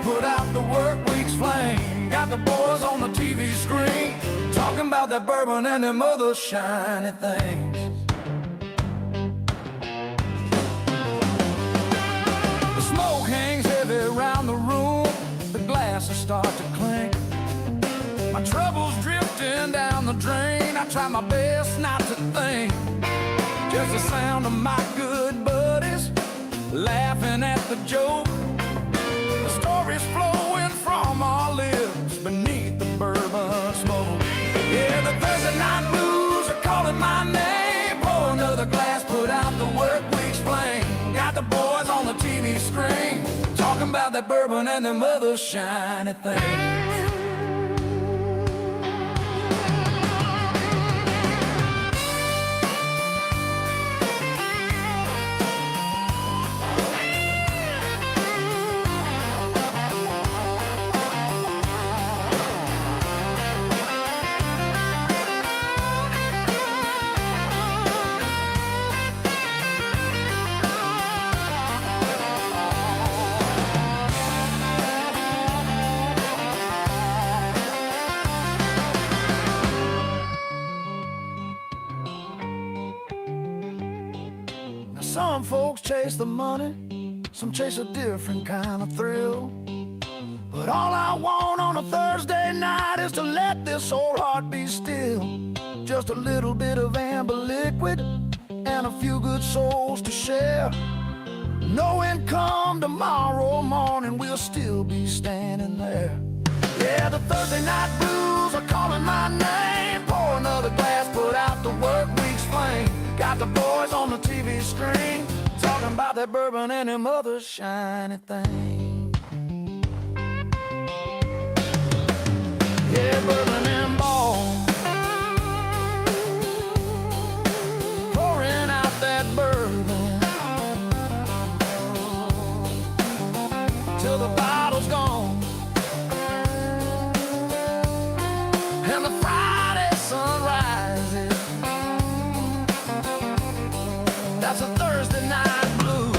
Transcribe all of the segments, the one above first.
put out the work week's flame. Got the boys on the TV screen talking about that bourbon and them other shiny things. The smoke hangs heavy around the room, the glasses start to clink. My trouble's drifting down the drain. I try my best not to think. Just the sound of my good buddies laughing at the joke. The stories flowing from our lips beneath the bourbon smoke. Yeah, the Thursday night blues are calling my name. Pour another glass, put out the work week's flame. Got the boys on the TV screen talking about that bourbon and them other shiny things. Some folks chase the money, some chase a different kind of thrill. But all I want on a Thursday night is to let this old heart be still. Just a little bit of amber liquid and a few good souls to share. Knowing come tomorrow morning we'll still be standing there. Yeah, the Thursday night blues are calling my name. Pour another glass, put out the work week's flame. Got the boys on the TV screen talking about that bourbon and them other shiny things. Yeah, Bourbon and Ballz, pouring out that bourbon till the bottle's gone. And the Friday sun rises. That's a Thursday night blue.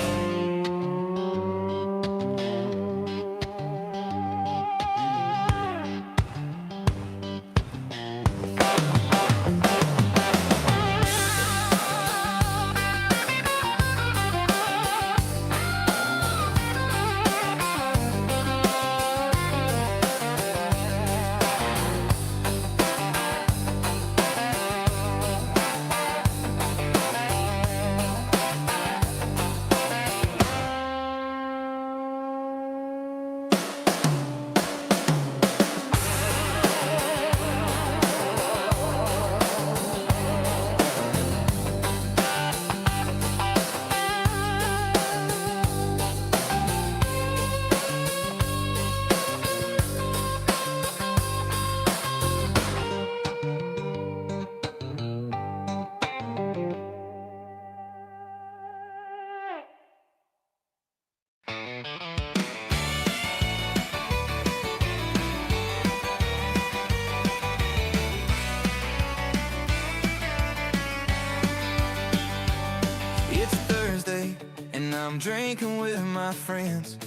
I'm drinking with my friends.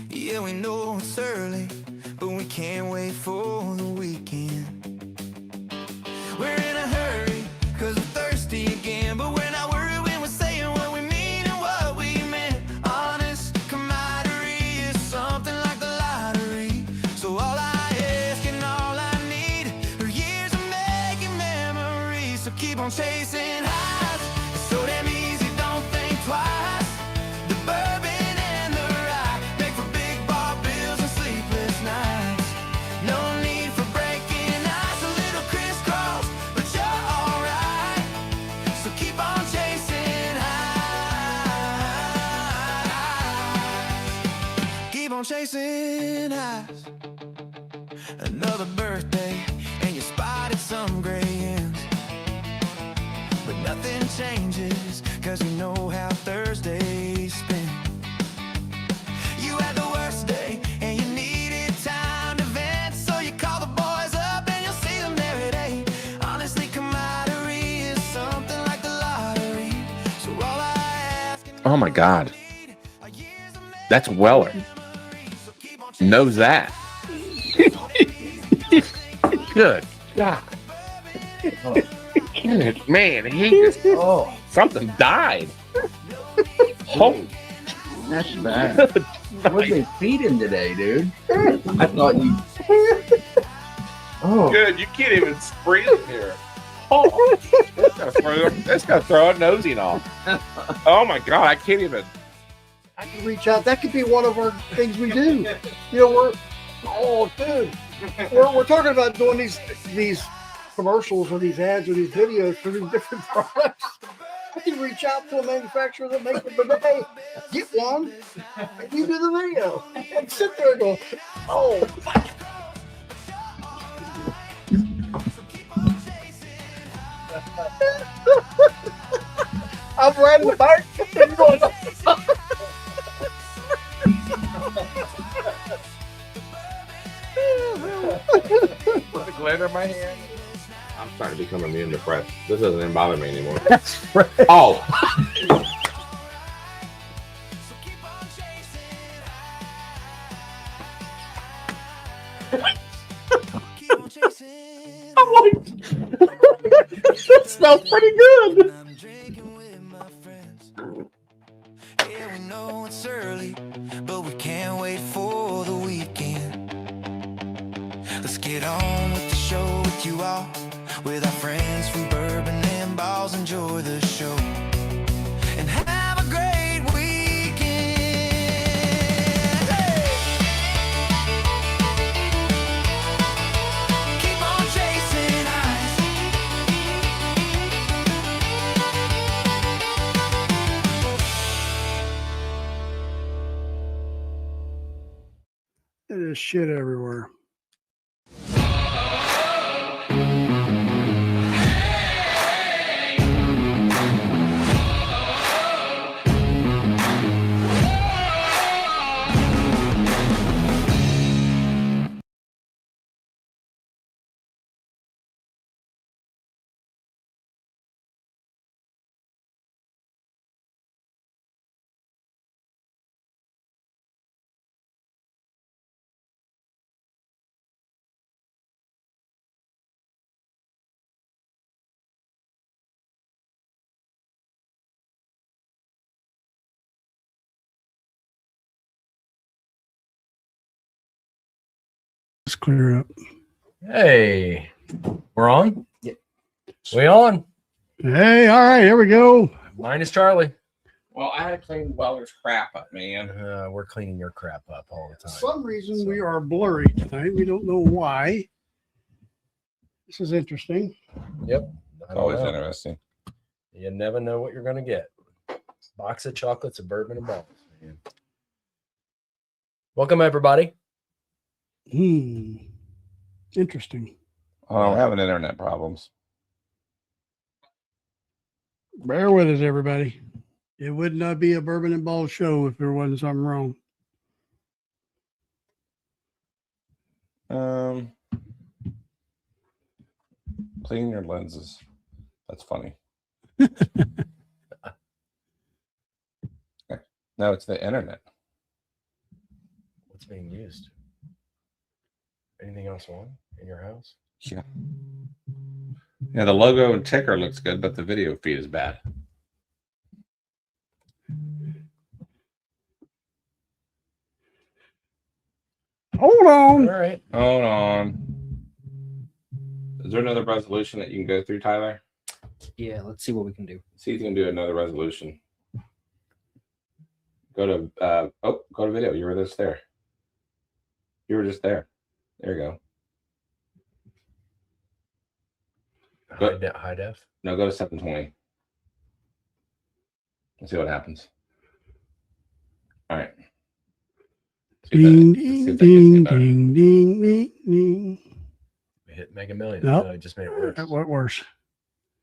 Yeah, we know it's early, but we can't wait for the weekend. We're in a hurry, cause we're thirsty again, but we're not worried when we're saying what we mean and what we meant. Honest camaraderie is something like the lottery. So all I ask and all I need are years of making memories. So keep on chasing highs, it's so damn easy, don't think twice. Bourbon and the rye make for big bar bills and sleepless nights. No need for breaking ice, a little crisscross, but you're alright. So keep on chasing highs. Keep on chasing highs. Another birthday and you spotted some gray ends, but nothing changes, cause you know how Thursdays spin. You had the worst day and you needed time to vent, so you call the boys up and you'll see them there at 8. Honestly, camaraderie is something like the lottery. So all I ask. Oh my God. That's Weller. knows that? Good God. Oh. Good man, he just, something died. Oh, that's bad. What did they feed him today, dude? I thought you. Oh, good. You can't even breathe in here. Oh, that's gonna throw a nosing off. Oh my God, I can't even. I can reach out. That could be one of our things we do. You know, we're talking about doing these commercials or these ads or these videos for these different products. I can reach out to a manufacturer that makes it, but hey, get one and you do the video and sit there and go, oh. I'm riding the bike and going. With the glitter in my hand. I'm starting to become immune to press. This doesn't even bother me anymore. That's right. Oh. I'm like, that smells pretty good. Yeah, we know it's early, but we can't wait for the weekend. Let's get on with the show with you all, with our friends from Bourbon and Ballz. Enjoy the show and have a great weekend. Hey! Keep on chasing highs. There's shit everywhere. Let's clear up. Hey, we're on? Yep. We on? Hey, all right, here we go. Mine is Charlie. Well, I had to clean Weller's crap up, man. We're cleaning your crap up all the For time. some reason, we are blurry tonight. We don't know why. This is interesting. Yep. It's always interesting. You never know what you're going to get. Box of chocolates of Bourbon and Ballz. Man. Welcome, everybody. Interesting. Oh, I'm having internet problems. Bear with us, everybody. It would not be a Bourbon and Ballz show if there wasn't something wrong. Clean your lenses. That's funny. No, it's the internet. What's being used? Anything else wrong in your house? Yeah. Yeah, the logo and ticker looks good, but the video feed is bad. Hold on. All right. Hold on. Is there another resolution that you can go through, Tyler? yeah. Let's see what we can do. See if you can do another resolution. Go to go to video. You were just there. You were just there. There you go. High def? No, go to 720. Let's see what happens. All right. Ding, ding, ding, ding, ding, ding, ding. We hit Mega Millions. Nope. No, it just made it worse. What worse?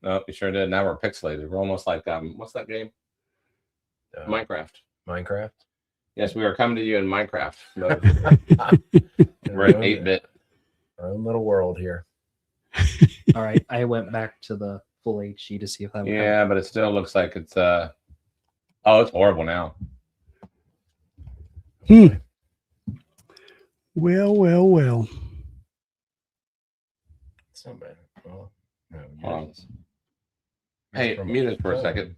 No, you sure did. Now we're pixelated. We're almost like what's that game? Minecraft. Minecraft? Yes, we are coming to you in Minecraft. We're at 8-bit. Our own little world here. All right, I went back to the full HD to see if that would Yeah, but it still looks like it's oh, it's horrible now. Well, well, well. It's not bad. Well, no, Hold on. yours is- Hey, from mute it for a phone. second.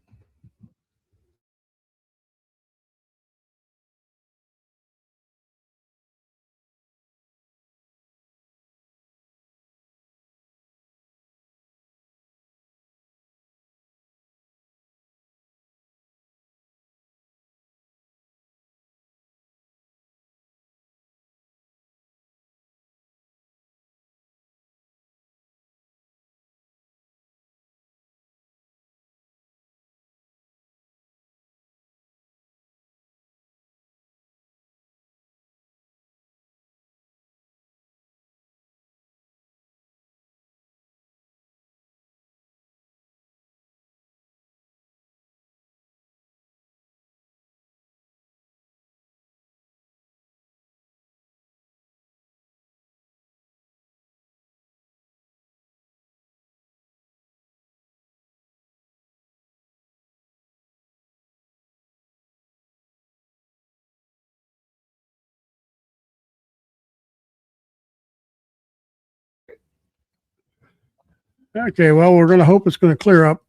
Okay, well, we're going to hope it's going to clear up.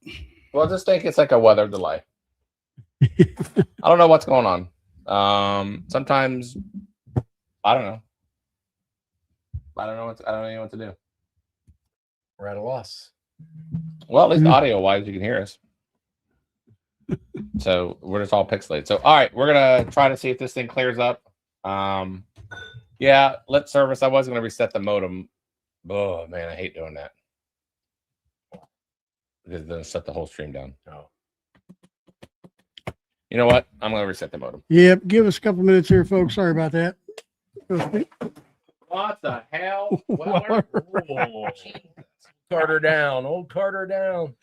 Well, just think it's like a weather delay. I don't know what's going on. Sometimes I don't know. I don't know what to do. We're at a loss. Well, at least Mhm. audio wise, you can hear us. So we're just all pixelated. So all right, we're gonna try to see if this thing clears up. Yeah, let service. I was gonna reset the modem. Oh man, I hate doing that. Because then shut the whole stream down. No. You know what? I'm gonna reset the modem. Yep, give us a couple minutes here, folks. Sorry about that. What the hell? Weller? Oh, Carter down. Old Carter down.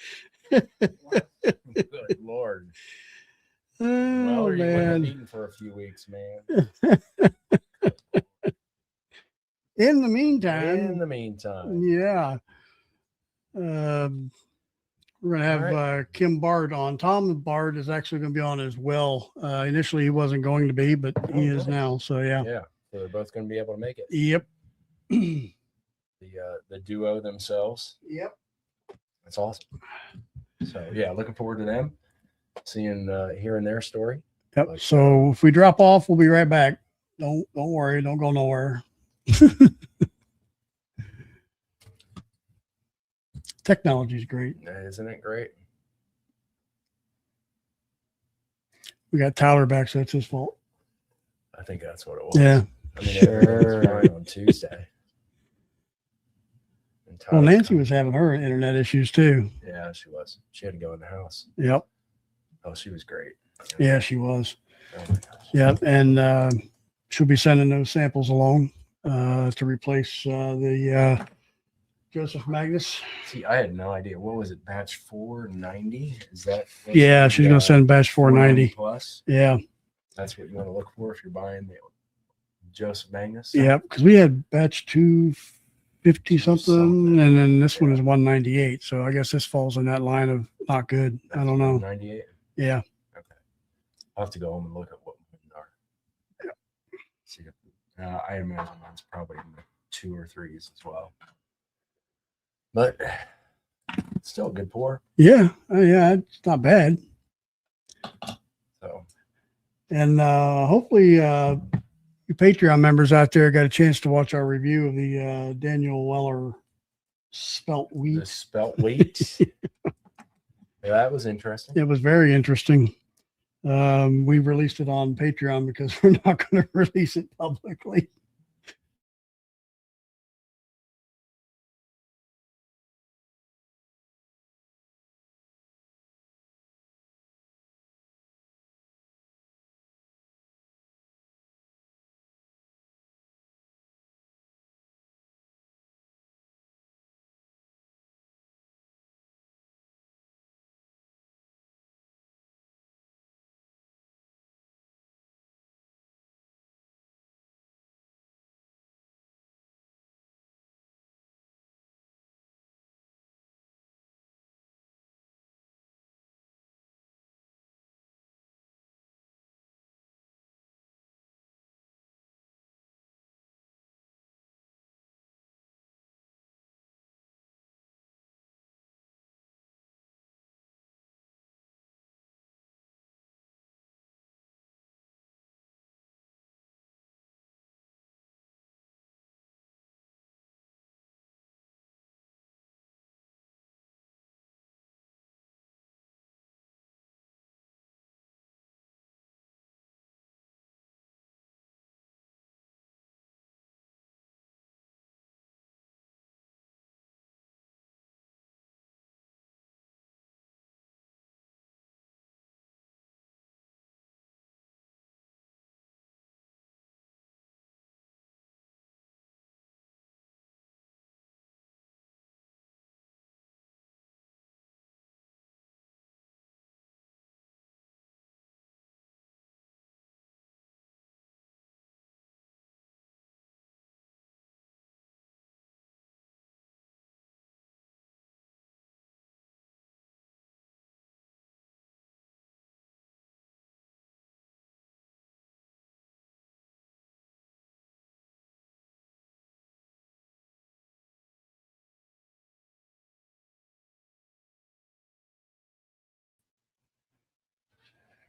Good Lord. Oh, Well, you wouldn't have man. eaten for a few weeks, man. In the meantime, In the meantime. yeah. We're going to have All Kim Bard on. Tom Bard is actually going to be on as well. Initially, he wasn't going to be, but he is now. So, yeah. Yeah. So they're both going to be able to make it. Yep. The duo themselves. Yep. That's awesome. So yeah, looking forward to them seeing hearing their story. Yep. Like, So if we drop off, we'll be right back. Don't worry. Don't go nowhere. Technology is great. Isn't it great? We got Tyler back, so it's his fault. I think that's what it was. Yeah. I mean, everything was fine on Tuesday. And Well, Tyler's Nancy coming. was having her internet issues too. Yeah, she was. She had to go in the house. Yep. Oh, she was great. Yeah, she was. Oh my gosh. Yep. And she'll be sending those samples along to replace the Joseph Magnus. See, I had no idea. What was it? Batch 490? Is that? Yeah, she's going to send batch 490. plus. Yeah. That's what you want to look for if you're buying the Joseph Magnus. Yeah, because we had batch 250 something, and then this one is 198. So I guess this falls in that line of not good. I don't know. 98. Yeah. Okay. I'll have to go home and look at what mine are. Yeah. See, I imagine mine's probably in the 2 or 3s as well. But still a good pour. Yeah. Yeah. It's not bad. So And hopefully, you Patreon members out there got a chance to watch our review of the Daniel Weller spelt the wheat. spelt wheat. Yeah, that was interesting. It was very interesting. We released it on Patreon because we're not going to release it publicly.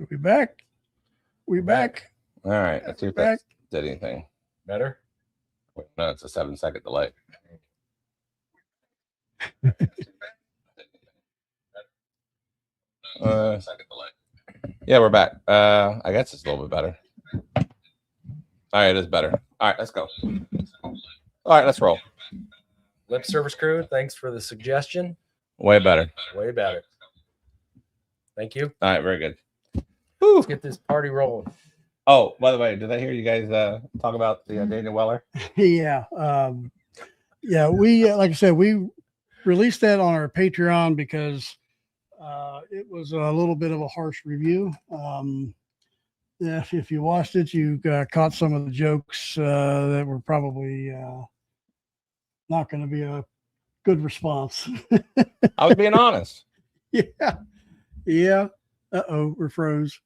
We back. We back. All right. Let's see if that did anything. Better? Wait, no, it's a 7-second delay. Second delay. Yeah, we're back. I guess it's a little bit better. All right, it is better. All right, let's go. All right, let's roll. Lip Service Crew, thanks for the suggestion. Way better. Way better. Thank you. All right, very good. Let's get this party rolling. Oh, by the way, did I hear you guys talk about the Daniel Weller? Yeah. Yeah. We, like I said, we released that on our Patreon because it was a little bit of a harsh review. If you watched it, you caught some of the jokes that were probably not going to be a good response. I was being honest. Yeah. Yeah. Uh-oh, we're froze.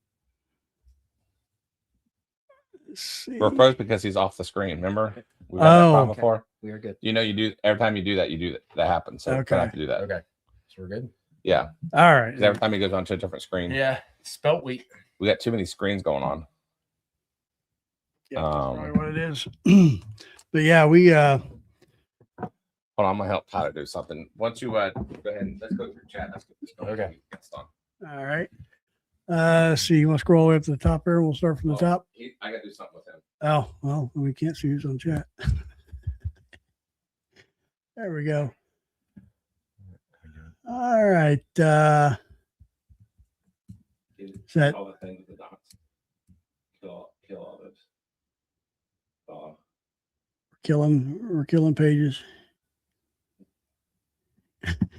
We're froze because he's off the screen. Remember? We've had that problem before. We are good. You know, you do every time you do that, that happens. So Okay. you have to do that. Okay. So we're good. Yeah. All right. 'Cause every time he goes on to a different screen. Yeah. Spelt wheat. We got too many screens going on. Yeah, that's probably what it is. But yeah, we Hold on, I'm gonna help Tyler do something. Once you go ahead and let's go through chat. Let's get this going. Okay. Get done. all right. See, you want to scroll all the way up to the top there? We'll start from the top. I gotta do something with him. Oh, well, we can't see who's on chat. There we go. All right. That- All the things with the dots. Kill all those. we're killing pages.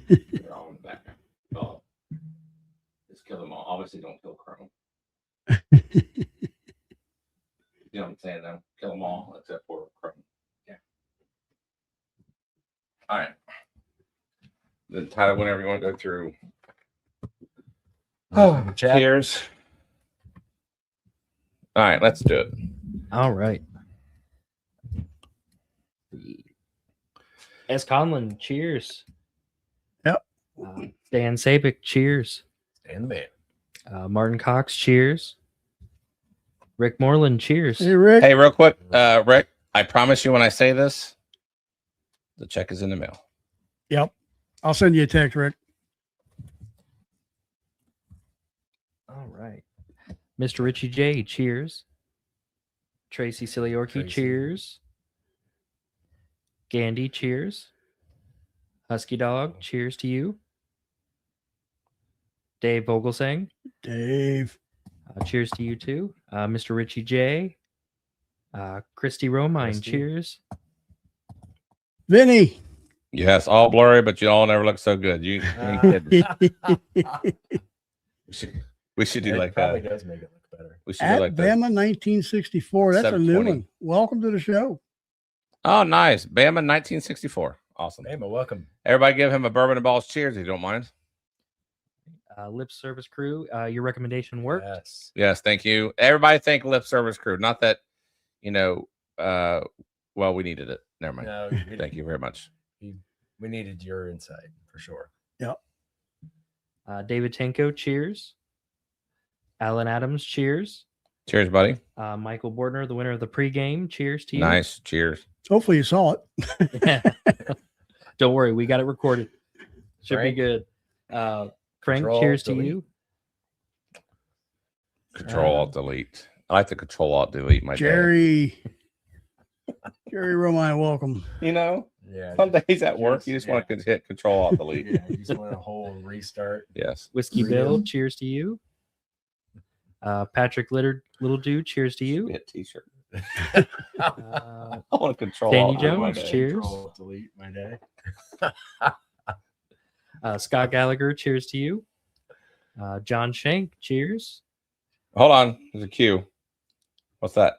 They're all in the background. Oh. Just kill them all. Obviously, don't kill Chrome. You know what I'm saying, though? Kill them all except for Chrome. Yeah. All right. Then Tyler, whenever you want to go through. Oh, chat. Cheers. All right, let's do it. All right. S. Conlon, cheers. Yep. Dan Sabick, cheers. And the man. Martin Cox, cheers. Rick Moreland, cheers. Hey, Rick. Hey, real quick, Rick, I promise you when I say this, the check is in the mail. Yep. I'll send you a text, Rick. All right. Mr. Richie J, cheers. Tracy Siliorki, Tracy. cheers. Gandhi, cheers. Husky Dog, cheers to you. Dave Vogelsang, Dave. cheers to you too. Mr. Richie J. Christy Romine, Christy. cheers. Vinny. Yes, all blurry, but you all never look so good. You ain't kidding. We should do It like probably that. does make it look better. We should do At like that. Bama 1964. That's a new 720. one. Welcome to the show. Oh, nice. Bama 1964. Awesome. Hey, welcome. Everybody give him a Bourbon and Ballz cheers if you don't mind. Lip Service Crew, your recommendation worked. Yes. Yes, thank you. Everybody thank Lip Service Crew. Not that, well, we needed it. Never mind. No, Thank you very much. We needed your insight for sure. David Tenko, cheers. Alan Adams, cheers. Cheers, buddy. Michael Bordner, the winner of the pregame, cheers to you. Nice. Cheers. Hopefully you saw it. Don't worry, we got it recorded. Should Frank? be good. Frank, Control, cheers to delete. you. Control Alt Delete. I like to Control Alt Delete my Jerry Romine, welcome. day. Yeah. Some days at work, Yes, you just yeah. want to hit Control Alt Delete. Yeah, you just want a whole restart. Yes. Whiskey Freedom. Bill, cheers to you. Patrick Little Dude, cheers to you. Be a T-shirt. Uh, I want to Control Danny Alt Delete my Jones, day. cheers. Control, delete my day. Scott Gallagher, cheers to you. John Shank, cheers. Hold on. There's a cue. What's that?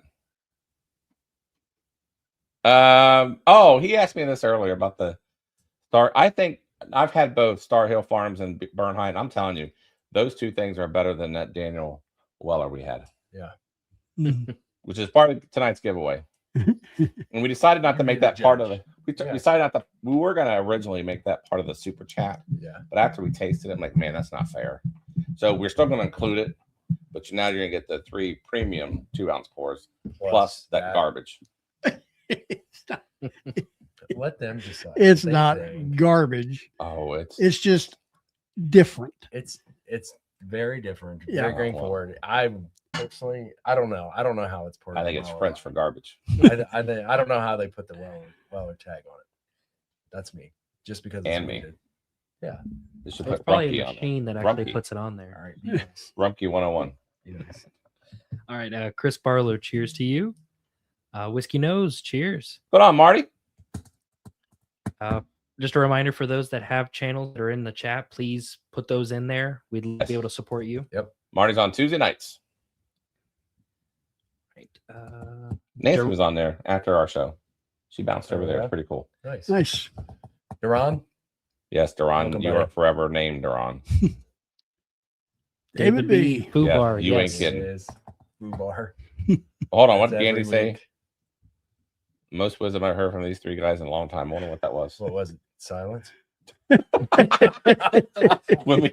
He asked me this earlier about the Star. I think I've had both Star Hill Farms and Bernheim. I'm telling you, those two things are better than that Daniel Weller we had, which is part of tonight's giveaway. And we decided not to make that part of the. We decided not to. We were going to originally make that part of the super chat, Yeah. but after we tasted it, I'm like, man, that's not fair. So we're still going to include it. but now you're gonna get the 3 premium 2-ounce pours plus that garbage. Let them decide. It's what they not think. garbage. Oh, It's just different. It's very different. Yeah. Very grain forward. I personally, I don't know. I don't know how it's poured. I think it's French for garbage. I don't know how they put the Weller tag on it. That's me. Just because it's And me. limited. Yeah. They should It's put probably Rumpke a on machine there. that actually Rumpke. puts it on there. All right. Yes. Rumpke 101. Yes. All right, Chris Barlow, cheers to you. Whiskey Nose, cheers. Put on, Marty. Just a reminder for those that have channels that are in the chat, please put those in there. We'd be able to support you. Marty's on Tuesday nights. Right. Nathan was on there after our show. She bounced over there. yeah? It's pretty cool. Nice. Nice. Duran? Yes, Duran, Welcome, you buddy. are forever named Duran. David B. Foo Yeah, Bar, you ain't yes. kidding. It is. Foo Bar. Hold on, what That's did Andy every say? week. Most wisdom I've heard from these 3 guys in a long time. I wonder what that was. What was it? Silence? when we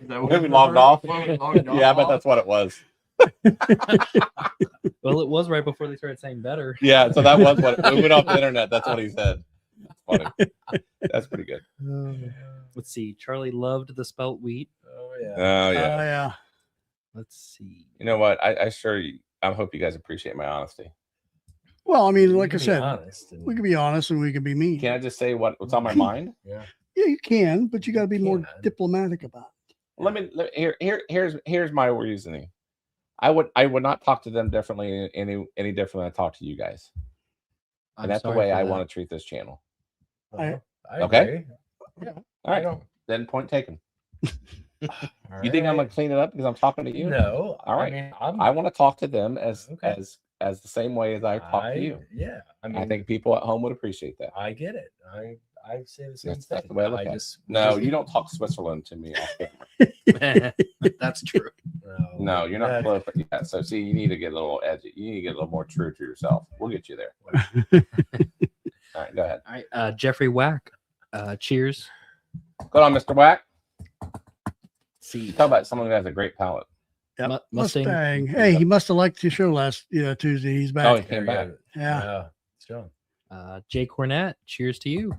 logged off. Yeah, I bet that's what it was. Well, it was right before they started saying better. Yeah, so that was what we went off the internet. That's what he said. That's funny. That's pretty good. Let's see. Charlie loved the spelt wheat. Oh, yeah. Oh yeah. Yeah. Let's see. You know what? I hope you guys appreciate my honesty. Well, I mean, You like I can be said, honest and- we can be honest and we can be mean. Can I just say what's on my mind? yeah. Yeah, you can, but you got to be more can. diplomatic about it. Here's my reasoning. I would not talk to them differently any different than I talk to you guys. I'm And that's the sorry way for I that. want to treat this channel. I Okay. agree. All right. don't- Then point taken. All You think I'm right. gonna clean it up because I'm talking to you? No. All right. I mean, I want to talk to them as Okay. as the same way as I talk to you. Yeah. I mean, I think people at home would appreciate that. I get it. I say the same That's thing. the way I look at it. just No, you don't talk Switzerland to me. off camera. That's true. No, you're not close yet. So see, you need to get a little edgy. You need to get a little more true to yourself. We'll get you there. All right, go ahead. All right. Jeffrey Wack, cheers. Go on, Mr. Wack. See. Talk about someone who has a great palate. Yep. Mustang. Mustang. Hey, he must have liked the show last Tuesday. He's Oh, back. he came back. Yeah. It's John. Jay Cornett, cheers to you.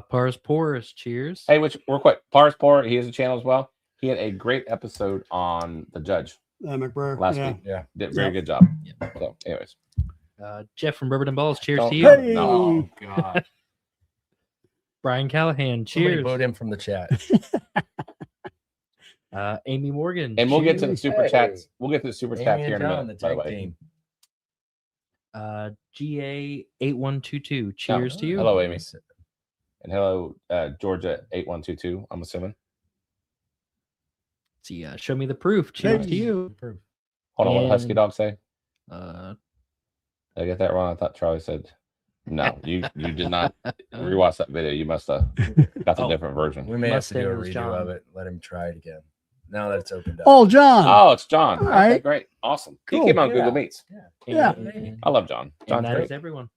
Pars Porus, cheers. Hey, which real quick, Pars Pour, he has a channel as well. He had a great episode on the judge McBurr. last yeah. week. Yeah. Did a very good job. Yep. So, anyways. Jeff from Bourbon and Ballz, cheers Don't- to you. Hey. No. Oh God. Brian Callahan, Somebody cheers. vote him from the chat. Amy Morgan, And we'll get to the cheers. super Hey. chats. We'll get to the super Amy chat and here in a John, minute, the by the tag way. team. GA8122, cheers to you. Hello, Amy. And hello, Georgia 8122, I'm assuming. See, show me the proof. Cheers to Hey. you. Hold on, what did Husky And- Dog say? Uh, Did I get that wrong? I thought Charlie said, no, you did not rewatch that video. You must have got the Oh. different version. We may have to do a Mustang was redo John. of it. Let him try it again. Now that it's opened up. Oh, John. Oh, it's John. All Okay, right. great. Awesome. Cool. He came on Yeah. Google Meets. Yeah. And I love John. John's that great. is everyone.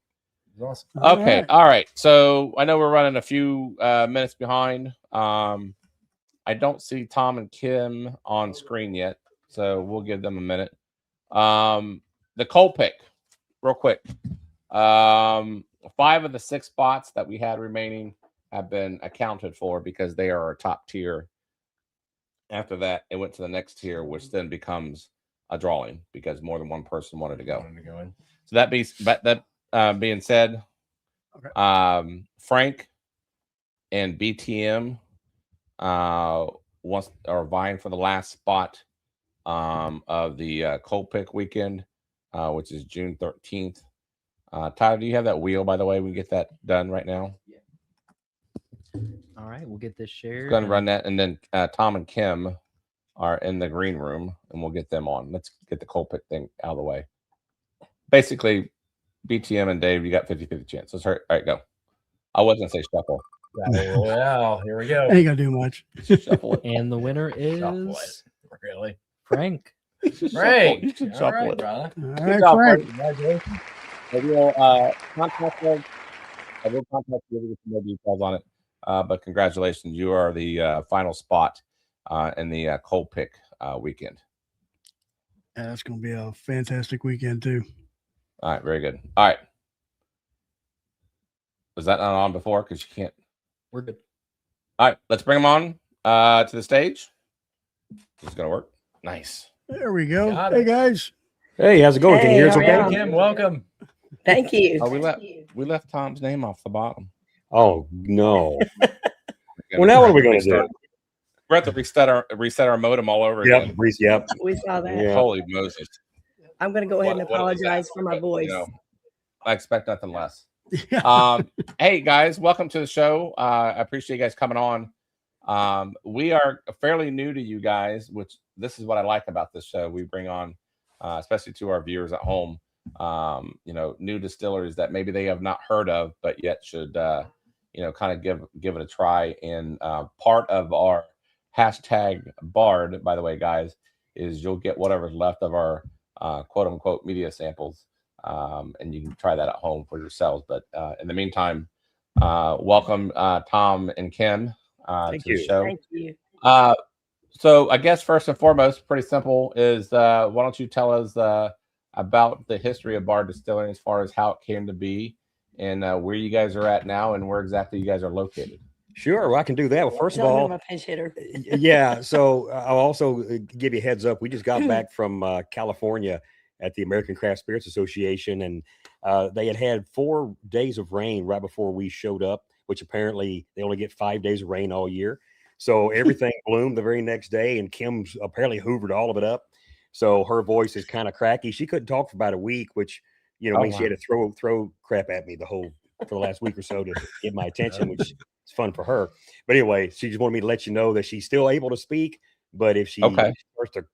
It's awesome. All Okay. right. All right. So I know we're running a few minutes behind. I don't see Tom and Kim on screen yet, so we'll give them a minute. The cold pick, real quick. 5 of the 6 spots that we had remaining have been accounted for because they are our top tier. After that, it went to the next tier, which then becomes a drawing because more than one person wanted to go. Wanted to go in. So that being said, Okay. Frank and BTM are vying for the last spot of the cold pick weekend, which is June 13th. Tyler, do you have that wheel, by the way? We can get that done right now. All right, we'll get this shared. Go ahead and run that, and then Tom and Kim are in the green room, and we'll get them on. Let's get the cold pick thing out of the way. Basically, BTM and Dave, you got 50-50 chance. Let's hurry. All right, go. I was going to say shuffle. Well, here we go. Ain't gonna do much. Shuffle it. And the winner Shuffle is it. Really? Frank. You should Right. shuffle- You should All shuffle right, it. brother. All Good right, job, Frank. Congratulations. Maybe we'll contact us. I will contact you with some more details on it. But congratulations, you are the final spot in the cold pick weekend. That's going to be a fantastic weekend too. All right, very good. All right. Was that not on before? Because you can't. We're good. All right, let's bring them on to the stage. This is gonna work. Nice. There we go. Got Hey it. guys. Hey, how's it going? Can you hear us Hey, okay? how are Kim, welcome. Thank you. Oh, we left Tom's name off the bottom. Oh no. Well, now what are we going to do? We're at to reset our modem all over again. Yep, Reese, yep. We saw that. Yeah. Holy Moses! I'm going to go ahead and What was that? apologize for my But, voice. I expect nothing less. Yeah. Hey guys, welcome to the show. I appreciate you guys coming on. We are fairly new to you guys, which this is what I like about this show. We bring on, especially to our viewers at home, new distilleries that maybe they have not heard of, but yet should, kind of give it a try. And part of our hashtag Bard, by the way, guys, is you'll get whatever's left of our quote unquote media samples. And you can try that at home for yourselves. But in the meantime, welcome Tom and Kim to the show. Thank you. So I guess first and foremost, pretty simple, is why don't you tell us about the history of Bard Distilling as far as how it came to be and where you guys are at now and where exactly you guys are located. Sure, well, I can do that. Well, first of Tell me all, I'm a pinch hitter. yeah, so I'll also give you a heads up. We just got back from California at the American Craft Spirits Association, and they had 4 days of rain right before we showed up, which apparently they only get 5 days of rain all year. So everything bloomed the very next day, and Kim's apparently hoovered all of it up. So her voice is kind of cracky. She couldn't talk for about a week, which means she had to throw crap at me for the last week or so to get my attention, which is fun for her. But anyway, she just wanted me to let you know that she's still able to speak, but if she starts to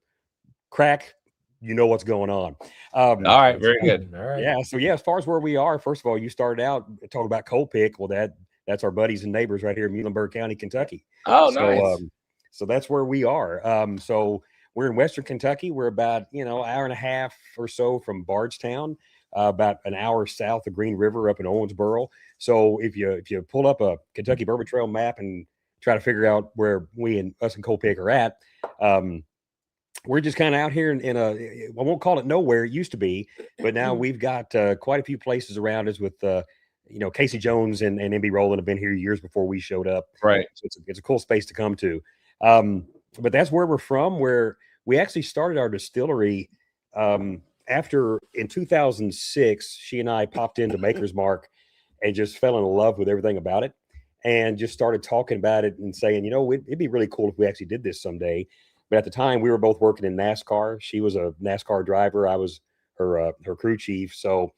crack, you know what's going on. All right, very good. All right. Yeah, so as far as where we are, first of all, you started out talking about cold pick. Well, that's our buddies and neighbors right here in Muhlenberg County, Kentucky. Oh, so, nice. So that's where we are. So we're in Western Kentucky. We're about hour and a half or so from Bardstown, about an hour south of Green River up in Owensboro. So if you pull up a Kentucky Bourbon Trail map and try to figure out where us and Cold Pick are at, we're just kind of out here in I won't call it nowhere. It used to be, but now we've got quite a few places around us with, Casey Jones and MB Rowland have been here years before we showed up. Right. So it's a cool space to come to. But that's where we're from, where we actually started our distillery after in 2006, she and I popped into Maker's Mark and just fell in love with everything about it and just started talking about it and saying, it'd be really cool if we actually did this someday. But at the time, we were both working in NASCAR. She was a NASCAR driver. I was her crew chief. So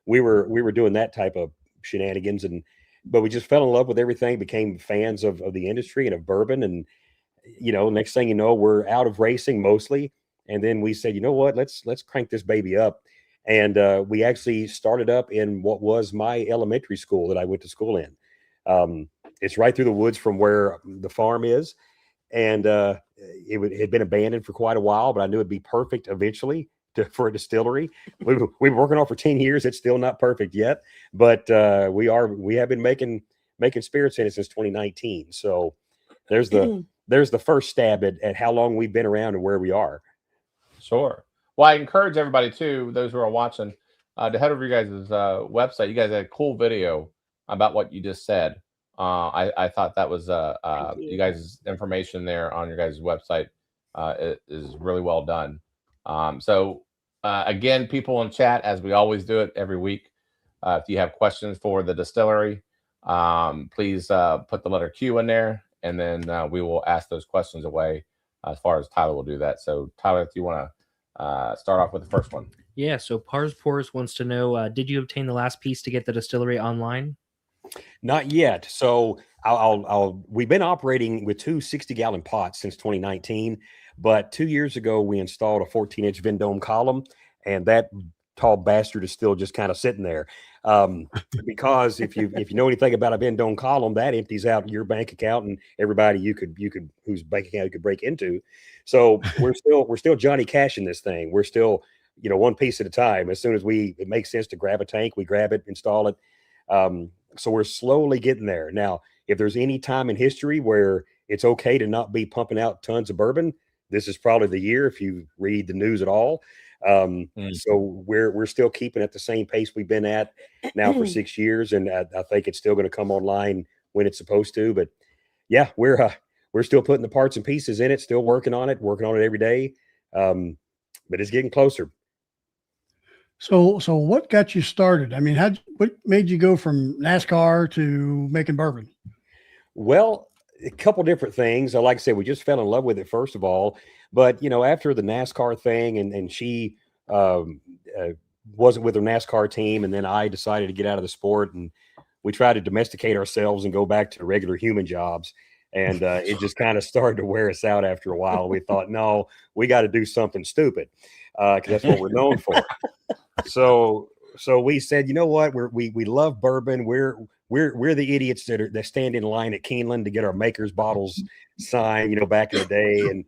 we were doing that type of shenanigans. But we just fell in love with everything, became fans of the industry and of bourbon. And, next thing you know, we're out of racing mostly. And then we said, you know what, let's crank this baby up. And we actually started up in what was my elementary school that I went to school in. It's right through the woods from where the farm is. And it had been abandoned for quite a while, but I knew it'd be perfect eventually for a distillery. We've been working on it for 10 years. It's still not perfect yet, but we have been making spirits in it since 2019. So there's the first stab at how long we've been around and where we are. Sure. Well, I encourage everybody too, those who are watching, to head over your guys' website. You guys had a cool video about what you just said. I thought that was you guys' information there on your guys' website is really well done. So again, people in chat, as we always do it every week, if you have questions for the distillery, please put the letter Q in there, and then we will ask those questions away as far as Tyler will do that. So Tyler, if you want to start off with the first one. Yeah, so Pars Pours wants to know, did you obtain the last piece to get the distillery online? Not yet. So we've been operating with 2 60-gallon pots since 2019, but 2 years ago we installed a 14-inch Vendome column, and that tall bastard is still just kind of sitting there. Because if you know anything about a Vendome column, that empties out your bank account and everybody you could whose bank account you could break into. So we're still Johnny Cash in this thing. We're still one piece at a time. As soon as it makes sense to grab a tank, we grab it, install it. So we're slowly getting there. Now, if there's any time in history where it's okay to not be pumping out tons of bourbon, this is probably the year if you read the news at all. So we're still keeping at the same pace we've been at now for 6 years, and I think it's still going to come online when it's supposed to. But yeah, we're still putting the parts and pieces in it, still working on it every day. But it's getting closer. So what got you started? I mean, what made you go from NASCAR to making bourbon? Well, a couple different things. Like I said, we just fell in love with it first of all. But after the NASCAR thing, and she wasn't with her NASCAR team, and then I decided to get out of the sport, and we tried to domesticate ourselves and go back to regular human jobs. And it just kind of started to wear us out after a while. We thought, no, we got to do something stupid because that's what we're known for. So we said, you know what? We love bourbon. We're the idiots that stand in line at Keeneland to get our maker's bottles signed, back in the day. And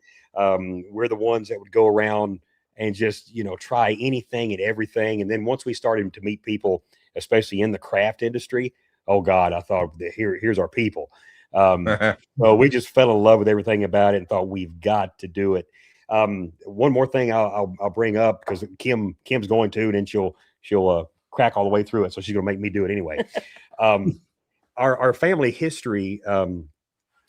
we're the ones that would go around and just, try anything and everything. And then once we started to meet people, especially in the craft industry, oh God, I thought here's our people. So we just fell in love with everything about it and thought we've got to do it. One more thing I'll bring up, because Kim's going to, and then she'll crack all the way through it. So she's going to make me do it anyway. Our family history,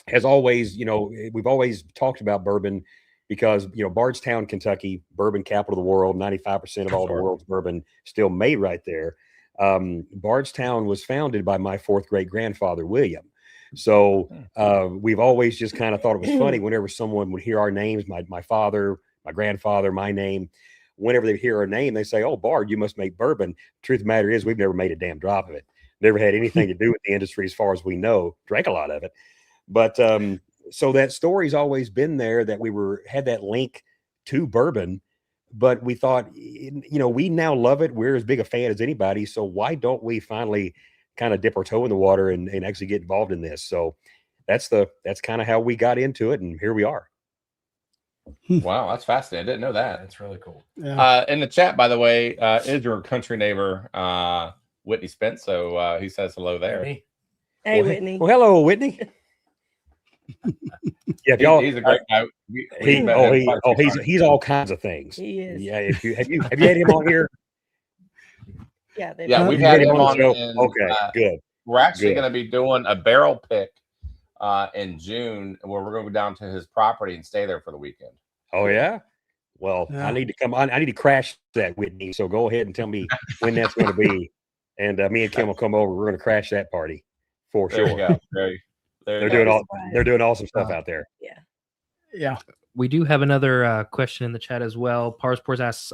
has always, we've always talked about bourbon because, Bardstown, Kentucky, bourbon capital of the world, 95% of all the world's bourbon still made right there. Bardstown was founded by my fourth great grandfather, William. So we've always just kind of thought it was funny whenever someone would hear our names, my father, my grandfather, my name. Whenever they hear our name, they say, "Oh, Bard, you must make bourbon." Truth of the matter is, we've never made a damn drop of it. Never had anything to do with the industry as far as we know. Drank a lot of it. But so that story's always been there, that we had that link to bourbon. But we thought, we now love it. We're as big a fan as anybody. So why don't we finally kind of dip our toe in the water and actually get involved in this? So that's kind of how we got into it, and here we are. Wow, that's fascinating. I didn't know that. That's really cool. Yeah. In the chat, by the way, is your country neighbor Whitney Spence? So he says hello there. Hey, Whitney. Well, hello, Whitney. Yeah, if y'all, He's a great guy. He's all kinds of things. He is. Yeah, have you had him on here? Yeah. Yeah, we've had him on. Okay, good. We're actually going to be doing a barrel pick in June, where we're going to go down to his property and stay there for the weekend. Oh yeah. Well, Yeah. I need to come on. I need to crash that, Whitney. So go ahead and tell me when that's going to be, and me and Kim will come over. We're going to crash that party for There sure. you go. They're doing awesome stuff out there. Yeah. We do have another question in the chat as well. Parspors asks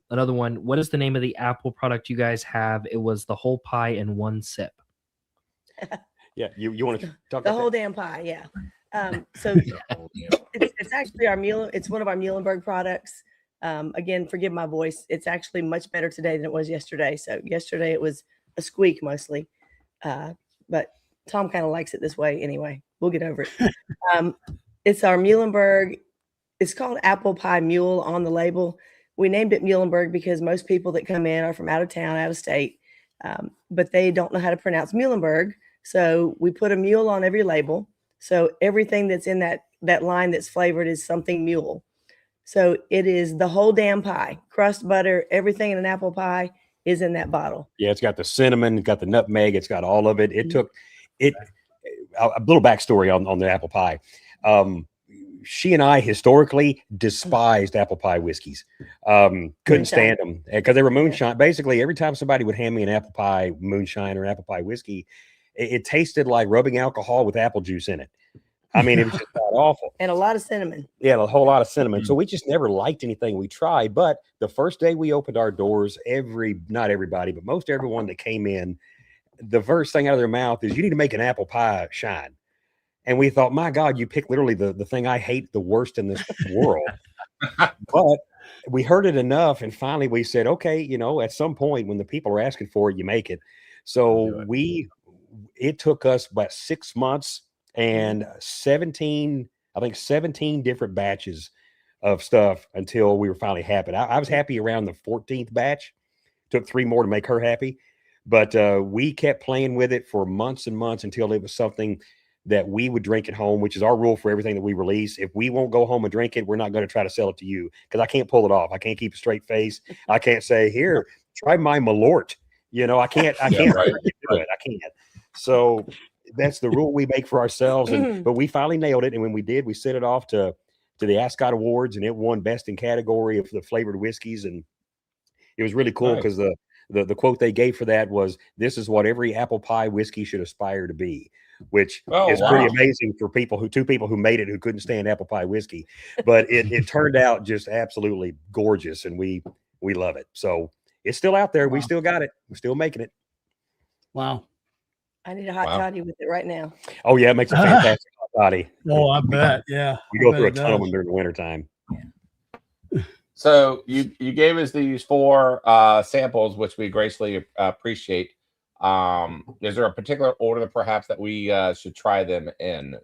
another one. What is the name of the Apple product you guys have? It was the whole pie in one sip. Yeah, you want to talk The about whole that? damn pie, yeah. So it's actually it's one of our Muhlenberg products. Again, forgive my voice. It's actually much better today than it was yesterday. So yesterday it was a squeak mostly, but Tom kind of likes it this way anyway. We'll get over it. It's our Muhlenberg. It's called Apple Pie Mule on the label. We named it Muhlenberg because most people that come in are from out of town, out of state, but they don't know how to pronounce Muhlenberg. So we put a mule on every label. So everything that's in that line that's flavored is something mule. So it is the whole damn pie, crust, butter, everything in an apple pie is in that bottle. Yeah, it's got the cinnamon, it's got the nutmeg, it's got all of it. It took it. A little backstory on the apple pie. She and I historically despised apple pie whiskeys. Couldn't stand them because they were moonshine. Basically, every time somebody would hand me an apple pie moonshine or apple pie whiskey, it tasted like rubbing alcohol with apple juice in it. I mean, it was just awful. And a lot of cinnamon. Yeah, a whole lot of cinnamon. So we just never liked anything we tried. But the first day we opened our doors, not everybody, but most everyone that came in, the first thing out of their mouth is, "You need to make an apple pie shine." And we thought, my God, you picked literally the thing I hate the worst in this world. But we heard it enough. And finally we said, okay, at some point when the people are asking for it, you make it. So it took us about 6 months and 17 different batches of stuff until we were finally happy. I was happy around the 14th batch. Took 3 more to make her happy. But we kept playing with it for months and months until it was something that we would drink at home, which is our rule for everything that we release. If we won't go home and drink it, we're not going to try to sell it to you because I can't pull it off. I can't keep a straight face. I can't say, here, try my Malort. You know, I can't do it. I can't. So that's the rule we make for ourselves. But we finally nailed it. And when we did, we sent it off to the Ascot Awards, and it won best in category of the flavored whiskeys. And it was really cool because the quote they gave for that was, "This is what every apple pie whiskey should aspire to be," which is pretty amazing for two people who made it who couldn't stand apple pie whiskey. But it turned out just absolutely gorgeous, and we love it. So it's still out there. We still got it. We're still making it. Wow. I need a hot toddy with it right now. Oh yeah, it makes a fantastic hot toddy. Oh, I bet. Yeah. You go through a ton of them during the wintertime. So you gave us these 4 samples, which we gracefully appreciate. Is there a particular order perhaps that we should try them in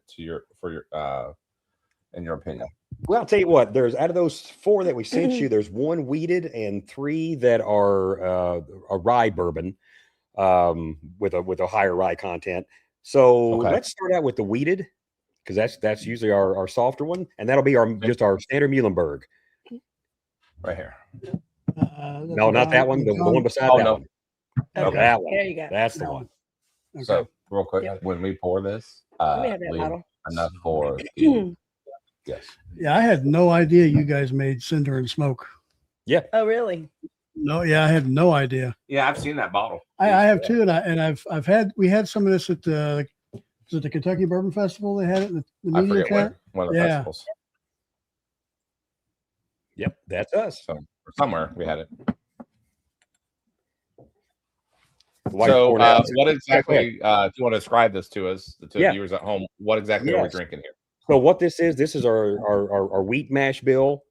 in your opinion? Well, I'll tell you what, there's out of those 4 that we sent you, there's 1 wheated and 3 that are a rye bourbon with a higher rye content. So let's start out with the wheated, because that's usually our softer one, and that'll be just our standard Muhlenberg. Right here. No, not that one. The one beside that one. Okay. That one. There you go. That's the one. Okay. So real quick, when we pour this, Let me have that leave bottle. enough for yes. Yeah, I had no idea you guys made Cinder and Smoke. Yeah. Oh, really? No, yeah, I had no idea. Yeah, I've seen that bottle. I have too, and we had some of this at the Kentucky Bourbon Festival. They had it in the I media forget tent. one of the festivals. Yep, that's us. So somewhere we had it. White So poured out. what exactly, if you want to describe this to us, to Yeah. viewers at home, what exactly are we Yes. drinking here? So what this is our wheat mash bill.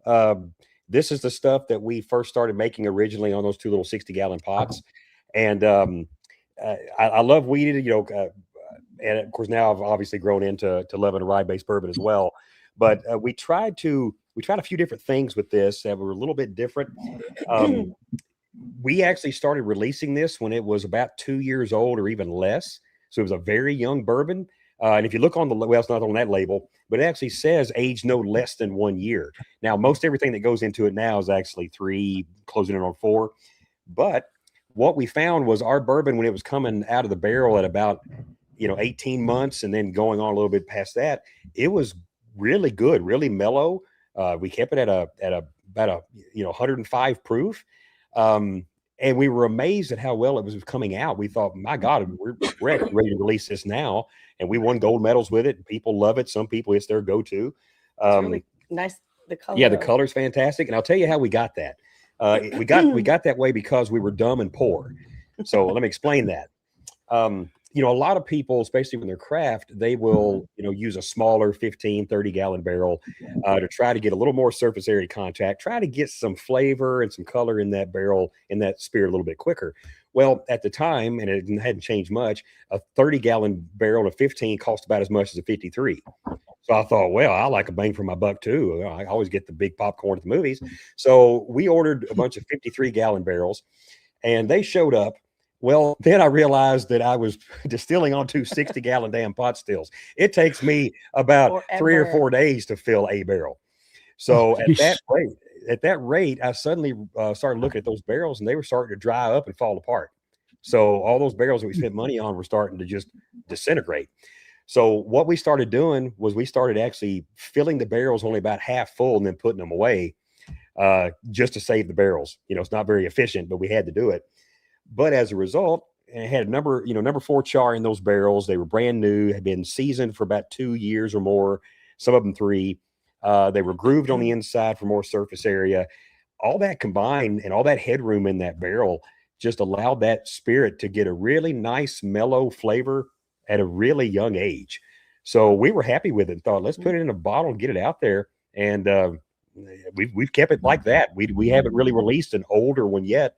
This is the stuff that we first started making originally on those 2 little 60-gallon pots. And I love wheated, and of course now I've obviously grown into loving a rye-based bourbon as well. But we tried a few different things with this that were a little bit different. We actually started releasing this when it was about 2 years old or even less. So it was a very young bourbon. And if you look on it's not on that label, but it actually says age no less than 1 year. Now, most everything that goes into it now is actually 3, closing in on 4. But what we found was our bourbon, when it was coming out of the barrel at about, 18 months and then going on a little bit past that, it was really good, really mellow. We kept it at about 105 proof. And we were amazed at how well it was coming out. We thought, my God, we're ready to release this now. And we won gold medals with it. People love it. Some people, it's their go-to. It's really nice. The color. Yeah, the color's fantastic. And I'll tell you how we got that. We got that way because we were dumb and poor. So let me explain that. A lot of people, especially when they're craft, they will, use a smaller 15, 30-gallon barrel to try to get a little more surface area contact, try to get some flavor and some color in that barrel, in that spirit a little bit quicker. Well, at the time, and it hadn't changed much, a 30-gallon barrel of 15 cost about as much as a 53. So I thought, well, I like a bang for my buck too. I always get the big popcorn at the movies. So we ordered a bunch of 53-gallon barrels, and they showed up. Well, then I realized that I was distilling on 2 60-gallon damn pot stills. It takes me about 3 or 4 days to fill a barrel. So at that rate, I suddenly started looking at those barrels, and they were starting to dry up and fall apart. So all those barrels that we spent money on were starting to just disintegrate. So what we started doing was we started actually filling the barrels only about half full and then putting them away just to save the barrels. It's not very efficient, but we had to do it. But as a result, it had number 4 char in those barrels. They were brand new, had been seasoned for about 2 years or more, some of them 3. They were grooved on the inside for more surface area. All that combined and all that headroom in that barrel just allowed that spirit to get a really nice, mellow flavor at a really young age. So we were happy with it and thought, let's put it in a bottle and get it out there. And we've kept it like that. We haven't really released an older one yet,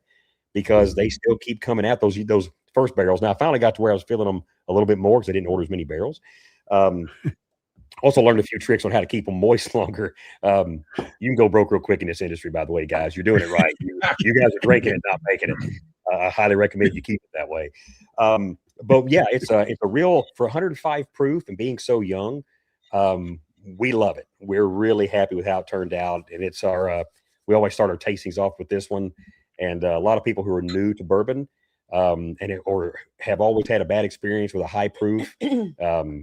because they still keep coming out, those first barrels. Now, I finally got to where I was filling them a little bit more because I didn't order as many barrels. Also learned a few tricks on how to keep them moist longer. You can go broke real quick in this industry, by the way, guys. You're doing it right. You guys are drinking it, not making it. I highly recommend you keep it that way. But yeah, it's a real, for 105 proof and being so young. We love it. We're really happy with how it turned out. And it's our, we always start our tastings off with this one. And a lot of people who are new to bourbon, or have always had a bad experience with a high proof,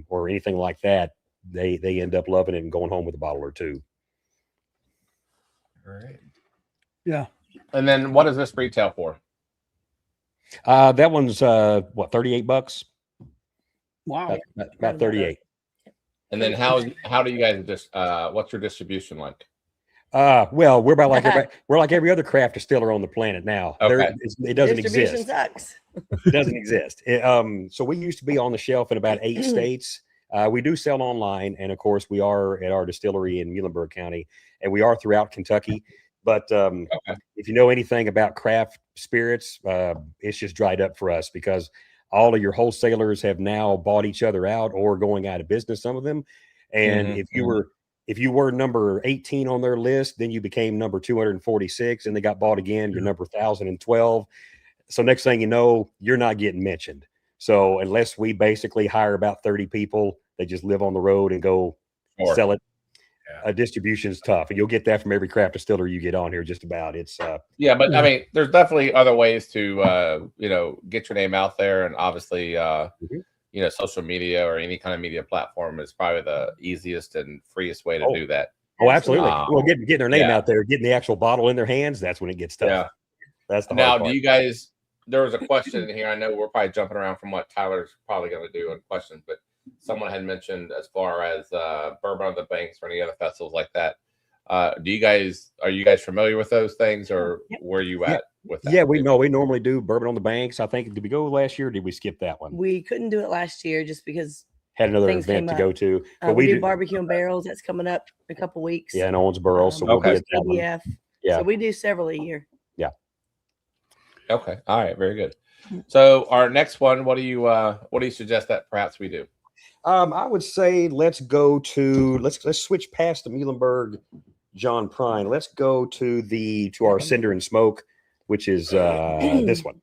or anything like that, they end up loving it and going home with a bottle or two. All right. Yeah. And then what does this retail for? That one's what, $38? Wow. About 38. And then how do you guys just what's your distribution like? Well, we're about like we're like every other craft distiller on the planet now. Okay. It doesn't Distribution exist. sucks. It doesn't exist. So we used to be on the shelf in about 8 states. We do sell online, and of course, we are at our distillery in Muhlenberg County, and we are throughout Kentucky. But if you know anything about craft spirits, it's just dried up for us because all of your wholesalers have now bought each other out or going out of business, some of them. And if you were number 18 on their list, then you became number 246, and they got bought again. You're number 1,012. So next thing you know, you're not getting mentioned. So unless we basically hire about 30 people, they just live on the road and go sell it. Distribution is tough, and you'll get that from every craft distiller you get on here. Just about it's yeah, but I mean, there's definitely other ways to get your name out there, and obviously social media or any kind of media platform is probably the easiest and freest way to do that. Oh, absolutely. Well, getting their name out there, getting the actual bottle in their hands, that's when it gets tough. Yeah. That's the now. hard part. Do you guys? There was a question in here. I know we're probably jumping around from what Tyler's probably going to do in questions, but someone had mentioned as far as Bourbon on the Banks or any other festivals like that. Are you guys familiar with those things, or where are you at with that? Yeah, we normally do Bourbon on the Banks. I think, did we go last year or did we skip that one? We couldn't do it last year just because had another things event to came go up. to. But we do barbecue and barrels. That's coming up in a couple weeks. Yeah, in Owensboro. So we'll be at that one. Yeah. Yeah. So we do several a year. Yeah. Okay. All right. Very good. So our next one, what do you suggest that perhaps we do? I would say let's switch past the Muhlenberg John Prine. Let's go to our Cinder and Smoke, which is this one.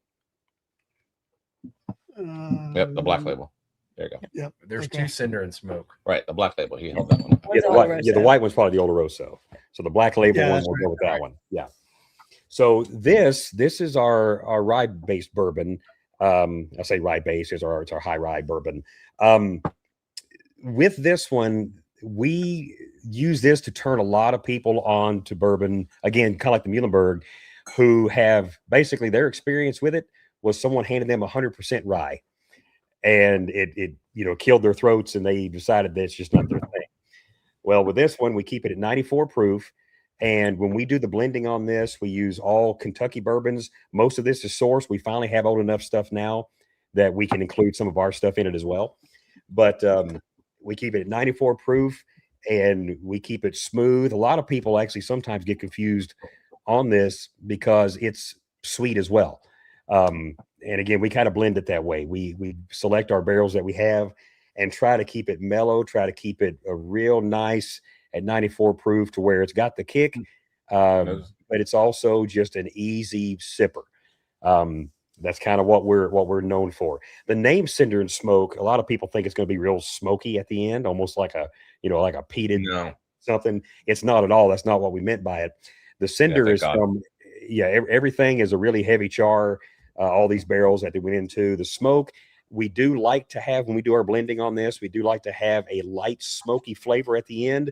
Yep, the black label. There you go. Yep. There's two Cinder and Smoke. Right, the black label. He held that one. The white one's probably the Oloroso. So the black label one, we'll go with that one. Yeah. So this is our rye based bourbon. I say rye based it's our high rye bourbon. With this one, we use this to turn a lot of people on to bourbon. Again, kind of like the Muhlenberg, who have basically their experience with it was someone handed them 100% rye, and it killed their throats, and they decided that's just not their thing. Well, with this one, we keep it at 94 proof. And when we do the blending on this, we use all Kentucky bourbons. Most of this is sourced. We finally have old enough stuff now that we can include some of our stuff in it as well. But we keep it at 94 proof, and we keep it smooth. A lot of people actually sometimes get confused on this because it's sweet as well. And again, we kind of blend it that way. We select our barrels that we have and try to keep it mellow, try to keep it a real nice at 94 proof to where it's got the kick, but it's also just an easy sipper. That's kind of what we're known for. The name Cinder and Smoke, a lot of people think it's going to be real smoky at the end, almost like a peated something. It's not at all. That's not what we meant by it. The cinder is from, everything is a really heavy char. All these barrels that they went into. The smoke, we do like to have, when we do our blending on this, we do like to have a light smoky flavor at the end,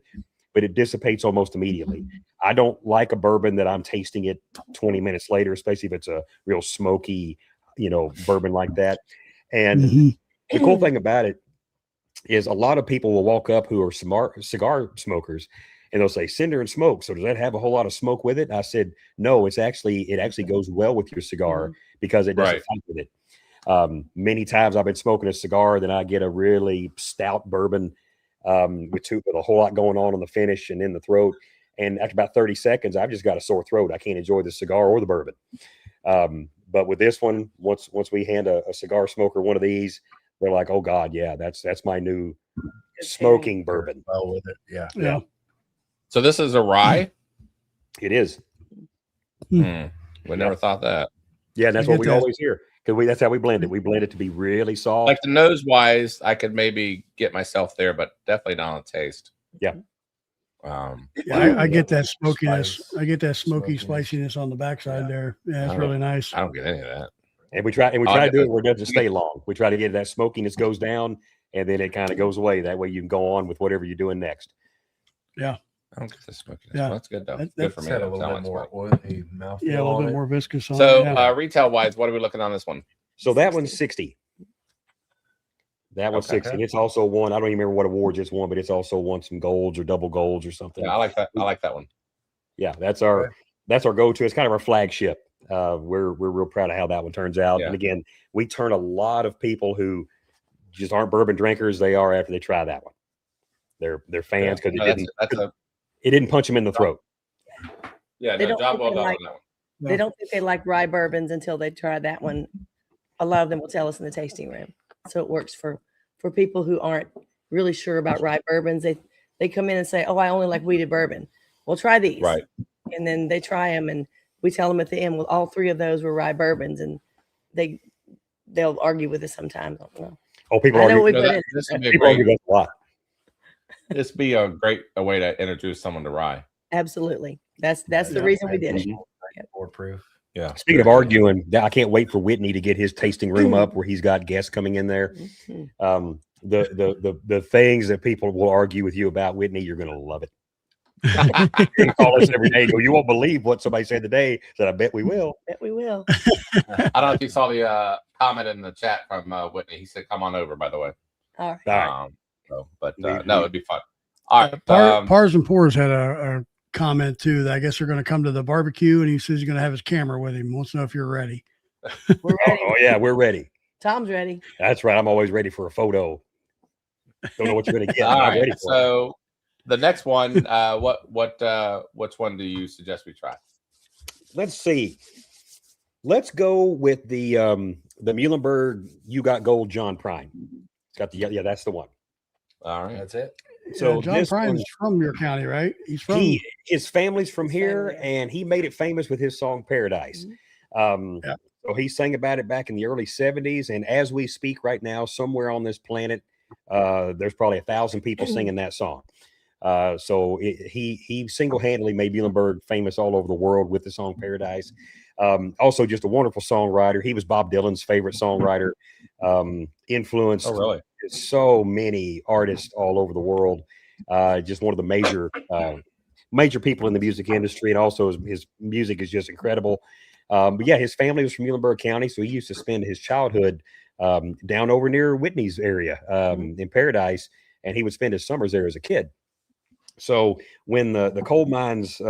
but it dissipates almost immediately. I don't like a bourbon that I'm tasting it 20 minutes later, especially if it's a real smoky, bourbon like that. And the cool thing about it is a lot of people will walk up who are cigar smokers, and they'll say Cinder and Smoke. So does that have a whole lot of smoke with it? And I said, no, it actually goes well with your cigar because it doesn't fight with it. Many times I've been smoking a cigar, then I get a really stout bourbon with a whole lot going on the finish and in the throat. And after about 30 seconds, I've just got a sore throat. I can't enjoy the cigar or the bourbon. But with this one, once we hand a cigar smoker one of these, they're like, oh God, yeah, that's my new smoking bourbon. Well with it. Yeah. So this is a rye? It is. We never thought that. Yeah, and that's what we always hear. because that's how we blend it. We blend it to be really soft. Like the nose wise, I could maybe get myself there, but definitely not on taste. Yeah. Yeah, I get that smokiness. Spice. I get that smoky Smokiness. spiciness on the backside Yeah. there. Yeah, it's I really nice. I don't get any of that. And we try Oh, to do it where it doesn't stay long. We try to get that smokiness goes down and then it kind of goes away. That way you can go on with whatever you're doing next. I don't get the smokiness. Yeah. Well, that's good though. That- Good for It's me. had a That's little how bit I more smoke. oily mouthfeel. Yeah, a little on bit it. more viscous on So it. Yeah. retail wise, what are we looking on this one? So that one's 60. That one's Okay. 60. It's also won. I don't even remember what awards it's won, but it's also won some golds or double golds or something. Yeah, I like that. I like that one. Yeah, that's our go-to. It's kind of our flagship. We're real proud of how that one turns out. Yeah. And again, we turn a lot of people who just aren't bourbon drinkers. They are after they try that one. They're fans because No, it didn't punch them in the throat. yeah, They no, don't job think well they done like- on that one. They don't think they like rye bourbons until they try that one. A lot of them will tell us in the tasting room. So it works for people who aren't really sure about rye bourbons. They come in and say, "Oh, I only like wheated bourbon." Well, try these. Right. And then they try them, and we tell them at the end, well, all three of those were rye bourbons, and they'll argue with us sometimes. I don't know. Oh, people I know argue. we No, put that- in. this would be a People argue great. with us a lot. This be a great way to introduce someone to rye. Absolutely. That's the Yeah. reason we did it. More proof. Yeah. Speaking of arguing, I can't wait for Whitney to get his tasting room up where he's got guests coming in there. Mhm. The things that people will argue with you about, Whitney, you're going to love it. You call us every day. And go, you won't believe what somebody said today. Said, I bet we will. Bet we will. I don't know if you saw the comment in the chat from Whitney. He said, "Come on over." By the way. All right. All right. But We- no, it'd be fun. All right. Pars and Pours had a comment too that I guess they're going to come to the barbecue, and he says he's going to have his camera with him. Wants to know if you're ready. We're ready. Oh, yeah, we're ready. Tom's ready. That's right. I'm always ready for a photo. Don't know what you're going to get. all but I'm right. ready for it. So the next one, which one do you suggest we try? Let's see. Let's go with the Muhlenberg You Got Gold John Prine. It's got the yeah, that's the one. All right. That's it. So John this Prine's one- from your county, right? He's from. his family's from His here, family, yeah. and he made it famous with his song Paradise. Yeah. So he sang about it back in the early 70s, and as we speak right now, somewhere on this planet, there's probably 1,000 people singing that song. So he single-handedly made Muhlenberg famous all over the world with the song Paradise. Also just a wonderful songwriter. He was Bob Dylan's favorite songwriter. Influenced Oh, really? so many artists all over the world. Just one of the major people in the music industry, and also his music is just incredible. But yeah, his family was from Muhlenberg County, so he used to spend his childhood down over near Whitney's area in Paradise, and he would spend his summers there as a kid. So when the coal mines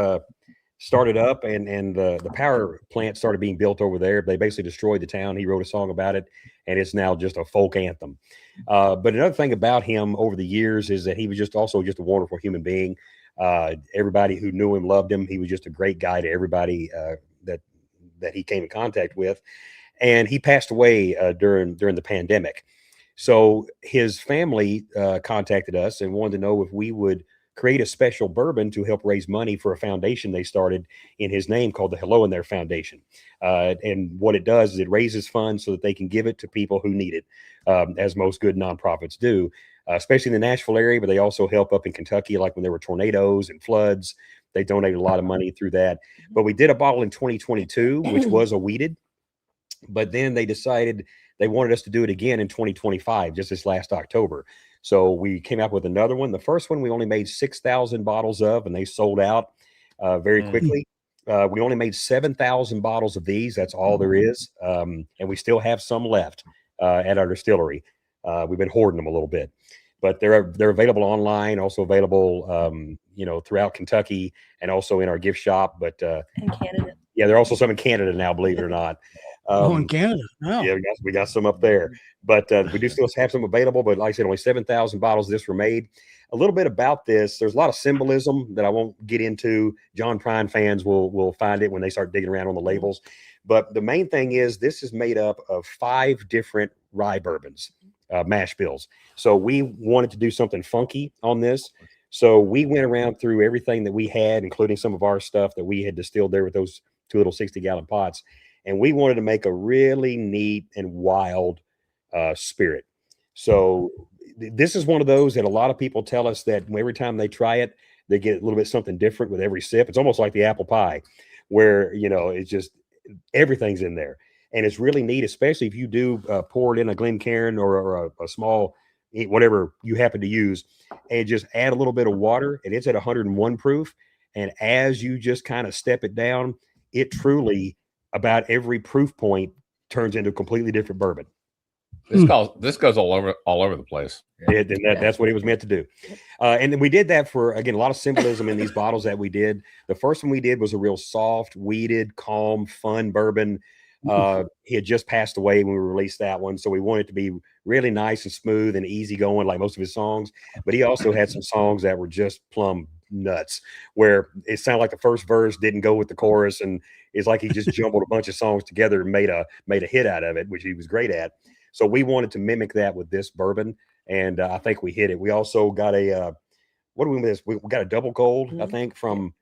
started up and the power plant started being built over there, they basically destroyed the town. He wrote a song about it, and it's now just a folk anthem. But another thing about him over the years is that he was also just a wonderful human being. Everybody who knew him loved him. He was just a great guy to everybody that he came in contact with. And he passed away during the pandemic. So his family contacted us and wanted to know if we would create a special bourbon to help raise money for a foundation they started in his name called the Hello in There Foundation. And what it does is it raises funds so that they can give it to people who need it, as most good nonprofits do, especially in the Nashville area, but they also help up in Kentucky, like when there were tornadoes and floods. They donated a lot of money through that. But we did a bottle in 2022, which was a wheated. But then they decided they wanted us to do it again in 2025, just this last October. So we came out with another one. The first one we only made 6,000 bottles of, and they sold out very quickly. We only made 7,000 bottles of these. That's all there is. And we still have some left at our distillery. We've been hoarding them a little bit. But they're available online, also available, throughout Kentucky and also in our gift shop. But In Canada. yeah, there are also some in Canada now, believe it or not. in Canada. Wow. Yeah, we got some up there, but we do still have some available. But like I said, only 7,000 bottles of this were made. A little bit about this. There's a lot of symbolism that I won't get into. John Prine fans will find it when they start digging around on the labels. But the main thing is this is made up of 5 different rye bourbons, mash bills. So we wanted to do something funky on this. So we went around through everything that we had, including some of our stuff that we had distilled there with those 2 little 60-gallon pots. and we wanted to make a really neat and wild spirit. So this is one of those that a lot of people tell us that every time they try it, they get a little bit something different with every sip. It's almost like the apple pie, where, you know, it's just everything's in there. And it's really neat, especially if you do pour it in a Glencairn or a small, whatever you happen to use, and just add a little bit of water, and it's at 101 proof. And as you just kind of step it down, it truly, about every proof point, turns into a completely different bourbon. This goes all over the place. That's what it was meant to do. And then we did that for, again, a lot of symbolism in these bottles that we did. The first one we did was a real soft, weeded, calm, fun bourbon. He had just passed away when we released that one, so we wanted it to be really nice and smooth and easy going, like most of his songs. But he also had some songs that were just plumb nuts, where it sounded like the first verse didn't go with the chorus, and it's like he just jumbled a bunch of songs together and made a hit out of it, which he was great at. So we wanted to mimic that with this bourbon, and I think we hit it. We also got a what do we miss? We got a double gold, I think, from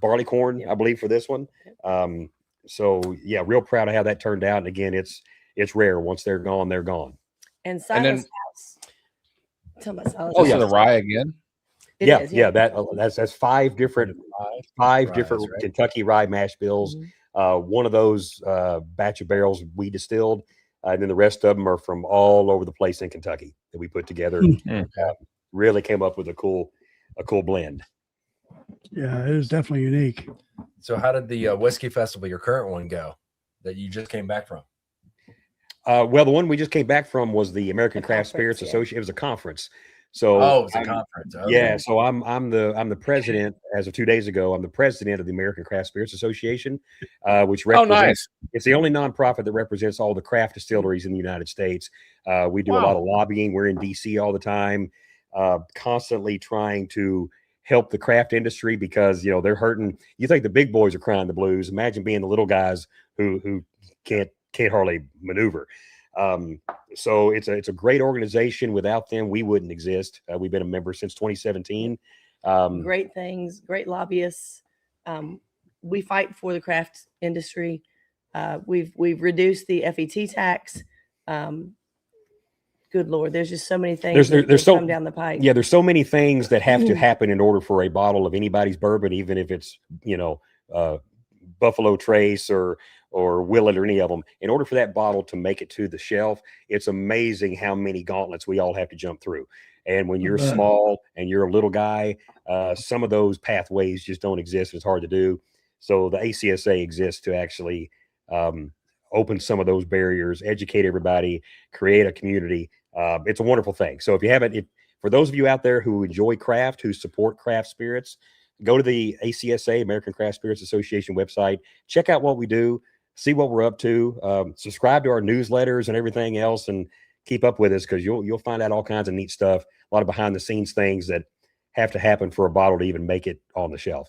barley corn, I believe, for this one. So yeah, real proud of how that turned out. And again, it's rare. Once they're gone, they're gone. And Silas House. Tell me about Silas. Oh, yeah, the rye again. It is, yeah. That's five different different Kentucky rye mash bills. One of those batch of barrels we distilled, and then the rest of them are from all over the place in Kentucky that we put together. Really came up with a cool blend. Yeah, it is definitely unique. So how did the whiskey festival, your current one, go that you just came back from? Well, the one we just came back from was the American Craft Spirits Association. It was a conference. So it was a conference. Okay. Yeah. So I'm the president as of 2 days ago. I'm the president of the American Craft Spirits Association, which represents, it's the only nonprofit that represents all the craft distilleries in the United States. We do a lot of lobbying. We're in DC all the time, constantly trying to help the craft industry, because, you know, they're hurting. You think the big boys are crying the blues. Imagine being the little guys who can't hardly maneuver. So it's a great organization. Without them, we wouldn't exist. We've been a member since 2017. Great things, great lobbyists. We fight for the craft industry. We've reduced the FET tax. Good Lord, there's just so many things there's so come down the pipe. Yeah, there's so many things that have to happen in order for a bottle of anybody's bourbon, even if it's, you know, Buffalo Trace or Willet or any of them. In order for that bottle to make it to the shelf, it's amazing how many gauntlets we all have to jump through. And when you're small and you're a little guy, some of those pathways just don't exist. It's hard to do. So the ACSA exists to actually open some of those barriers, educate everybody, create a community. It's a wonderful thing. So if you haven't, for those of you out there who enjoy craft, who support craft spirits, go to the ACSA, American Craft Spirits Association website, check out what we do, see what we're up to, subscribe to our newsletters and everything else, and keep up with us, because you'll find out all kinds of neat stuff, a lot of behind the scenes things that have to happen for a bottle to even make it on the shelf.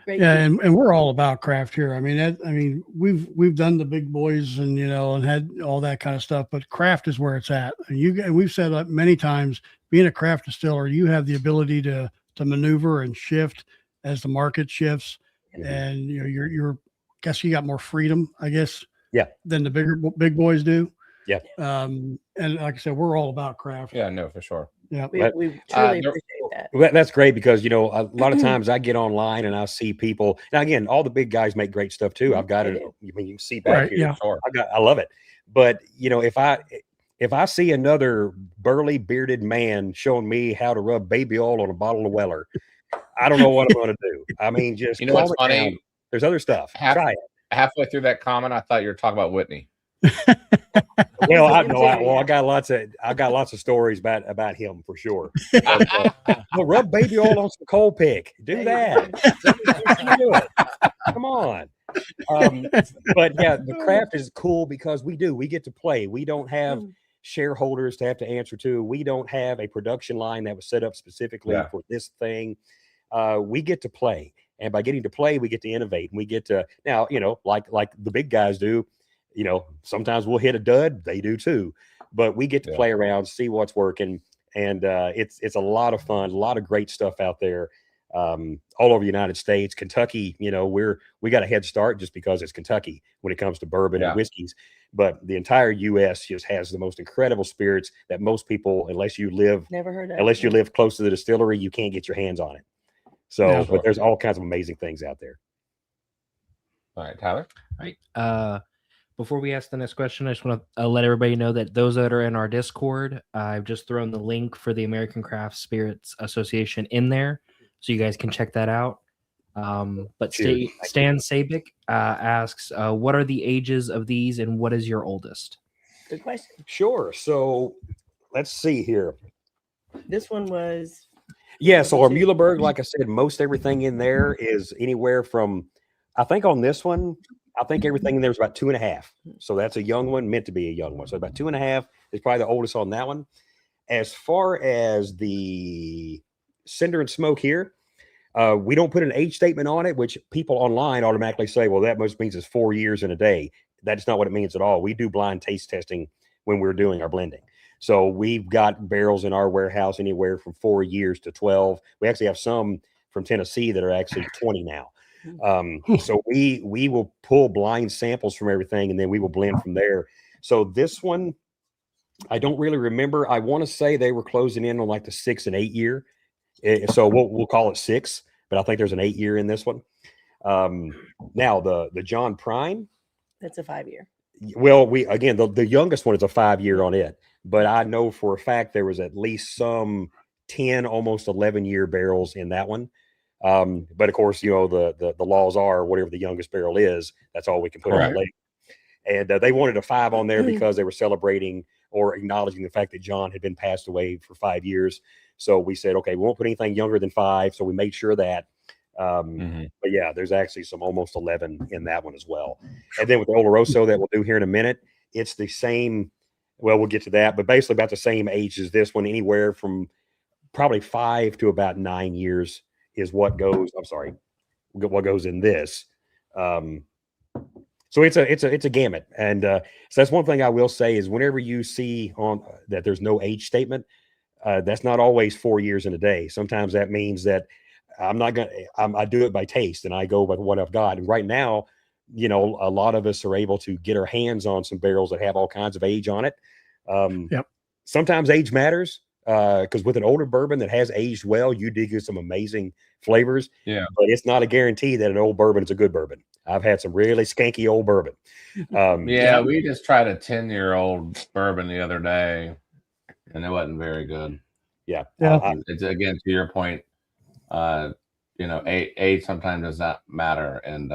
Great. Yeah, and we're all about craft here. I mean, we've done the big boys and, you know, and had all that kind of stuff, but craft is where it's at. And we've said that many times, being a craft distiller, you have the ability to maneuver and shift as the market shifts. And, you know, you're guess you got more freedom, I guess, than the big boys do. Yeah. And like I said, we're all about craft. Yeah, no, for sure. Yeah. We truly appreciate that. Well, that's great, because, you know, a lot of times I get online and I see people. Now, again, all the big guys make great stuff too. I've got it. You can see back here. Yeah. Sure. I love it. But, you know, if I see another burly bearded man showing me how to rub baby oil on a bottle of Weller, I don't know what I'm going to do. I mean, just, you know what's funny? Down. There's other stuff. Try it. Halfway through that comment, I thought you were talking about Whitney. Well, I got lots of stories about him for sure. Well, rub baby oil on some coal pick. Do that. Do it. Come on. But yeah, the craft is cool because we get to play. We don't have shareholders to have to answer to. We don't have a production line that was set up specifically for this thing. We get to play. And by getting to play, we get to innovate. And we get to, now, you know, like the big guys do, you know, sometimes we'll hit a dud. They do too. But we get to play around, see what's working. And it's a lot of fun, a lot of great stuff out there. all over the United States. Kentucky, you know, we got a head start just because it's Kentucky when it comes to bourbon and whiskeys. But the entire U.S. just has the most incredible spirits that most people, unless you live close to the distillery, you can't get your hands on it. So, but there's all kinds of amazing things out there. All right, Tyler. All right. Before we ask the next question, I just want to let everybody know that those that are in our Discord, I've just thrown the link for the American Craft Spirits Association in there, so you guys can check that out. But Stan Sabic asks, what are the ages of these and what is your oldest? Good question. Sure. So let's see here. This one was. Yeah. So our Muhlenberg, like I said, most everything in there is anywhere from, I think on this one, I think everything in there is about 2.5. So that's a young one, meant to be a young one. So about 2.5 is probably the oldest on that one. As far as the Cinder and Smoke here, we don't put an age statement on it, which people online automatically say, well, that must means it's 4 years and a day. That's not what it means at all. We do blind taste testing when we're doing our blending. So we've got barrels in our warehouse anywhere from 4 years to 12. We actually have some from Tennessee that are actually 20 now. So we will pull blind samples from everything, and then we will blend from there. So this one, I don't really remember. I want to say they were closing in on like the 6 and 8 year. So we'll call it 6, but I think there's an 8 year in this one. Now the John Prime. That's a 5 year. Well, the youngest one is a 5 year on it, but I know for a fact there was at least some 10, almost 11 year barrels in that one. But of course, you know, the laws are whatever the youngest barrel is, that's all we can put on the label. And they wanted a 5 on there because they were celebrating or acknowledging the fact that John had been passed away for 5 years. So we said, okay, we won't put anything younger than 5. So we made sure that, but yeah, there's actually some almost 11 in that one as well. And then with the Oloroso that we'll do here in a minute, it's the same. Well, we'll get to that, but basically about the same age as this one, anywhere from probably 5 to about 9 years is what goes. I'm sorry, what goes in this. So it's a gamut, and so that's one thing I will say is whenever you see on that there's no age statement, that's not always 4 years in a day. Sometimes that means that I do it by taste and I go with what I've got. And right now, you know, a lot of us are able to get our hands on some barrels that have all kinds of age on it. Sometimes age matters. Because with an older bourbon that has aged well, you do get some amazing flavors. Yeah, but it's not a guarantee that an old bourbon is a good bourbon. I've had some really skanky old bourbon. We just tried a 10-year-old bourbon the other day, and it wasn't very good. Yeah. It's again to your point. You know, age sometimes does not matter, and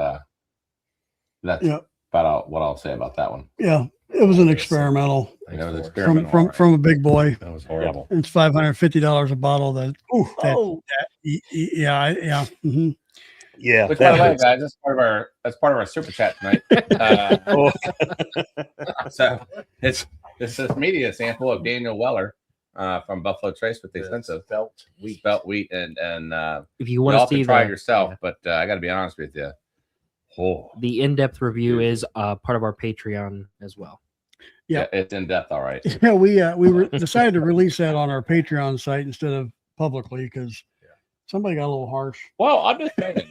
that's about what I'll say about that one. Yeah. It was an experimental. It was experimental from a big boy. That was horrible. It's $550 a bottle. Yeah. Which, by the way, guys, that's part of our super chat tonight. So this is media sample of Daniel Weller from Buffalo Trace with the expensive spelt wheat, and if you want to see try it yourself, but I got to be honest with you. The in-depth review is part of our Patreon as well. Yeah, it's in depth. All right. Yeah, we decided to release that on our Patreon site instead of publicly because somebody got a little harsh. Well, I'm just saying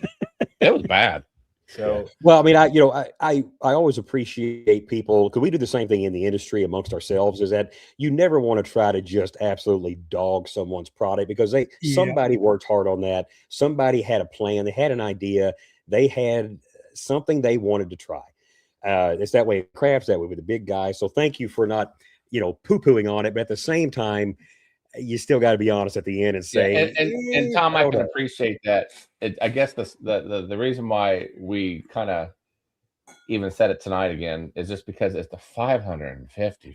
it was bad. So, well, I mean, I always appreciate people because we do the same thing in the industry amongst ourselves. Is that you never want to try to just absolutely dog someone's product because somebody worked hard on that. Somebody had a plan. They had an idea. They had something they wanted to try. It's that way. Craft's that way with the big guys. So thank you for not, poo-pooing on it. But at the same time, you still got to be honest at the end and say. And Tom, I can appreciate that. I guess the reason why we kind of even said it tonight again is just because it's the $550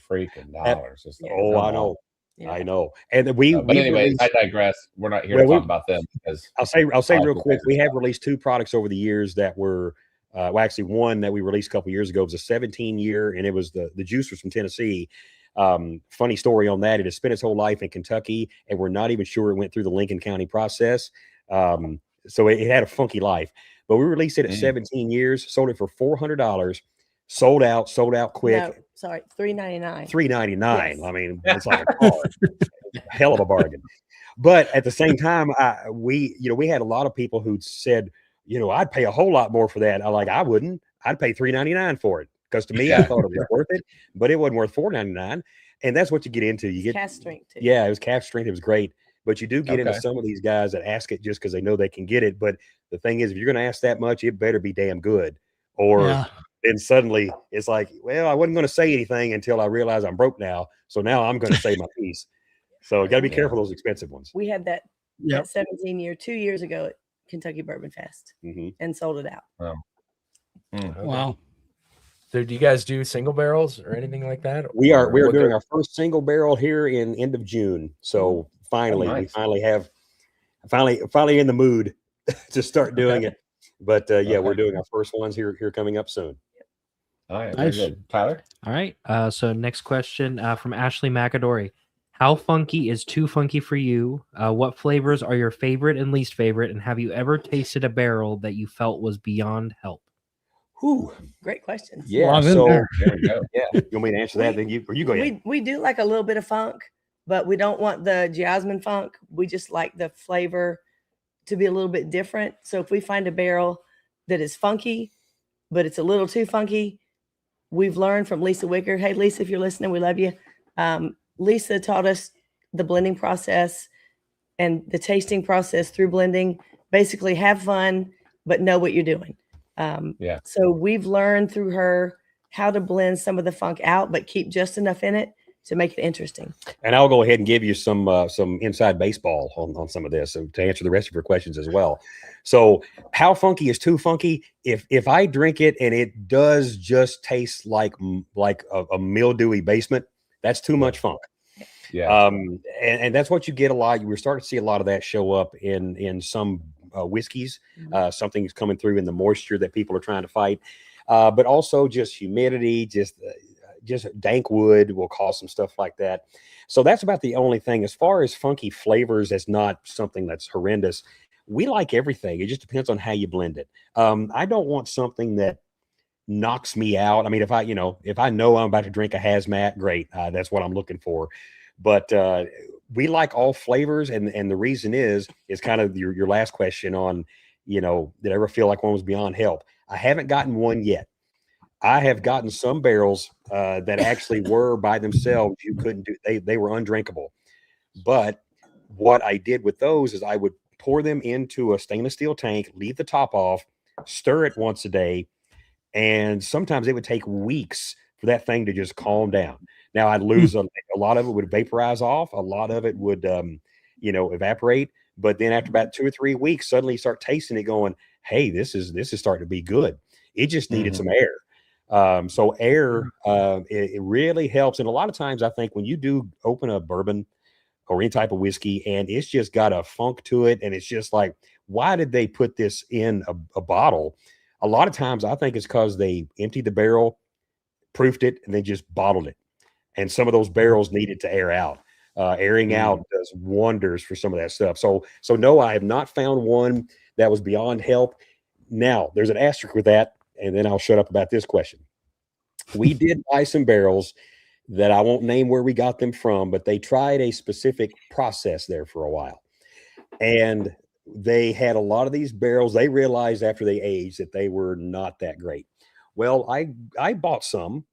freaking dollars. I know. Yeah. I know. And but anyway, I digress. We're not here to talk about them because I'll say real quick, we have released 2 products over the years that were actually one that we released a couple years ago. It was a 17-year, and it was the juice was from Tennessee. Funny story on that. It has spent its whole life in Kentucky, and we're not even sure it went through the Lincoln County process. So it had a funky life. But we released it at 17 years, sold it for $400, sold out quick. No, sorry, $399. $399. Yes. I mean, it's like a car. Hell of a bargain. But at the same time, we had a lot of people who said, I'd pay a whole lot more for that. I wouldn't. I'd pay $3.99 for it because to me, I thought it was worth it, but it wasn't worth $4.99. And that's what you get into. You get Cast strength too. Yeah, it was cast strength. It was great. But you do get into some of these guys that ask it just because they know they can get it. But the thing is, if you're going to ask that much, it better be damn good. Or then suddenly it's like, well, I wasn't going to say anything until I realized I'm broke now. So now I'm going to say my piece. So you got to be careful of those expensive ones. We had that 17-year, 2 years ago at Kentucky Bourbon Fest and sold it out. Wow. Wow. So do you guys do single barrels or anything like that? We are doing our first single barrel here in end of June. So finally, we finally in the mood to start doing it. But we're doing our first ones here coming up soon. All right, Nice. very good. Tyler? All right. So next question from Ashley McAdory. How funky is too funky for you? What flavors are your favorite and least favorite? And have you ever tasted a barrel that you felt was beyond help? Whew. Great questions. Yeah. So There we go. yeah. You want me to answer that? Then you go ahead. We do like a little bit of funk, but we don't want the jasmine funk. We just like the flavor to be a little bit different. So if we find a barrel that is funky, but it's a little too funky, we've learned from Lisa Wicker. Hey, Lisa, if you're listening, we love you. Lisa taught us the blending process and the tasting process through blending. Basically, have fun, but know what you're doing. So we've learned through her how to blend some of the funk out, but keep just enough in it to make it interesting. And I'll go ahead and give you some inside baseball on some of this, so to answer the rest of your questions as well. So how funky is too funky? If I drink it and it does just taste like a mildewy basement, that's too much funk. Yeah. And that's what you get a lot. We're starting to see a lot of that show up in some whiskeys. Something's coming through in the moisture that people are trying to fight, but also just humidity, just dank wood will cause some stuff like that. So that's about the only thing. As far as funky flavors, that's not something that's horrendous. We like everything. It just depends on how you blend it. I don't want something that knocks me out. I mean, if I know I'm about to drink a hazmat, great. That's what I'm looking for. But we like all flavors, and the reason is kind of your last question on, did I ever feel like one was beyond help? I haven't gotten one yet. I have gotten some barrels that actually were by themselves. You couldn't do, they were undrinkable. But what I did with those is I would pour them into a stainless steel tank, leave the top off, stir it once a day. And sometimes it would take weeks for that thing to just calm down. Now I'd lose a lot of it would vaporize off. A lot of it would, evaporate. But then after about 2 or 3 weeks, suddenly you start tasting it going, hey, this is starting to be good. It just needed some air. So air, it really helps. And a lot of times I think when you do open a bourbon or any type of whiskey and it's just got a funk to it, and it's just like, why did they put this in a bottle? A lot of times I think it's because they emptied the barrel, proofed it, and then just bottled it. And some of those barrels needed to air out. Airing out does wonders for some of that stuff. So no, I have not found one that was beyond help. Now, there's an asterisk with that, and then I'll shut up about this question. We did buy some barrels that I won't name where we got them from, but they tried a specific process there for a while. And they had a lot of these barrels. They realized after they aged that they were not that great. Well, I bought some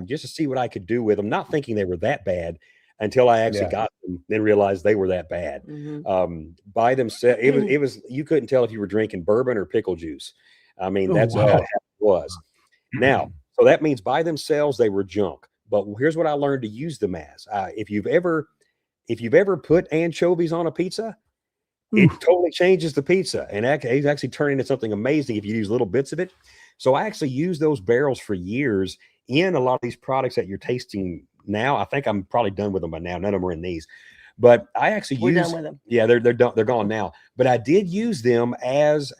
just to see what I could do with them, not thinking they were that bad until I actually got them, then realized they were that bad. By themselves, it was you couldn't tell if you were drinking bourbon or pickle juice. I mean, that's how it was. Now, so that means by themselves they were junk. But here's what I learned to use them as. If you've ever put anchovies on a pizza, it totally changes the pizza, and it's actually turning into something amazing if you use little bits of it. So I actually used those barrels for years in a lot of these products that you're tasting now. I think I'm probably done with them by now. None of them are in these, but I actually We're done with them. Yeah, they're done. They're gone now. But I did use them as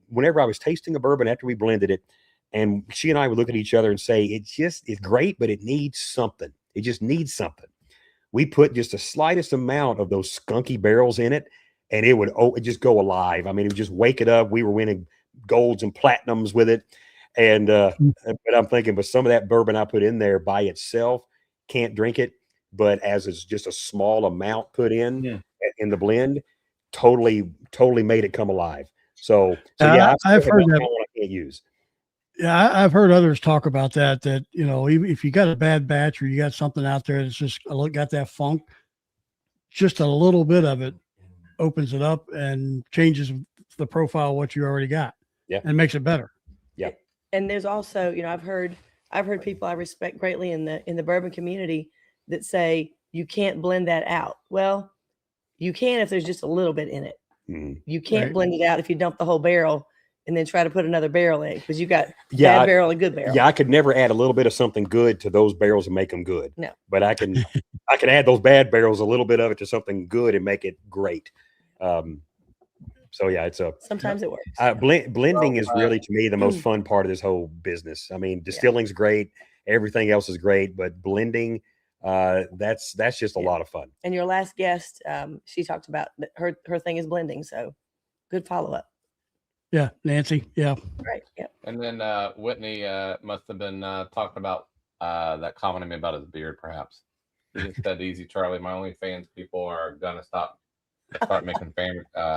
whenever I was tasting a bourbon after we blended it, and she and I would look at each other and say, it's great, but it needs something. It just needs something. We put just the slightest amount of those skunky barrels in it, and it would just go alive. I mean, it would just wake it up. We were winning golds and platinums with it. And but I'm thinking, but some of that bourbon I put in there by itself, can't drink it. But as it's just a small amount put in, in the blend totally made it come alive. So yeah, I've heard that. One I can't use. Yeah, I've heard others talk about that. That even if you got a bad batch or you got something out there that's just got that funk, just a little bit of it opens it up and changes the profile of what you already got. Yeah, and makes it better. Yeah, and there's also I've heard people I respect greatly in the bourbon community that say you can't blend that out. Well, you can if there's just a little bit in it. Mm-hmm. You can't blend it out if you dump the whole barrel and then try to put another barrel in, because you got bad barrel and good barrel. Yeah, I could never add a little bit of something good to those barrels and make them good. No, but I can add those bad barrels, a little bit of it to something good and make it great. So yeah, sometimes it works. Blending is really, to me, the most fun part of this whole business. I mean, distilling's great, everything else is great, but blending, that's just a lot of fun. And your last guest, she talked about that her thing is blending, so good follow up. Yeah, Nancy. Yeah. Right. Yeah. And then Whitney must have been talking about that comment I made about his beard, perhaps. He just said, "Easy, Charlie. My OnlyFans people are gonna start making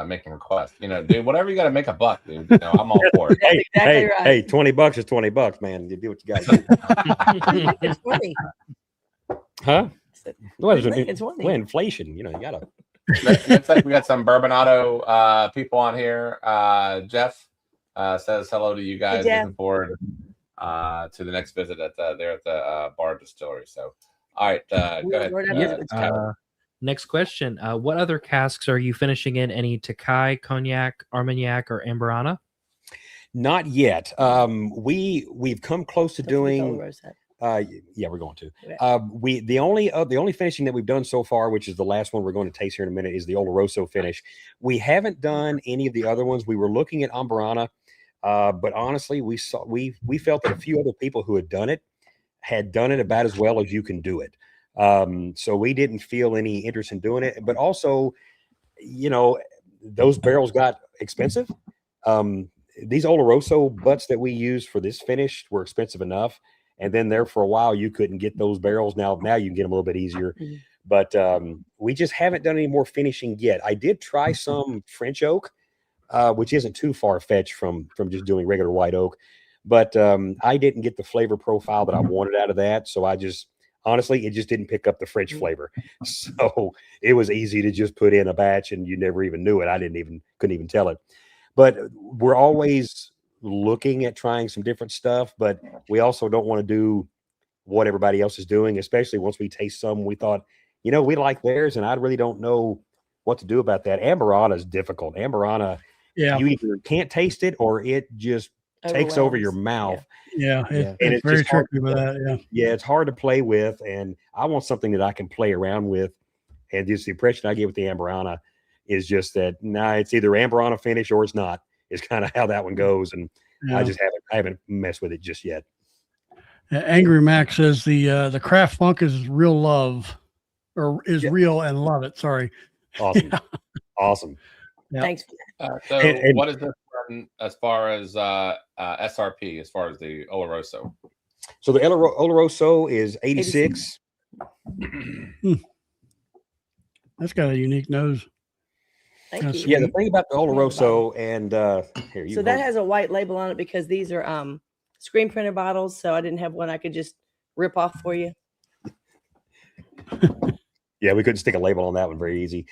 making requests. Dude, whatever you got to make a buck, dude. I'm all for it." Hey, right. $20 is $20, man. You do what you got to do. It's funny. Huh? Well, it's funny. Well, inflation. You gotta. Looks like we got some Bourbonado people on here. Jeff says hello to you guys. Hey, looking forward to the next visit there at the Bard Distillery. So, all right, go ahead. Next question. What other casks are you finishing in? Any Takai, Cognac, Armagnac, or Amburana? Not yet. We've come close to doing. Yeah, we're going to. The only finishing that we've done so far, which is the last one we're going to taste here in a minute, is the Oloroso finish. We haven't done any of the other ones. We were looking at Amburana, but honestly, we felt that a few other people who had done it about as well as you can do it. So we didn't feel any interest in doing it. But also, those barrels got expensive. These Oloroso butts that we used for this finish were expensive enough. And then there for a while, you couldn't get those barrels. Now you can get them a little bit easier. Mm-hmm. But we just haven't done any more finishing yet. I did try some French oak, which isn't too far fetched from just doing regular white oak. But I didn't get the flavor profile that I wanted out of that. So honestly, it just didn't pick up the French flavor. So it was easy to just put in a batch and you never even knew it. Couldn't even tell it. But we're always looking at trying some different stuff, but we also don't want to do what everybody else is doing, especially once we taste some. We thought, we like theirs, and I really don't know what to do about that. Amburana is difficult. Amburana, you either can't taste it or it just takes over your mouth. Yeah, it's very tricky with that. Yeah, it's hard to play with, and I want something that I can play around with. And just the impression I get with the Amburana is just that, it's either Amburana finish or it's not. Is kind of how that one goes, and I haven't messed with it just yet. Angry Mac says the craft funk is real love, or is real and love it. Sorry. Awesome, awesome. Yeah. Thanks. So, what is this as far as SRP, as far as the Oloroso? So the Oloroso is 86. That's got a unique nose. Thank you. Yeah, the thing about the Oloroso, and here you. So that has a white label on it because these are screen printed bottles. So I didn't have one I could just rip off for you. Yeah, we couldn't stick a label on that one very easy.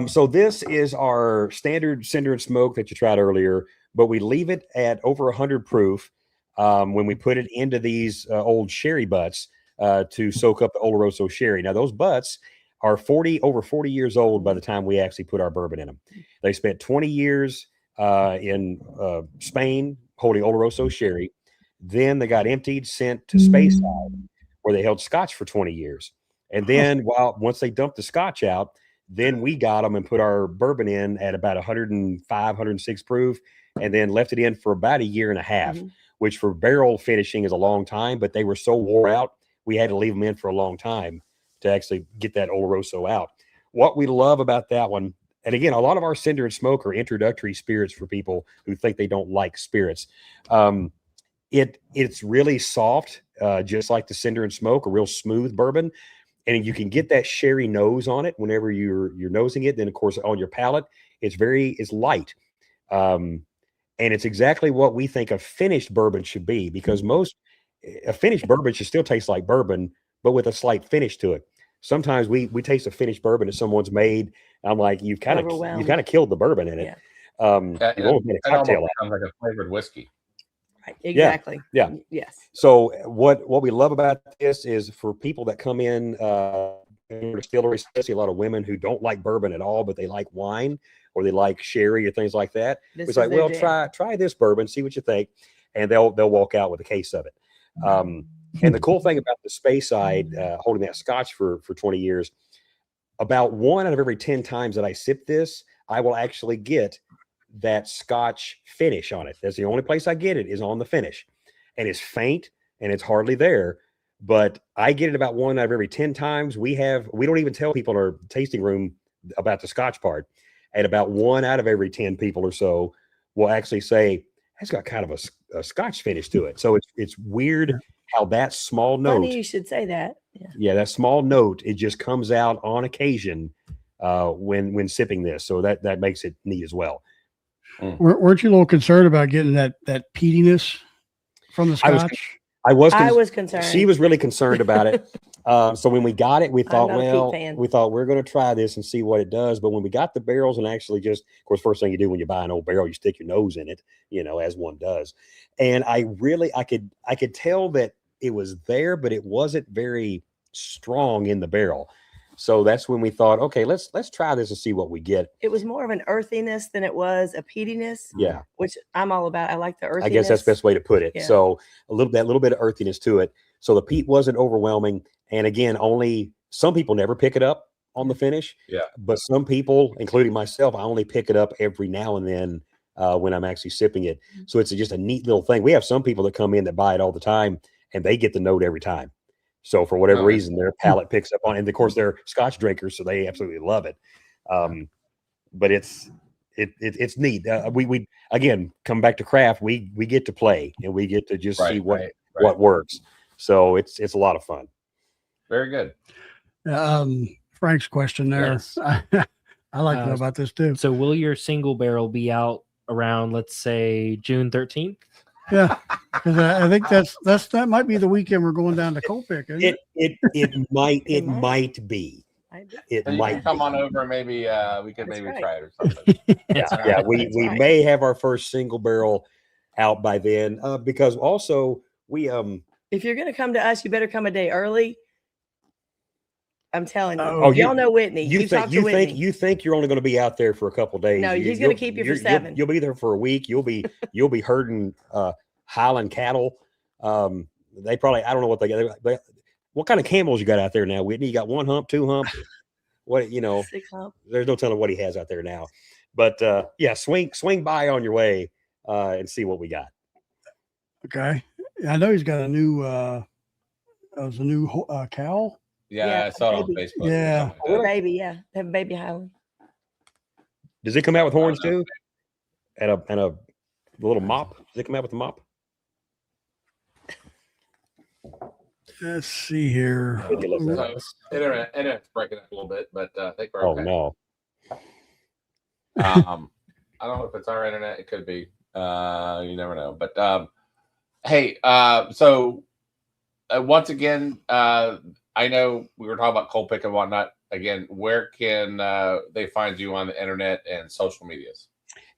So this is our standard Cinder and Smoke that you tried earlier, but we leave it at over 100 proof when we put it into these old sherry butts to soak up the Oloroso sherry. Now those butts are over 40 years old by the time we actually put our bourbon in them. They spent 20 years in Spain holding Oloroso sherry. Then they got emptied, sent to Speyside, where they held Scotch for 20 years. And then once they dumped the Scotch out, then we got them and put our bourbon in at about 105, 106 proof, and then left it in for about a year and a half, which for barrel finishing is a long time, but they were so wore out, we had to leave them in for a long time to actually get that Oloroso out. What we love about that one, and again, a lot of our Cinder and Smoke are introductory spirits for people who think they don't like spirits. It's really soft, just like the Cinder and Smoke, a real smooth bourbon. and you can get that sherry nose on it whenever you're nosing it. Then of course on your palate, it's light. And it's exactly what we think a finished bourbon should be, because a finished bourbon should still taste like bourbon, but with a slight finish to it. Sometimes we taste a finished bourbon that someone's made. I'm like, you've kind of killed the bourbon in it. Yeah. You've almost made a cocktail. Sounds like a flavored whiskey. Right. Exactly. Yeah. Yes. So what we love about this is for people that come in distilleries, especially a lot of women who don't like bourbon at all, but they like wine or they like sherry or things like that. It's like, well, try this bourbon, see what you think, and they'll walk out with a case of it. And the cool thing about the Speyside, holding that Scotch for 20 years, about 1 out of every 10 times that I sip this, I will actually get that Scotch finish on it. That's the only place I get it, is on the finish, and it's faint and it's hardly there. But I get it about 1 out of every 10 times. We don't even tell people in our tasting room about the Scotch part, and about 1 out of every 10 people or so will actually say it's got kind of a Scotch finish to it. So it's weird how that small note. Funny you should say that. Yeah, that small note, it just comes out on occasion when sipping this. So that makes it neat as well. Weren't you a little concerned about getting that peatiness from the Scotch? I was concerned. She was really concerned about it. So when we got it, we thought, we're going to try this and see what it does. But when we got the barrels and actually of course, first thing you do when you buy an old barrel, you stick your nose in it, as one does. And I could tell that it was there, but it wasn't very strong in the barrel. So that's when we thought, okay, let's try this and see what we get. It was more of an earthiness than it was a peatiness. Yeah, which I'm all about. I like the earthiness. I guess that's the best way to put it. Yeah. So that little bit of earthiness to it. So the peat wasn't overwhelming. And again, only some people never pick it up on the finish. Yeah, but some people, including myself, I only pick it up every now and then when I'm actually sipping it. So it's just a neat little thing. We have some people that come in that buy it all the time, and they get the note every time. So for whatever reason, their palate picks up on it. And of course, they're Scotch drinkers, so they absolutely love it. But it's neat. We again, come back to craft. We get to play, and we get to just see what works. So it's a lot of fun. Very good. Frank's question there. Yes. I like to know about this too. So will your single barrel be out around, let's say, June 13th? Yeah, because I think that might be the weekend we're going down to Colpick. It might be. It might come on over and maybe we could try it or something. Yeah. We may have our first single barrel out by then, because also we if you're gonna come to us, you better come a day early. I'm telling you. Y'all know Whitney. You think you're only going to be out there for a couple of days? No, he's going to keep you for 7. You'll be there for a week. You'll be herding Highland cattle. They probably, I don't know what they got. What kind of camels you got out there now, Whitney? You got 1 hump, 2 hump? What 6 hump. There's no telling what he has out there now. But swing by on your way and see what we got. Okay, I know he's got a new cow. Yeah, I saw it on Facebook. Yeah. Baby, they have a baby Highland. Does it come out with horns too? And a little mop? Does it come out with a mop? Let's see here. Internet's breaking up a little bit, but I think we're okay. No. I don't know if it's our internet. It could be. You never know. But hey, so once again, I know we were talking about Colpick and whatnot. Again, where can they find you on the internet and social medias?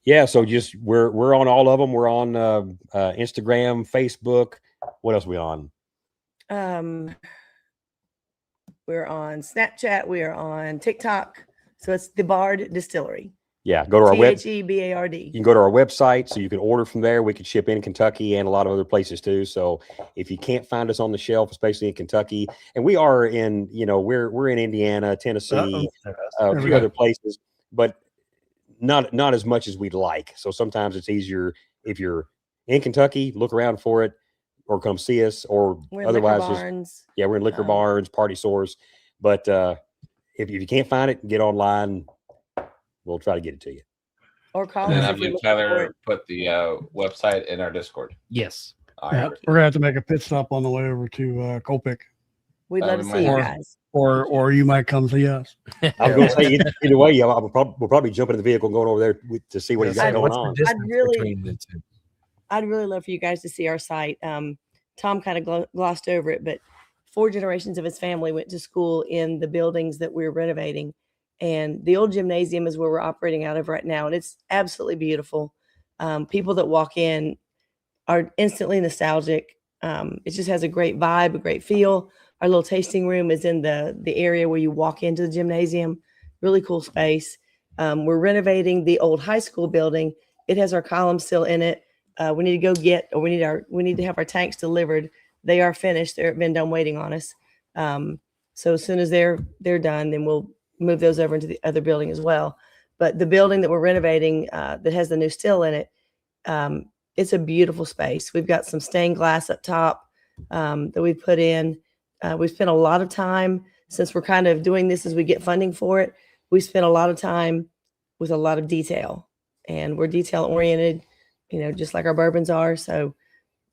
Yeah, so just we're on all of them. We're on Instagram, Facebook. What else are we on? We're on Snapchat. We are on TikTok. So it's the Bard Distillery. Yeah, go to our website. THEBARD. You can go to our website, so you can order from there. We can ship in Kentucky and a lot of other places too. So if you can't find us on the shelf, especially in Kentucky, and we are in, we're in Indiana, Tennessee, a few other places, but not as much as we'd like. So sometimes it's easier if you're in Kentucky, look around for it, or come see us, or otherwise we're in liquor barns, party stores. But if you can't find it, get online. We'll try to get it to you. Or call us. And have you, Tyler, put the website in our Discord? Yes. We're gonna have to make a pit stop on the way over to Colpick. We'd love to we see you might guys. or you might come see us. I was going to say either way, yeah, we'll probably jump in the vehicle and going over there to see what you got going on. I'd really love for you guys to see our site. Tom kind of glossed over it, but 4 generations of his family went to school in the buildings that we're renovating. And the old gymnasium is where we're operating out of right now. And it's absolutely beautiful. People that walk in are instantly nostalgic. It just has a great vibe, a great feel. Our little tasting room is in the area where you walk into the gymnasium. Really cool space. We're renovating the old high school building. It has our columns still in it. We need to go we need to have our tanks delivered. They are finished. They've been done waiting on us. So as soon as they're done, then we'll move those over into the other building as well. But the building that we're renovating that has the new still in it, it's a beautiful space. We've got some stained glass up top that we've put in. We've spent a lot of time, since we're kind of doing this as we get funding for it, we spent a lot of time with a lot of detail, and we're detail oriented, just like our bourbons are. So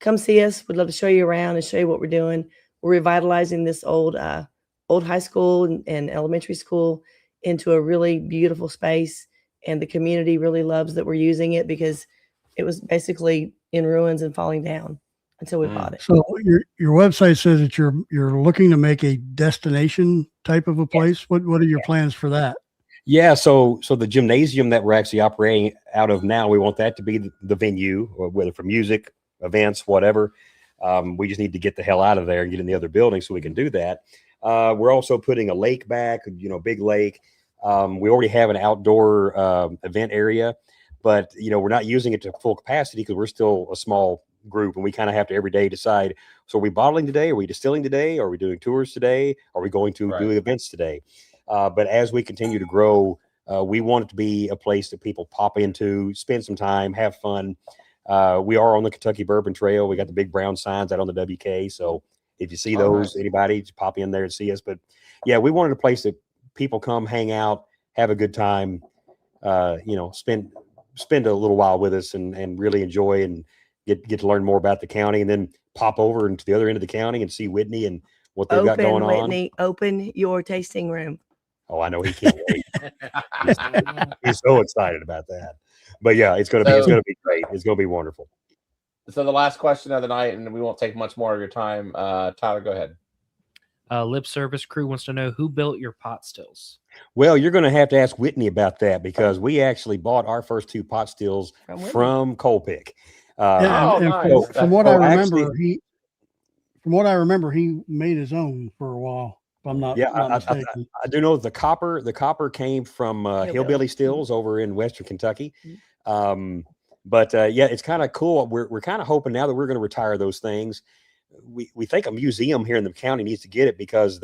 come see us. We'd love to show you around and show you what we're doing. We're revitalizing this old high school and elementary school into a really beautiful space. And the community really loves that we're using it, because it was basically in ruins and falling down until we bought it. So your website says that you're looking to make a destination type of a place. Yes. What are your plans for that? Yeah, so the gymnasium that we're actually operating out of now, we want that to be the venue, or whether for music, events, whatever. We just need to get the hell out of there and get in the other building so we can do that. We're also putting a lake back, big lake. We already have an outdoor event area, but we're not using it to full capacity because we're still a small group, and we kind of have to every day decide, so are we bottling today? Are we distilling today? Are we doing tours today? Are we going to do events today? But as we continue to grow, we want it to be a place that people pop into, spend some time, have fun. We are on the Kentucky Bourbon Trail. We got the big brown signs out on the WK. So if you see those, anybody, just pop in there and see us. But yeah, we wanted a place that people come, hang out, have a good time, spend a little while with us and really enjoy and get to learn more about the county, and then pop over into the other end of the county and see Whitney and what they've got going Whitney, on. Open your tasting room. Oh, I know he can't wait. He's so excited about that. But yeah, it's gonna be great. It's gonna be wonderful. So the last question of the night, and we won't take much more of your time. Tyler, go ahead. Lip Service Crew wants to know who built your pot stills. Well, you're going to have to ask Whitney about that, because we actually bought our first 2 pot stills from Colepick. From what I remember, he made his own for a while. If I'm not, mistaken. I do know the copper came from Hillbilly Stills over in Western Kentucky. But it's kind of cool. We're kind of hoping now that we're going to retire those things. We think a museum here in the county needs to get it, because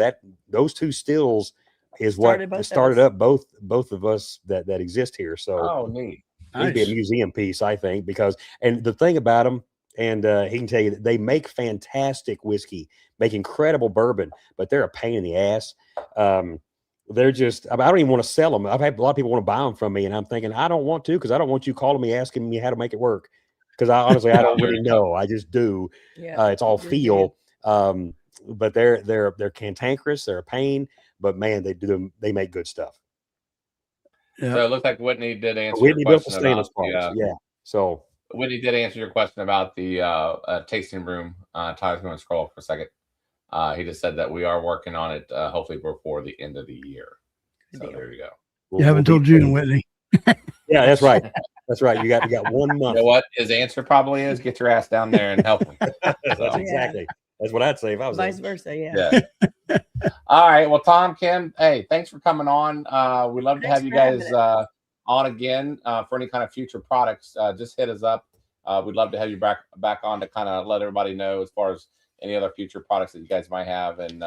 those 2 stills is what started up both of us that exist here. So neat. It'd be a museum piece, I think, and the thing about them, and he can tell you that they make fantastic whiskey, make incredible bourbon, but they're a pain in the ass. They're just, I don't even want to sell them. I've had a lot of people want to buy them from me, and I'm thinking, I don't want to, because I don't want you calling me asking me how to make it work. Because I don't really know. I just do. Yeah, it's all feel. But they're cantankerous. They're a pain, but man, they make good stuff. Yeah. So it looks like Whitney did answer your question about So Whitney did answer your question about the tasting room. Tyler's going to scroll for a second. He just said that we are working on it, hopefully before the end of the year. So there you go. You haven't told June, Whitney. Yeah, that's right. That's right. You got 1 month. You know what his answer probably is? Get your ass down there and help him. That's exactly. That's what I'd say if I was vice versa. Yeah. All right. Well, Tom, Kim, hey, thanks for coming on. We'd love to have you guys on again for any kind of future products. Just hit us up. We'd love to have you back on to kind of let everybody know as far as any other future products that you guys might have. And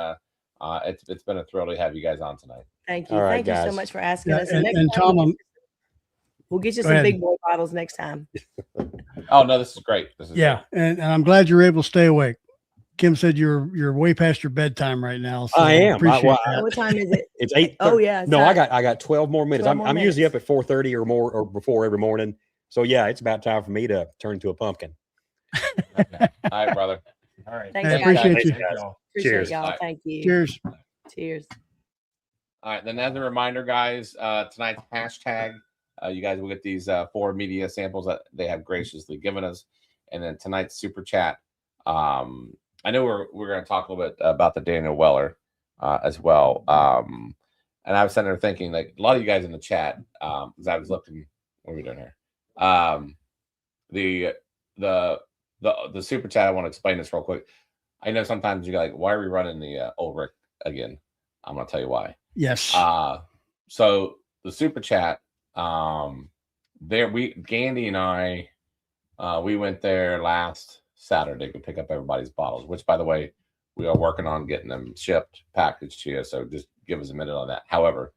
it's been a thrill to have you guys on tonight. Thank you. Thank you so much for asking us. And Tom, we'll get you some big boy bottles next time. Oh no, this is great. Great. And I'm glad you're able to stay awake. Kim said you're way past your bedtime right now. So I am. What time is it? It's 8. Oh yeah. No, I got 12 more minutes. I'm usually up at 4:30 or more or before every morning. So yeah, it's about time for me to turn into a pumpkin. Okay. All right, brother. All right. Thanks, I guys. appreciate you. Thanks, guys. Appreciate Cheers. y'all. Bye. Thank you. Cheers. Cheers. All right. Then, as a reminder, guys, tonight's hashtag, you guys will get these 4 media samples that they have graciously given us, and then tonight's super chat. I know we're going to talk a little bit about the Daniel Weller as well. And I was sitting there thinking, like, a lot of you guys in the chat, because I was looking, what are we doing here? The super chat. I want to explain this real quick. I know sometimes you're like, why are we running the old Rick again? I'm going to tell you why. Yes. So the super chat, Gandy and I, we went there last Saturday to pick up everybody's bottles, which, by the way, we are working on getting them shipped, packaged to you. So just give us a minute on that. However,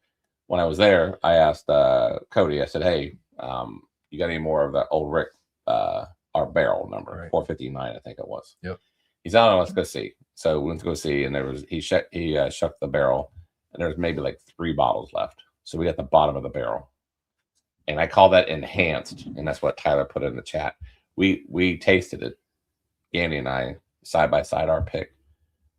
when I was there, I asked Cody, I said, hey, you got any more of that old Rick, our barrel number, Right. 459, I think it was. Yep. He's out on, let's go see. So we went to go see, and he shook the barrel, and there was maybe like 3 bottles left. So we got the bottom of the barrel. And I call that enhanced, and that's what Tyler put in the chat. We tasted it, Andy and I, side by side, our pick.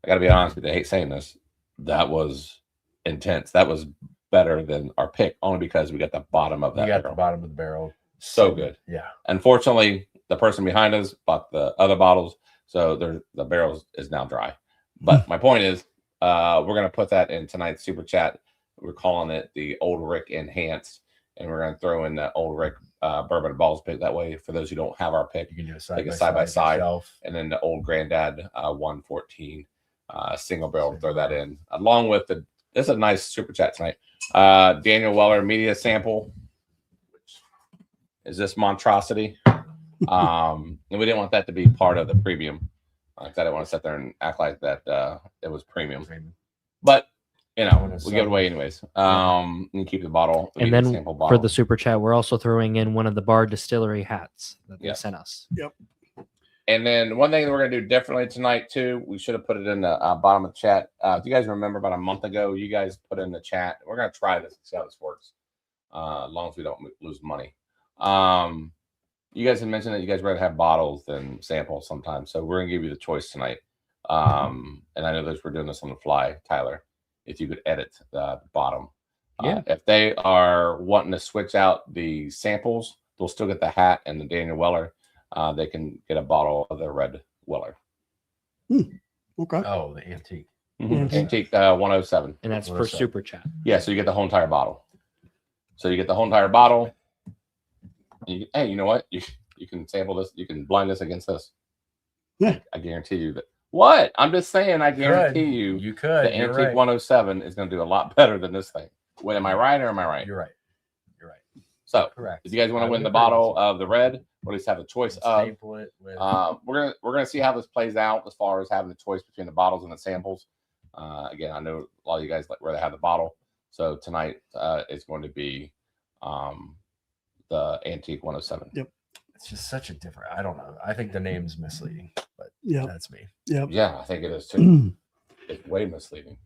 I got to be honest with you, I hate saying this. That was intense. That was better than our pick, only because we got the bottom of that We got barrel. the bottom of the barrel. So good. Yeah. Unfortunately, the person behind us bought the other bottles, so the barrel is now dry. But my point is, we're going to put that in tonight's super chat. We're calling it the Old Rick Enhanced, and we're going to throw in the Old Rick Bourbon and Ballz pick. That way, for those who don't have our pick, You can do a take a side by side, yourself. and then the Old Granddad 114 single barrel. Throw that in along with the. This is a nice super chat tonight. Daniel Weller media sample. Is this monstrosity? And we didn't want that to be part of the premium. I didn't want to sit there and act like that it was premium. But you know, we give it away anyways. And keep the bottle. And media then sample for bottle. the super chat, we're also throwing in one of the Bard Distillery hats that they Yeah. sent us. And then one thing that we're going to do differently tonight, too, we should have put it in the bottom of the chat. If you guys remember about a month ago, you guys put in the chat. We're going to try this and see how this works, as long as we don't lose money. You guys had mentioned that you guys rather have bottles than samples sometimes. So we're going to give you the choice tonight. And I know we're doing this on the fly, Tyler, if you could edit the bottom. Yeah. If they are wanting to switch out the samples, they'll still get the hat and the Daniel Weller. They can get a bottle of the red Weller. Okay. Oh, the antique. Mhm. Antique 107. And that's for 107. super chat. Yeah, so you get the whole entire bottle. So you get the whole entire bottle. Hey, you know what? You can sample this. You can blind this against this. Yeah. I guarantee you that. What? I'm just saying, I guarantee you You could. the You're Antique right. 107 is going to do a lot better than this thing. Wait, am I right or am I right? You're right. You're right. So Correct. if you guys want I to would win the agree bottle with you. of the red, or at least have the choice of, Staple it with we're gonna see how this plays out as far as having the choice between the bottles and the samples. Again, I know a lot of you guys like rather have the bottle, so tonight is going to be the Antique 107. Yep. it's just such a different. I don't know. I think the name's misleading, but Yeah. that's me. Yeah, I think it is too. It's way misleading.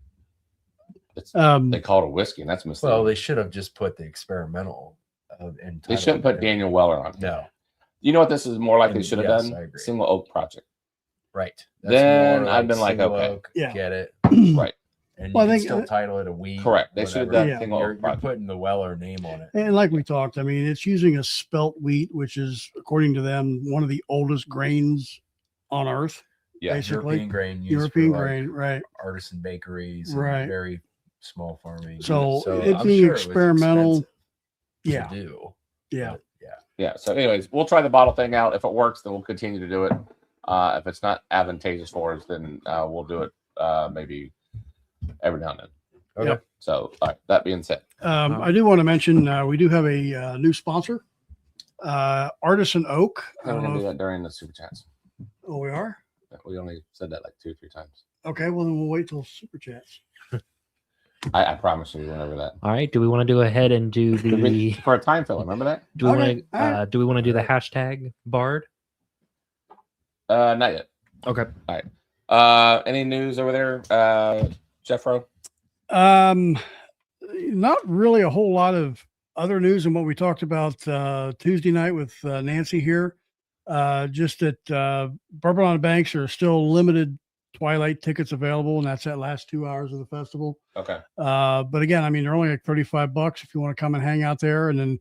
It's they call it a whiskey, and that's misleading. Well, they should have just put the experimental. They shouldn't put Daniel Weller on. No. You know what this is more like they And should have yes, I done? agree. Single oak project. Right. Then more I've been like, single okay. oak, Yeah. get it. Right. And Well, I you can think, still title it a wheat. Correct. They should have whatever. done Yeah. single You're, oak you're project. putting the Weller name on it. And like we talked, I mean, it's using a spelt wheat, which is, according to them, one of the oldest grains on earth. Yeah. basically. European grain. Used European for, like, grain, right? artisan bakeries. Right. And very small farming. So, it I'm being sure it was experimental. expensive Yeah. to do. Yeah. but yeah. Yeah. So, anyways, we'll try the bottle thing out. If it works, then we'll continue to do it. If it's not advantageous for us, then we'll do it maybe every now and then. Okay. Yep. So, all right. That being said, I do want to mention we do have a new sponsor, Artisan Oak. I we're don't gonna know do if- that during the super chats. oh, we are? We only said that like 2 or 3 times. Okay, well, then we'll wait till super chats. I promise you, we went over that. All right. Do we want to go ahead and do the? For a time filler. Remember that? Do we Okay, want to? all right. Do we want to do the hashtag Bard? Not yet. Okay. Any news over there, Jeffro? Not really a whole lot of other news than what we talked about Tuesday night with Nancy here. Just that Bourbon on the Banks are still limited twilight tickets available, and that's that last 2 hours of the festival. Okay. But again, I mean, they're only like $35 if you want to come and hang out there and then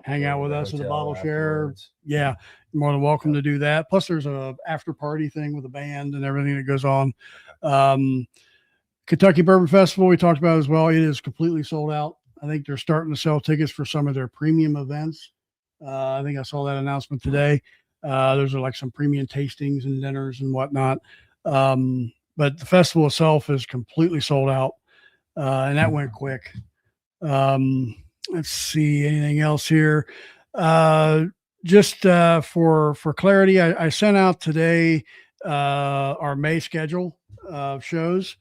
hang out with us at the bottle share. Yeah, you're more than welcome to do that. Plus, there's a after party thing with a band and everything that goes on. Kentucky Bourbon Festival, we talked about as well. It is completely sold out. I think they're starting to sell tickets for some of their premium events. I think I saw that announcement today. Those are like some premium tastings and dinners and whatnot. But the festival itself is completely sold out. And that went quick. Let's see anything else here. Just for clarity, I sent out today our May schedule of shows.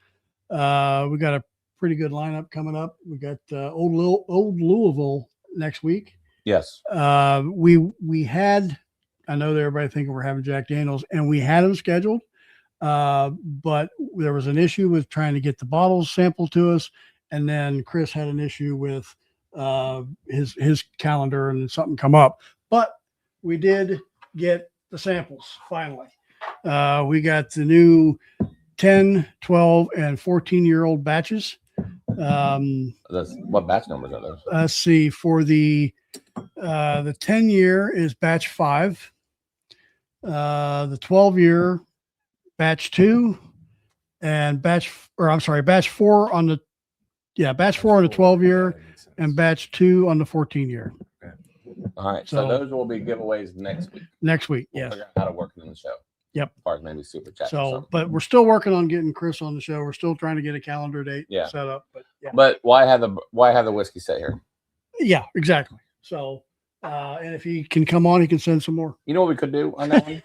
We got a pretty good lineup coming up. We got old Louisville next week. Yes. We had, I know that everybody thinking we're having Jack Daniels, and we had them scheduled, but there was an issue with trying to get the bottles sampled to us, and then Chris had an issue with his calendar and something come up. But we did get the samples finally. We got the new 10, 12, and 14-year-old batches. What batch numbers are those? Let's see. For the 10-year is batch 5. The 12-year batch 2, and batch 4 on the batch 4 on the 12-year, and batch 2 on the 14-year. All right. So those will be giveaways next week. Next week, We'll yes. figure out how to work it in the show. Yep. As far as maybe super chat. So, but we're still working on getting Chris on the show. We're still trying to get a calendar date set up. But yeah. But why have the whiskey set here? Yeah, exactly. So, and if he can come on, he can send some more. You know what we could do on that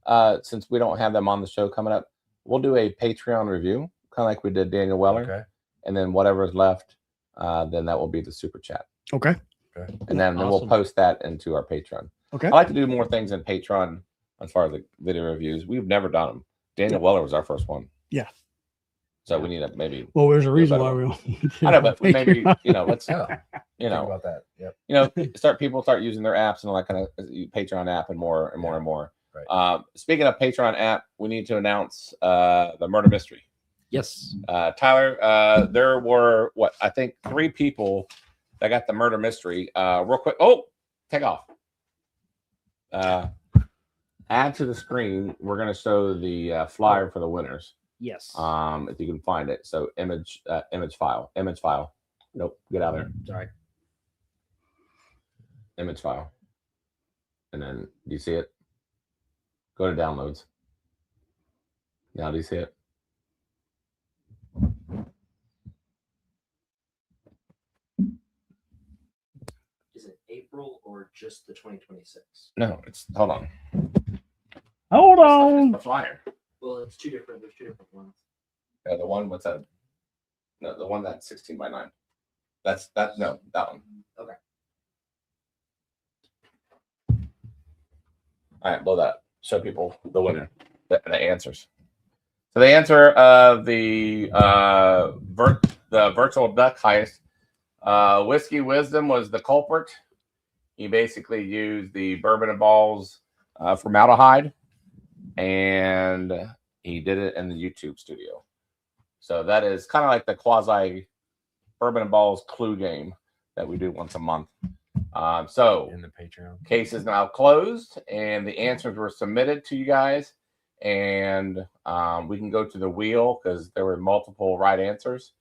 one? Since we don't have them on the show coming up, we'll do a Patreon review, kind of like we did Daniel Weller. Okay. And then whatever is left, then that will be the super chat. Okay. And then we'll post that into our Patreon. Okay. I like to do more things in Patreon as far as the video reviews. We've never done them. Daniel Weller was our first one. Yeah. So we need to maybe. Well, there's a reason why we. I know, but maybe let's Think about that. Yep. People start using their apps and all that kind of Patreon app and more and more and more. Right. Speaking of Patreon app, we need to announce the murder mystery. Yes. Tyler, there were I think 3 people that got the murder mystery. Real quick. Oh, take off. Add to the screen. We're going to show the flyer for the winners. Yes. If you can find it. So image file. Nope. Get out of there. Sorry. Image file. And then do you see it? Go to downloads. Now do you see it? Is it April or just the 2026? No, it's hold on. Hold It's on. the flyer. Well, it's two different. There's 2 different ones. Yeah, the one what's that? No, the one that's 16 by 9. That one. Okay. All right, blow that. Show people the winner, the answers. So the answer of the virtual duck heist, Whiskey Wisdom was the culprit. He basically used the Bourbon and Ballz formaldehyde, and he did it in the YouTube studio. So that is kind of like the quasi Bourbon and Ballz clue game that we do once a month. So In the Patreon. case is now closed, and the answers were submitted to you guys, and we can go to the wheel because there were multiple right answers.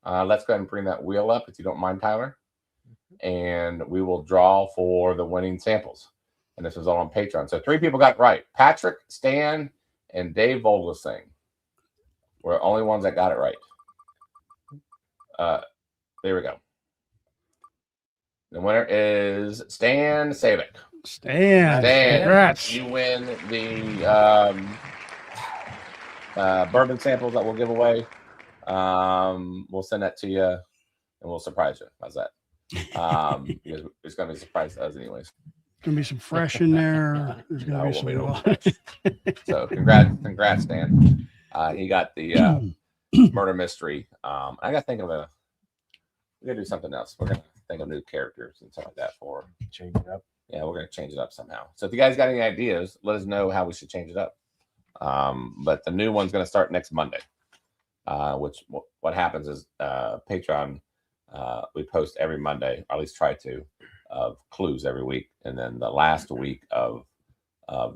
Let's go ahead and bring that wheel up if you don't mind, Tyler, and we will draw for the winning samples. And this was all on Patreon. So 3 people got it right. Patrick, Stan, and Dave Vogelsang were the only ones that got it right. There we go. The winner is Stan Savick. Stan, congrats. You win the bourbon samples that we'll give away. We'll send that to you, and we'll surprise you. How's that? Because it's going to be a surprise to us anyways. Gonna be some fresh in there. There's gonna be some. So congrats, Dan. He got the murder mystery. I got to think of we're gonna do something else. We're gonna think of new characters and stuff like that for change it up. Yeah, we're gonna change it up somehow. So if you guys got any ideas, let us know how we should change it up. But the new one's gonna start next Monday. Which what happens is Patreon, we post every Monday, or at least try to, of clues every week, and then the last week of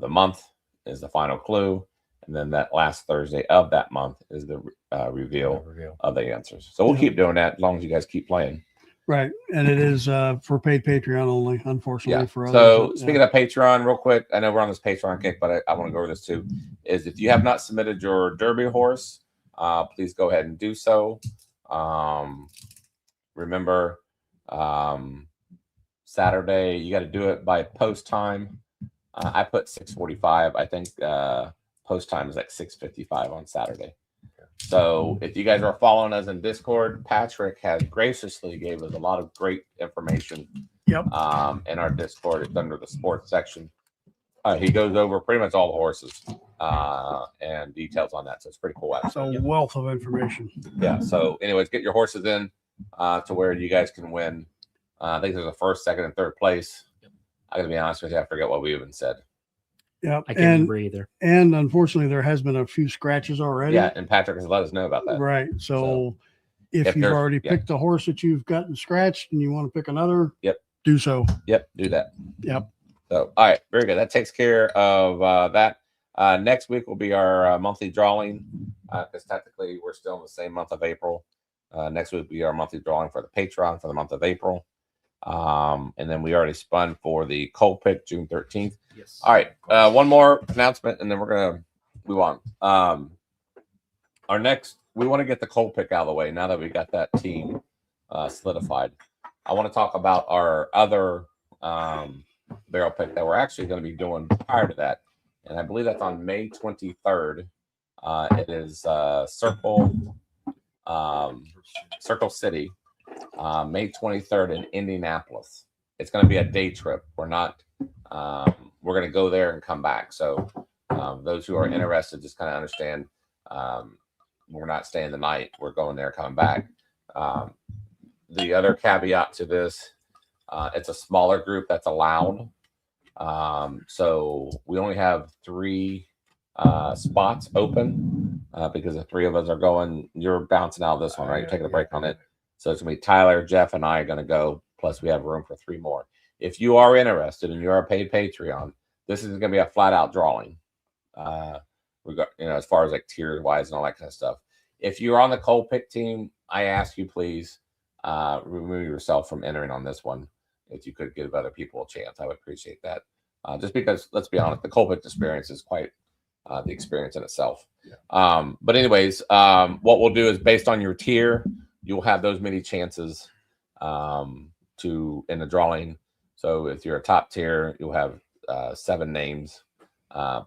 the month is the final clue, and then that last Thursday of that month is the reveal of the answers. So we'll keep doing that as long as you guys keep playing. Right, and it is for paid Patreon only, unfortunately. Yeah. For others. So speaking of Patreon, real quick, I know we're on this Patreon kick, but I want to go over this too. Is if you have not submitted your Derby horse, please go ahead and do so. Remember, Saturday you got to do it by post time. I put 6:45. I think post time is like 6:55 on Saturday. So if you guys are following us in Discord, Patrick has graciously gave us a lot of great information. Yep. In our Discord, it's under the sports section. He goes over pretty much all the horses and details on that. So it's pretty cool. It's a wealth of information. Yeah. So anyways, get your horses in to where you guys can win. I think there's a first, second, and third place. I gotta be honest with you, I forget what we even said. Yeah, I can't remember either. And unfortunately, there has been a few scratches already. Yeah, and Patrick has let us know about that. Right. So if you've there's- already picked a horse that you've gotten scratched and you want to pick another, Yep, do so. Yep, do that. Yep. So, all right, very good. That takes care of that. Next week will be our monthly drawing because technically we're still in the same month of April. Next week will be our monthly drawing for the Patreon for the month of April. And then we already spun for the cold pick June 13th. Yes. All right. One more announcement and then we're going to move on. Our next, we want to get the cold pick out of the way now that we got that team solidified. I want to talk about our other barrel pick that we're actually going to be doing prior to that. And I believe that's on May 23rd. It is Circle City, May 23rd in Indianapolis. It's going to be a day trip. We're not, we're going to go there and come back. So those who are interested, just kind of understand we're not staying the night. We're going there, coming back. The other caveat to this, it's a smaller group that's allowed. So we only have 3 spots open because the 3 of us are going. You're bouncing out of this one, right? You're taking a break on it. So it's going to be Tyler, Jeff, and I are going to go. Plus, we have room for 3 more. If you are interested and you're a paid Patreon, this is going to be a flat out drawing. As far as like tiers wise and all that kind of stuff. If you're on the cold pick team, I ask you please remove yourself from entering on this one. If you could give other people a chance, I would appreciate that. Just because, let's be honest, the cold pick experience is quite the experience in itself. Yeah. But anyways, what we'll do is based on your tier, you'll have those many chances to in the drawing. So if you're a top tier, you'll have 7 names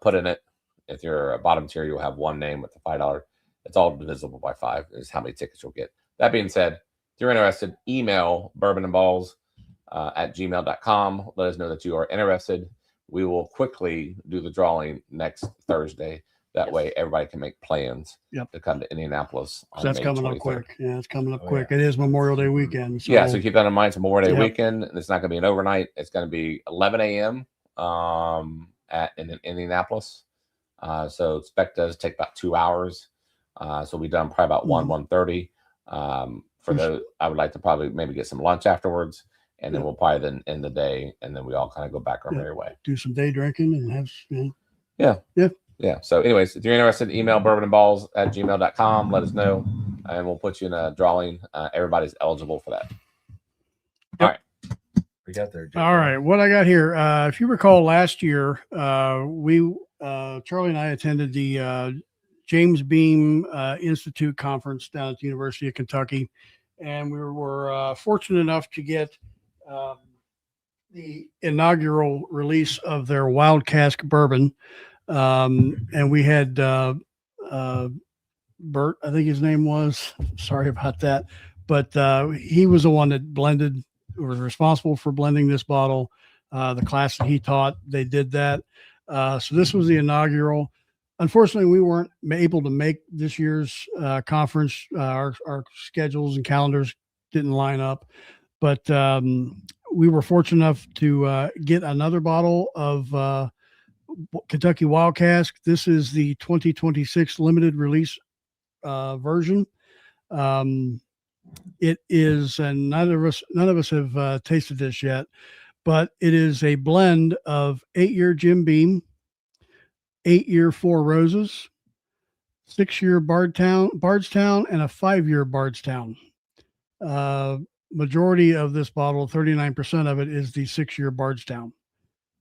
put in it. If you're a bottom tier, you'll have 1 name with the $5. It's all divisible by 5 is how many tickets you'll get. That being said, if you're interested, email Bourbon and Ballz at gmail.com. Let us know that you are interested. We will quickly do the drawing next Thursday. That way everybody can make plans to come to Indianapolis. So that's May coming 23rd. up quick. Yeah, it's coming up quick. It is Memorial Day weekend. So. Yeah, so keep that in mind. It's Memorial Day weekend. It's not going to be an overnight. It's going to be 11 a.m. In Indianapolis. So expect us to take about 2 hours. So we'll be done probably about 1:30. For those, I would like to probably maybe get some lunch afterwards. And then we'll probably then end the day, and then we all kind of go back our merry way. Do some day drinking and have, Yeah. So anyways, if you're interested, email bourbonandballs at gmail.com. Let us know, and we'll put you in a drawing. Everybody's eligible for that. All right. We got there. All right. What I got here, if you recall last year, Charlie and I attended the James Beam Institute conference down at the University of Kentucky. And we were fortunate enough to get the inaugural release of their Wild Cask Bourbon. And we had Bert, I think his name was, sorry about that. But he was the one that was responsible for blending this bottle. The class that he taught, they did that. So this was the inaugural. Unfortunately, we weren't able to make this year's conference. Our schedules and calendars didn't line up, but we were fortunate enough to get another bottle of Kentucky Wild Cask. This is the 2026 limited release version. It is, and none of us have tasted this yet, but it is a blend of 8-year Jim Beam, 8-year Four Roses, 6-year Bardstown, and a 5-year Bardstown. Majority of this bottle, 39% of it, is the 6-year Bardstown.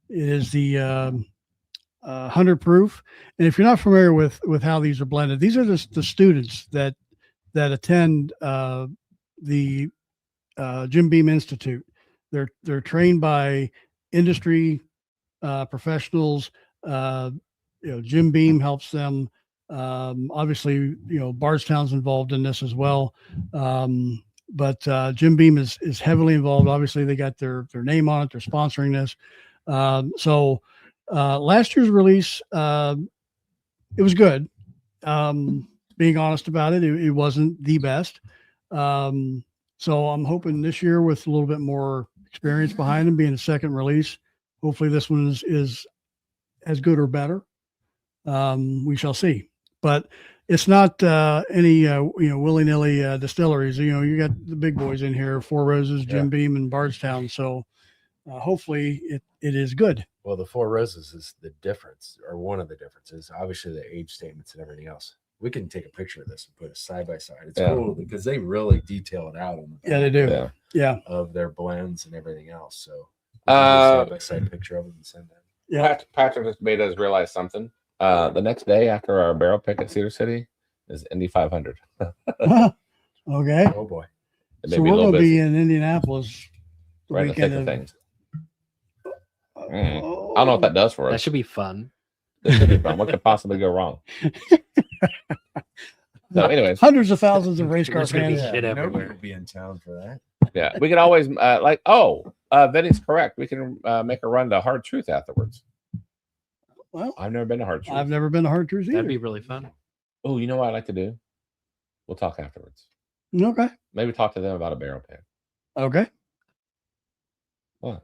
It is the 100 proof. And if you're not familiar with how these are blended, these are the students that attend the Jim Beam Institute. They're trained by industry professionals. Jim Beam helps them. Obviously, Bardstown's involved in this as well. But Jim Beam is heavily involved. Obviously, they got their name on it. They're sponsoring this. So last year's release, it was good. Being honest about it, it wasn't the best. So I'm hoping this year, with a little bit more experience behind them, being a second release, hopefully this one is as good or better. We shall see. But it's not any willy-nilly distilleries. You got the big boys in here: Four Roses, Jim Beam, and Bardstown. So hopefully it is good. Well, the Four Roses is the difference, or one of the differences. Obviously, the age statements and everything else. We can take a picture of this and put it side by side. It's cool because they really detail it out on the they do. Yeah. Of their blends and everything else. So side by side picture of them and send that. Yeah. Patrick just made us realize something. The next day after our barrel pick at Cedar City is Indy 500. Okay. Oh boy. So we're going to be in Indianapolis the right weekend in the of thick of things. I don't know what that does for us. That should be fun. This should be fun. What could possibly go wrong? So, anyways, hundreds of thousands of race car There's gonna be fans. shit Nobody everywhere. will be in town for that. yeah, we can always Vinny's correct. We can make a run to Hard Truth afterwards. Well, I've never been to Hard Truth. I've never been to Hard Truth either. That'd be really fun. Oh, you know what I'd like to do? We'll talk afterwards. Okay. Maybe talk to them about a barrel pick. Okay. What?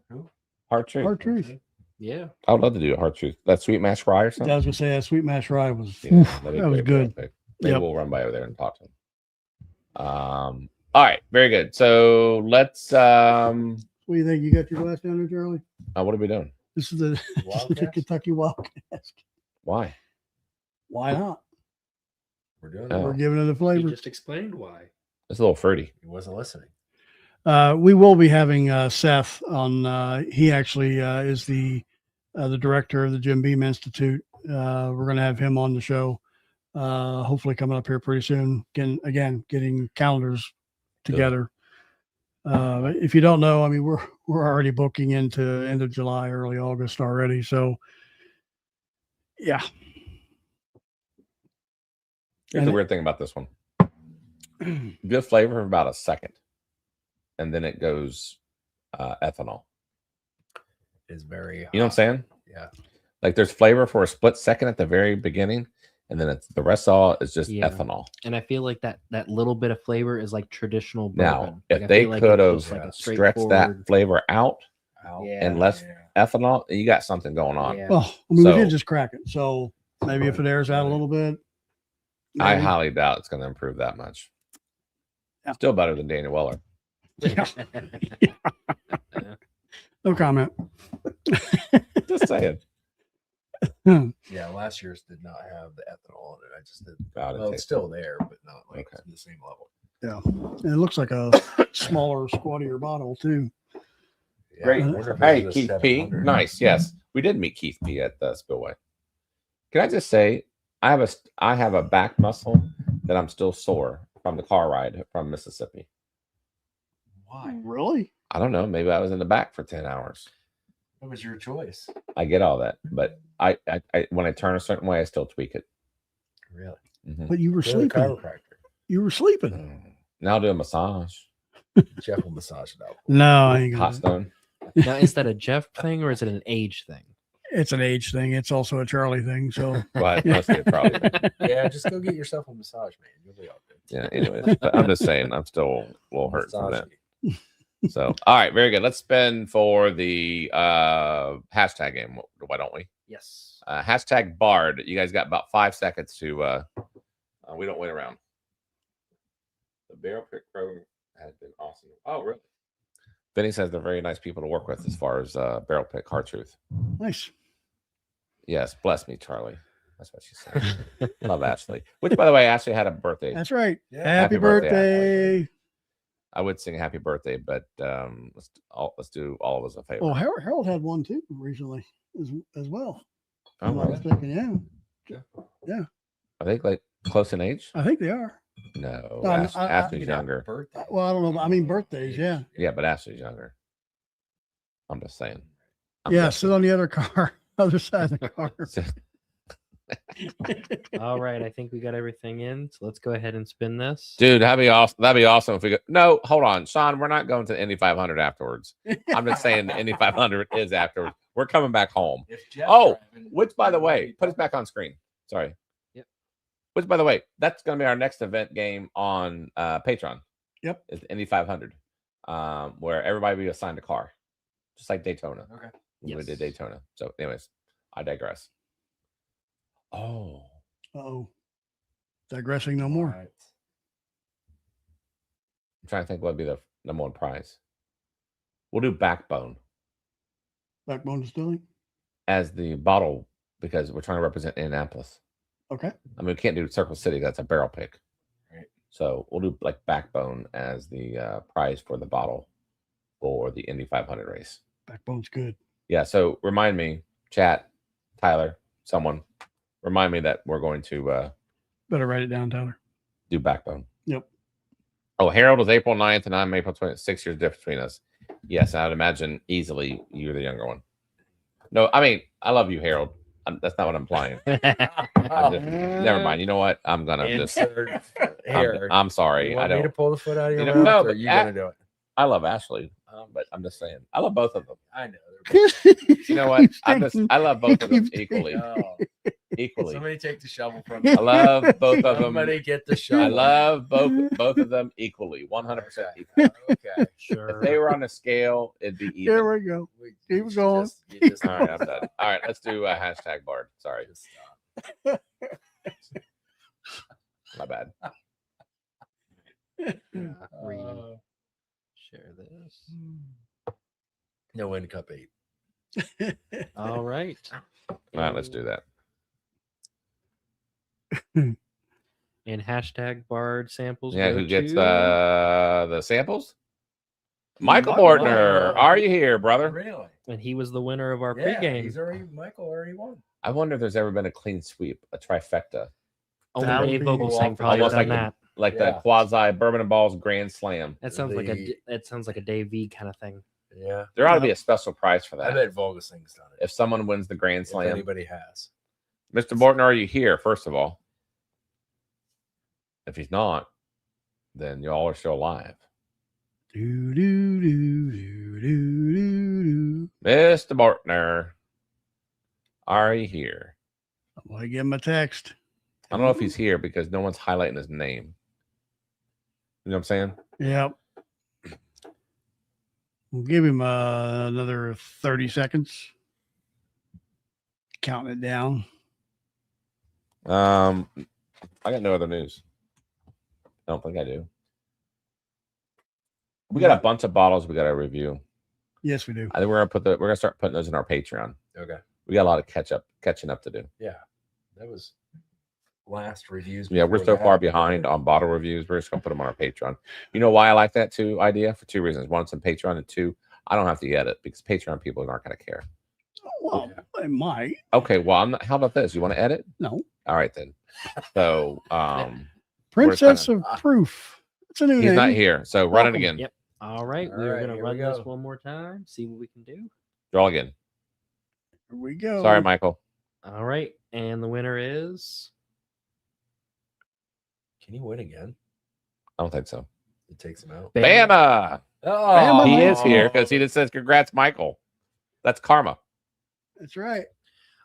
Hard Truth. Hard Truth. Yeah. I would love to do a Hard Truth. That sweet mash rye or I something. was going to say that sweet mash rye was, Yeah, oof, that'd be that was great barrel good. pick. Maybe Yep. we'll run by over there and talk to them. All right, very good. So let's What do you think? You got your glass down there, Charlie? what are we doing? This is the Wildcats? Kentucky Wildcats. Why? Why not? We're doing Oh. it. We're giving it a You flavor. just explained why. It's a little fruity. He wasn't listening. We will be having Seth on. He actually is the director of the Jim Beam Institute. We're going to have him on the show. Hopefully coming up here pretty soon. Getting calendars together. If you don't know, I mean, we're already booking into end of July, early August already. So, yeah. Here's the weird thing about this one. Good flavor for about a second, and then it goes ethanol. Is very You know what I'm saying? Yeah. Like there's flavor for a split second at the very beginning, and then it's the rest all is just Yeah. ethanol. And I feel like that little bit of flavor is like traditional bourbon. Now, Like, if I they feel like could it's have just like a stretched that straightforward- flavor out out. Yeah. and less ethanol, you got something going on. Yeah. Well, I mean, we So- did just crack it. So maybe if it airs out a little bit. I maybe. highly doubt it's going to improve that much. Yeah. Still better than Daniel Weller. No comment. Just saying. Yeah, last year's did not have the ethanol in it. I just did. God, it Well, it's tastes still there, but not like Okay. the same level. Yeah. And it looks like a smaller, squattier bottle too. Yeah, Great. I wonder if Hey, this is Keith a P. 700. Nice. Yes, we did meet Keith P. at the Spillway. Can I just say, I have a back muscle that I'm still sore from the car ride from Mississippi. Why? Really? I don't know. Maybe I was in the back for 10 hours. That was your choice. I get all that, but I when I turn a certain way, I still tweak it. Really? Mhm. But you were Go to a sleeping. chiropractor. You were sleeping. Now I'll do a massage. Jeff will massage it out. No, I ain't Hot gonna. stone. Now, is that a Jeff thing or is it an age thing? It's an age thing. It's also a Charlie thing. So But mostly it probably. Yeah, just go get yourself a massage, man. You'll be all good. Yeah. Anyways, but I'm just saying, I'm still a little hurt from Massage that. So, all right, very good. Let's spin for the hashtag game. Why don't we? Yes. Hashtag Bard. You guys got about 5 seconds to. We don't wait around. The barrel pick program has been awesome. Oh, really? Vinny says they're very nice people to work with as far as barrel pick. Hard truth. Nice. Yes, bless me, Charlie. That's what she said. Love Ashley. Which, by the way, Ashley had a birthday. That's right. Yeah. Happy Happy birthday. birthday. I would sing happy birthday, but let's do all of us a favor. Oh, Harold had one too recently as well. Oh, I'm not really? mistaken, yeah. Are they like close in age? I think they are. No, No, Ashley's younger. Birthday. Well, I don't know. I mean, birthdays, yeah. Yeah, but Ashley's younger. I'm just saying. Yeah, sit on the other car, other side of the car. All right. I think we got everything in. So let's go ahead and spin this. Dude, that'd be awesome. That'd be awesome if we go. No, hold on, Sean. We're not going to the Indy 500 afterwards. I'm just saying the Indy 500 is afterwards. We're coming back home. If Jeff's Oh, driving, which, by the way, put us back on screen. Sorry. Yep. Which, by the way, that's going to be our next event game on Patreon. Yep. It's Indy 500, where everybody will be assigned a car, just like Daytona. Okay. We Yes. did Daytona. So, anyways, I digress. Oh, Uh-oh. Digressing no more. All right. I'm trying to think what would be the number one prize. We'll do Backbone Backbone Distilling. as the bottle because we're trying to represent Indianapolis. Okay. I mean, we can't do Circle City. That's a barrel pick. Right. So we'll do like Backbone as the prize for the bottle for the Indy 500 race. Backbone's good. Yeah. So remind me, chat, Tyler, someone, remind me that we're going to Better write it down, Tyler. do Backbone. Yep. Oh, Harold was April 9th and I'm April 20th. 6 years difference between us. Yes, I would imagine easily you're the younger one. No, I mean, I love you, Harold. That's not what I'm implying. Never mind. You know what? I'm gonna just. Here. I'm sorry. You I want me to don't. pull the foot out of your You know, mouth, no, or but you gonna do it? I love Ashley, but I'm just saying I love both of them. I know. You know what? I love both of them equally. Oh, Equally. somebody take the shovel from I me. love both of them. Somebody get the shovel. I love both of them equally. 100% equal. Okay. Sure. If they were on a scale, it'd be even. There we go. You Keep going. you just All right, I'm done. All right, let's do a hashtag Bard. Sorry, just stop. my bad. Share this. No win cup 8. All right. All right, let's do that. And hashtag Bard samples. Yeah, go who gets to- the samples? Michael Michael Bortner, Bortner. are you here, brother? Really? And he was the winner of our Yeah, pregame. Michael already won. I wonder if there's ever been a clean sweep, a trifecta, Only That would Dave be Vogelsang probably almost done like that. like Yeah. the quasi Bourbon and Ballz Grand Slam. That sounds like a Dave V kind of thing. Yeah. There ought to be a special prize for I that. bet Vogelsang's done it. If someone wins the Grand If Slam, anybody has. Mr. Bortner, are you here? First of all, if he's not, then y'all are still alive. Do, do, do, do, do, do, do. Mr. Bortner, are you here? I'm going to give him a text. I don't know if he's here because no one's highlighting his name. You know what I'm saying? Yep. We'll give him another 30 seconds. Counting it down. I got no other news. I don't think I do. We got a bunch of bottles we got to review. Yes, we do. I think we're gonna start putting those in our Patreon. Okay. We got a lot of catching up to do. Yeah. That was last reviews. Yeah, we're before so far that. behind on bottle reviews. We're just gonna put them on our Patreon. You know why I like that idea? For 2 reasons. One, it's on Patreon, and 2, I don't have to edit because Patreon people aren't gonna care. Well, it might. Okay, well, how about this? You want to edit? No. All right then. So, Princess of Proof. It's a new he's name. not here. So run it Welcome. again. Yep. All right. All We're right, gonna here we run this go. one more time. See what we can do. Draw again. Here we go. Sorry, Michael. All right. And the winner is Can you win again? I don't think so. It takes him out. Bama. Oh, He is here because he just says, "Congrats, Michael." That's karma. That's right.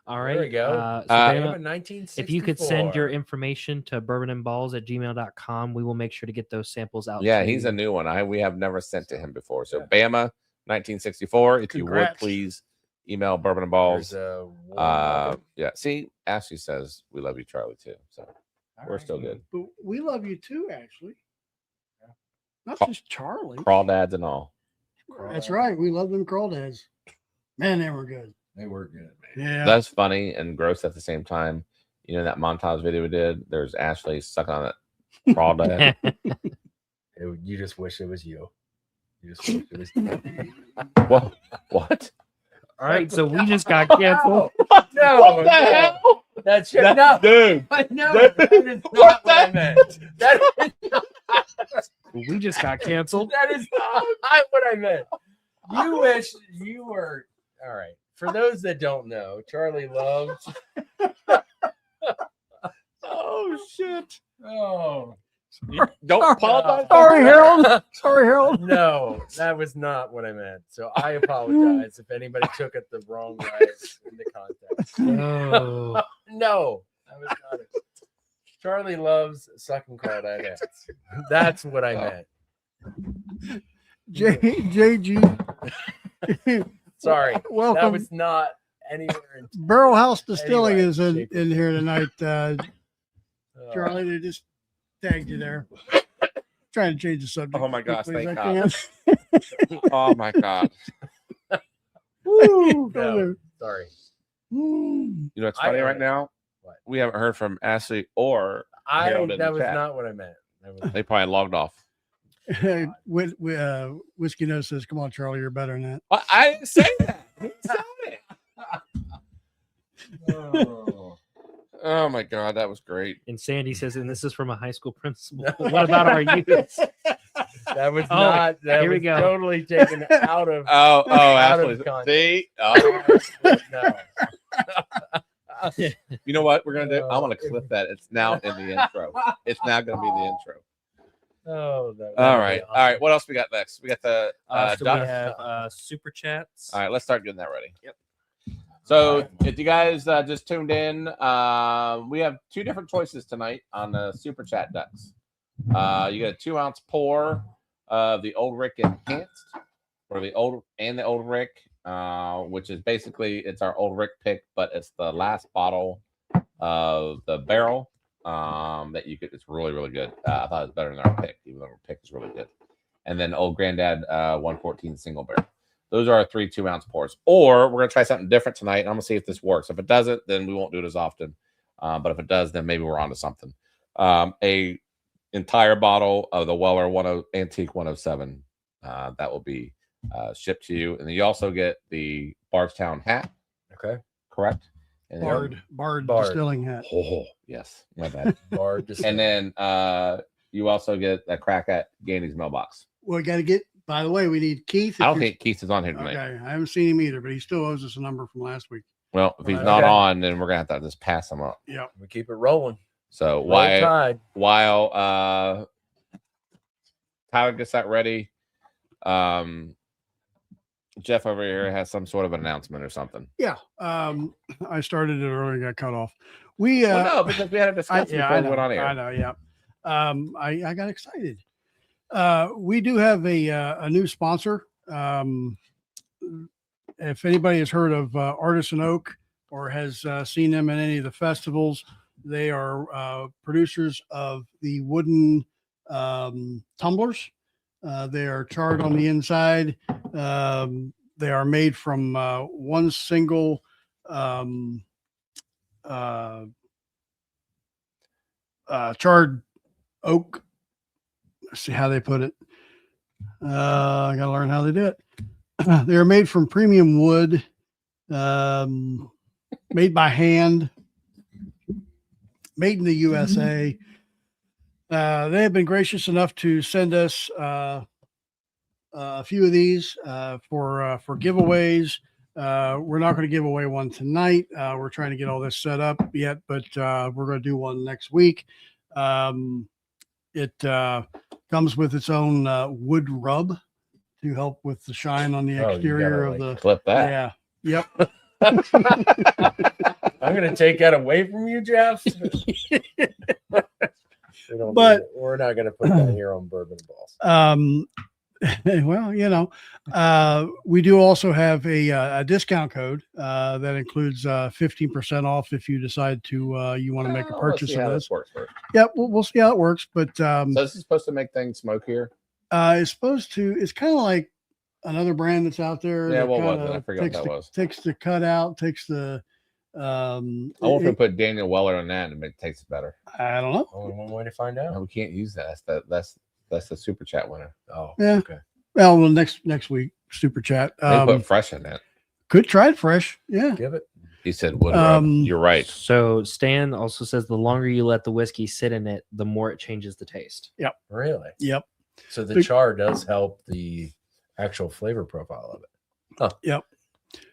All right. There we go. So Bama, 1964. if you could send your information to bourbonandballs@gmail.com, we will make sure to get those samples out. Yeah, to he's you. a new one. We have never sent to him before. So Bama 1964. If you would Congrats. please email Bourbon and Balls. There's a warm Yeah. See, Ashley says we love you, Charlie, too. So we're still good. But we love you too, actually. Not Ca- just Charlie. Crawdads and all. That's right. We love them crawdads. Man, they were good. They were good, man. Yeah. That's funny and gross at the same time. You know that montage video we did? There's Ashley sucking on that crawdad. You just wish it was you. You just wish it was you. What? All right. So we just got canceled. No, What the hell? That should no. Dude. No, Dude. that is not What what I the- meant. That is not, We just got canceled. that is not what I meant. You wish you were all right. For those that don't know, Charlie loves. Oh, shit. Oh Don't apologize. Sorry, Harold. Sorry, Harold. no, that was not what I meant. So I apologize if anybody took it the wrong way in the context. Oh. No, that was not it. Charlie loves sucking crawdad ass. That's what I meant. JG. Sorry, that Welcome. was not anywhere in. Barrel House Distilling Anyway, is in shape it. here tonight. Oh, Charlie, they just tagged you there. Trying to change the subject. Oh my gosh, quickly as thank I can. Oh, my God. Woo, go No. there. sorry. Mm. You know what's funny I- right now? What? We haven't heard from Ashley or Harold in That the was chat. not what I meant. That was, They probably logged off. Whiskey Nose says, "Come on, Charlie, you're better than that." I didn't say that. Who said it? Oh my God, that was great. And Sandy says, and this is from a high school principal. What about our youth? that was Oh, not. That here we was go. totally taken out of. Oh, Out of Ashley. context. See? Oh. No. You know what we're gonna do? I want to clip that. It's now in the intro. It's now gonna be the intro. Oh, that All right. All right. What else we got next? We got the So duck. we have super chats. All right, let's start getting that ready. Yep. So, if you guys just tuned in, we have two different choices tonight on the Super Chat ducks. You get a 2-ounce pour of the Old Rick Enhanced, or the Old Rick, which is basically it's our Old Rick pick, but it's the last bottle of the barrel that you could. It's really, really good. I thought it was better than our pick, even though our pick is really good. And then Old Granddad 114 single barrel. Those are our 3 2-ounce pours. Or we're going to try something different tonight. And I'm going to see if this works. If it doesn't, then we won't do it as often. But if it does, then maybe we're on to something. A entire bottle of the Weller Antique 107. That will be shipped to you. And then you also get the Bardstown hat. Okay. Correct? And Bard Bard. Distilling hat. Oh, yes. My bad. Bard And then you also get a crack at Gandy's mailbox. We got to get. By the way, we need Keith. I don't think Keith is on here tonight. Okay, I haven't seen him either, but he still owes us a number from last week. Well, if he's Okay. not on, then we're gonna have to just pass him up. Yeah. We keep it rolling. So Roll while Tyler gets that ready, Jeff over here has some sort of an announcement or something. Yeah. I started it earlier and got cut off. We Well, no, because we had a discussion before I we know, went on here. I know, yeah. I got excited. We do have a new sponsor. If anybody has heard of Artisan Oak or has seen them at any of the festivals, they are producers of the wooden tumblers. They are charred on the inside. They are made from one single charred oak. Let's see how they put it. I gotta learn how they do it. They are made from premium wood, made by hand, made in the USA. They have been gracious enough to send us a few of these for giveaways. We're not going to give away one tonight. We're trying to get all this set up yet, but we're going to do one next week. It comes with its own wood rub to help with the shine on the Oh, you exterior gotta, of the. Clip that. Yeah. Yep. I'm going to take that away from you, Jeff. We're not going to put that here on Bourbon and Ballz. Well, we do also have a discount code that includes 15% off if you decide to you want to make a purchase of this. Works first. Yep, we'll see how it works. But So this is supposed to make things smokier. it's supposed to. It's kind of like another brand that's out there. Yeah, that what was kinda it? I forgot what that was. Takes the cutout, takes the. I want to put Daniel Weller on that and it tastes better. I don't know. Only one way to find out. No, we can't use that. That's the super chat winner. Oh, Yeah. okay. Well, next week super chat. They put fresh in that. Could try it fresh. Yeah. Give it. He said wood rub. You're right. So Stan also says the longer you let the whiskey sit in it, the more it changes the taste. Really? Yep. So the char does help the actual flavor profile of it. Huh. Yep.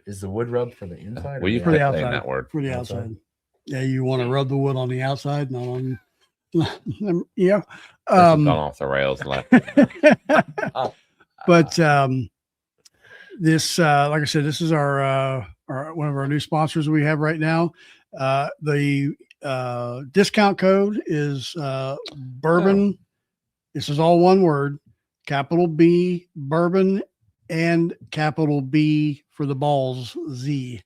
Is the wood rub for the inside? Well, you For the kept saying outside. that word. For the Outside. outside. Yeah, you want to rub the wood on the outside, not on. Yeah. This has gone off the rails. But this, like I said, this is our one of our new sponsors we have right now. The discount code is Bourbon. This is all one word, capital B Bourbon and capital B for the balls Z.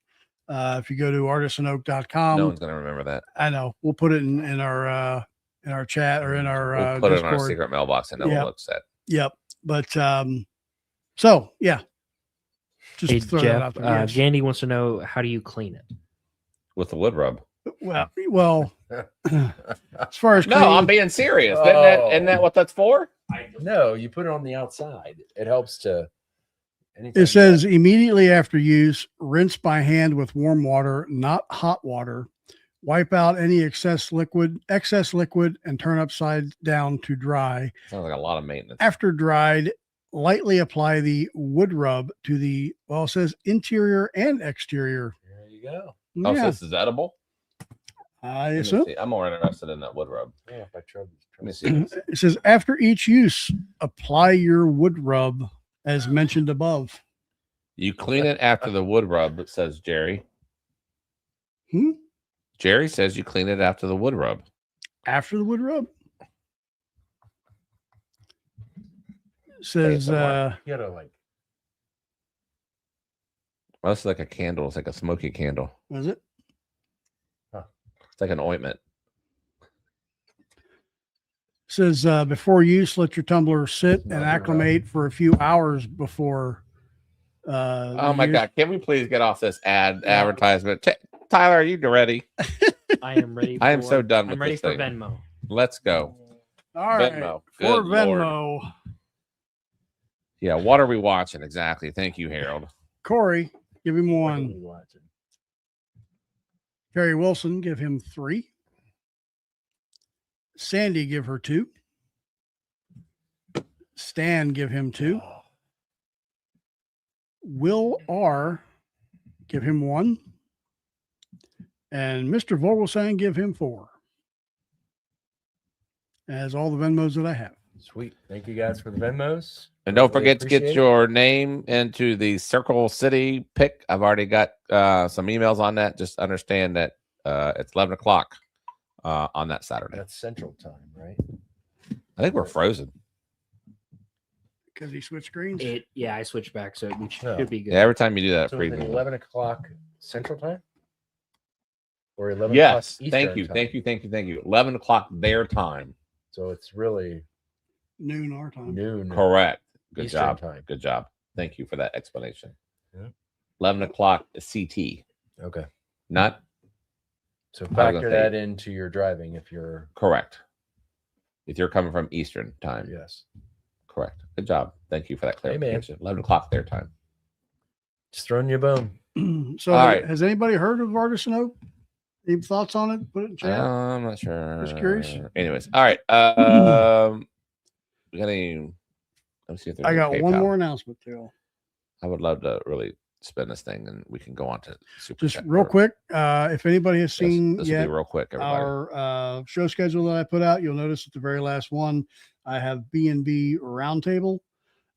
If you go to artisanoak.com, No one's gonna remember that. I know we'll put it in our chat or in our We'll put it in our Discord. secret mailbox and no Yep. one looks at. Yep. But so yeah. Just Hey, throw that out Jeff, there. Yes. Gandy wants to know, how do you clean it? With the wood rub. Well, as far as No, cleaning- I'm being serious. Oh. Isn't that what that's for? No, you put it on the outside. It helps to. it says immediately after use, rinse by hand with warm water, not hot water. Wipe out any excess liquid, and turn upside down to dry. Sounds like a lot of maintenance. After dried, lightly apply the wood rub to the, well, it says interior and exterior. There you go. Oh, so Yeah, this is edible? I Let me assume. see. I'm more interested in that wood rub. Yeah, if I tried. Let me see. this. It says after each use, apply your wood rub as mentioned above. You clean it after the wood rub, says Jerry. Hmm? Jerry says you clean it after the wood rub. After the wood rub. It says You gotta like. Well, it's like a candle. It's like a smoky candle. was it? It's like an ointment. Says before use, let your tumbler sit and Not acclimate for a few hours before. Oh my use. God. Can we please get off this advertisement? Tyler, are you ready? I am ready. I am so done with I'm ready this for thing. Venmo. Let's go. All right. Venmo. For Good Lord. Venmo, Yeah. What are we watching exactly? Thank you, Harold. Corey, give him What are one. we watching? Perry Wilson, give him 3. Sandy, give her 2. Stan, give him 2. Oh, Will R, give him 1. And Mr. Vogelsang, give him 4. As all the Venmos that I have. sweet. Thank you guys for the Venmos. And don't Really forget to get appreciate it. your name into the Circle City pick. I've already got some emails on that. Just understand that it's 11 o'clock on that Saturday. That's Central Time, right? I think we're frozen. Because he switched screens. Yeah, I switched back, so we Oh. should be good. Yeah, every time you do that, So it is freezes it me. 11 o'clock Central Time? Or 11 Yes. o'clock Thank Eastern you. time? Thank you. 11 o'clock their time. So it's really Noon our time. noon. Correct. Good Eastern job. time. Good job. Thank you for that explanation. Yeah. 11 o'clock CT, Okay. not So was gonna factor say- that into your driving if you're, correct. If you're coming from Eastern time. yes. Correct. Good job. Thank you for that Hey, man. clarification. 11 o'clock their time. Just throwing you a bone. So All right. has anybody heard of Artisan Oak? Any thoughts on it? Put it in chat. I'm not sure. Just curious. Anyways, all right. We got any? Let me see if there's I any got one PayPal. more announcement too. I would love to really spin this thing, and we can go on to super. Just Chat real for- quick, if anybody has This, seen this will yet be real quick, everybody. our show schedule that I put out, you'll notice at the very last one, I have B&B Roundtable.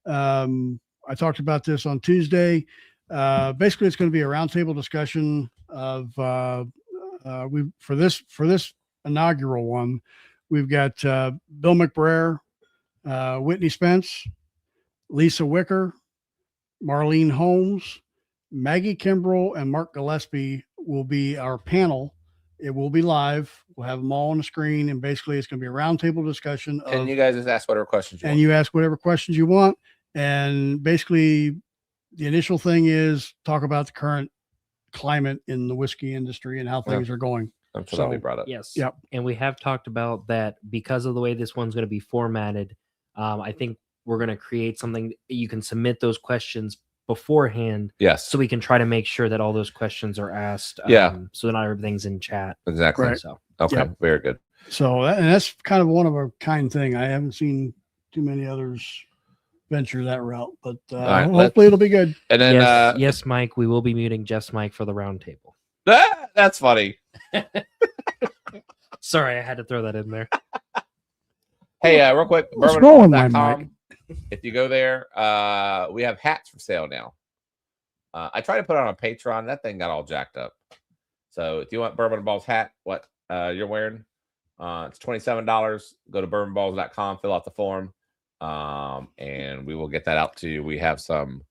I talked about this on Tuesday. Basically, it's going to be a roundtable discussion of we for this inaugural one, we've got Bill McBrayer, Whitney Spence, Lisa Wicker, Marlene Holmes, Maggie Kimbrell, and Mark Gillespie will be our panel. It will be live. We'll have them all on the screen, and basically it's going to be a roundtable discussion. And you guys just ask whatever questions you want. You ask whatever questions you want. And basically the initial thing is talk about the current climate in the whiskey industry and how things are going. I'm sure that'll be brought up. Yes. Yep. And we have talked about that because of the way this one's going to be formatted. I think we're going to create something you can submit those questions beforehand. Yes. So we can try to make sure that all those questions are asked. So that not everything's in chat. Exactly. Right. So, Okay. Yep. Very good. So and that's kind of one of a kind thing. I haven't seen too many others venture that route, but right, hopefully it'll be good. And then, yes, Mike, we will be muting Jeff's mic for the roundtable. That's funny. Sorry, I had to throw that in there. Hey, real quick, What's wrong with my bourbonballz.com. If you go there, we have hats for sale now. I tried to put it on a Patreon. That thing got all jacked up. So if you want Bourbon and Ballz hat, what you're wearing, it's $27. Go to bourbonballz.com, fill out the form, and we will get that out to you. We have some.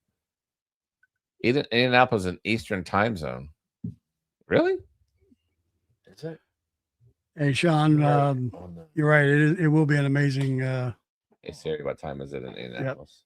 Indianapolis in Eastern time zone. Really? That's it. Hey, Sean, you're right. It will be an amazing. Hey Siri, what time is it in Indianapolis?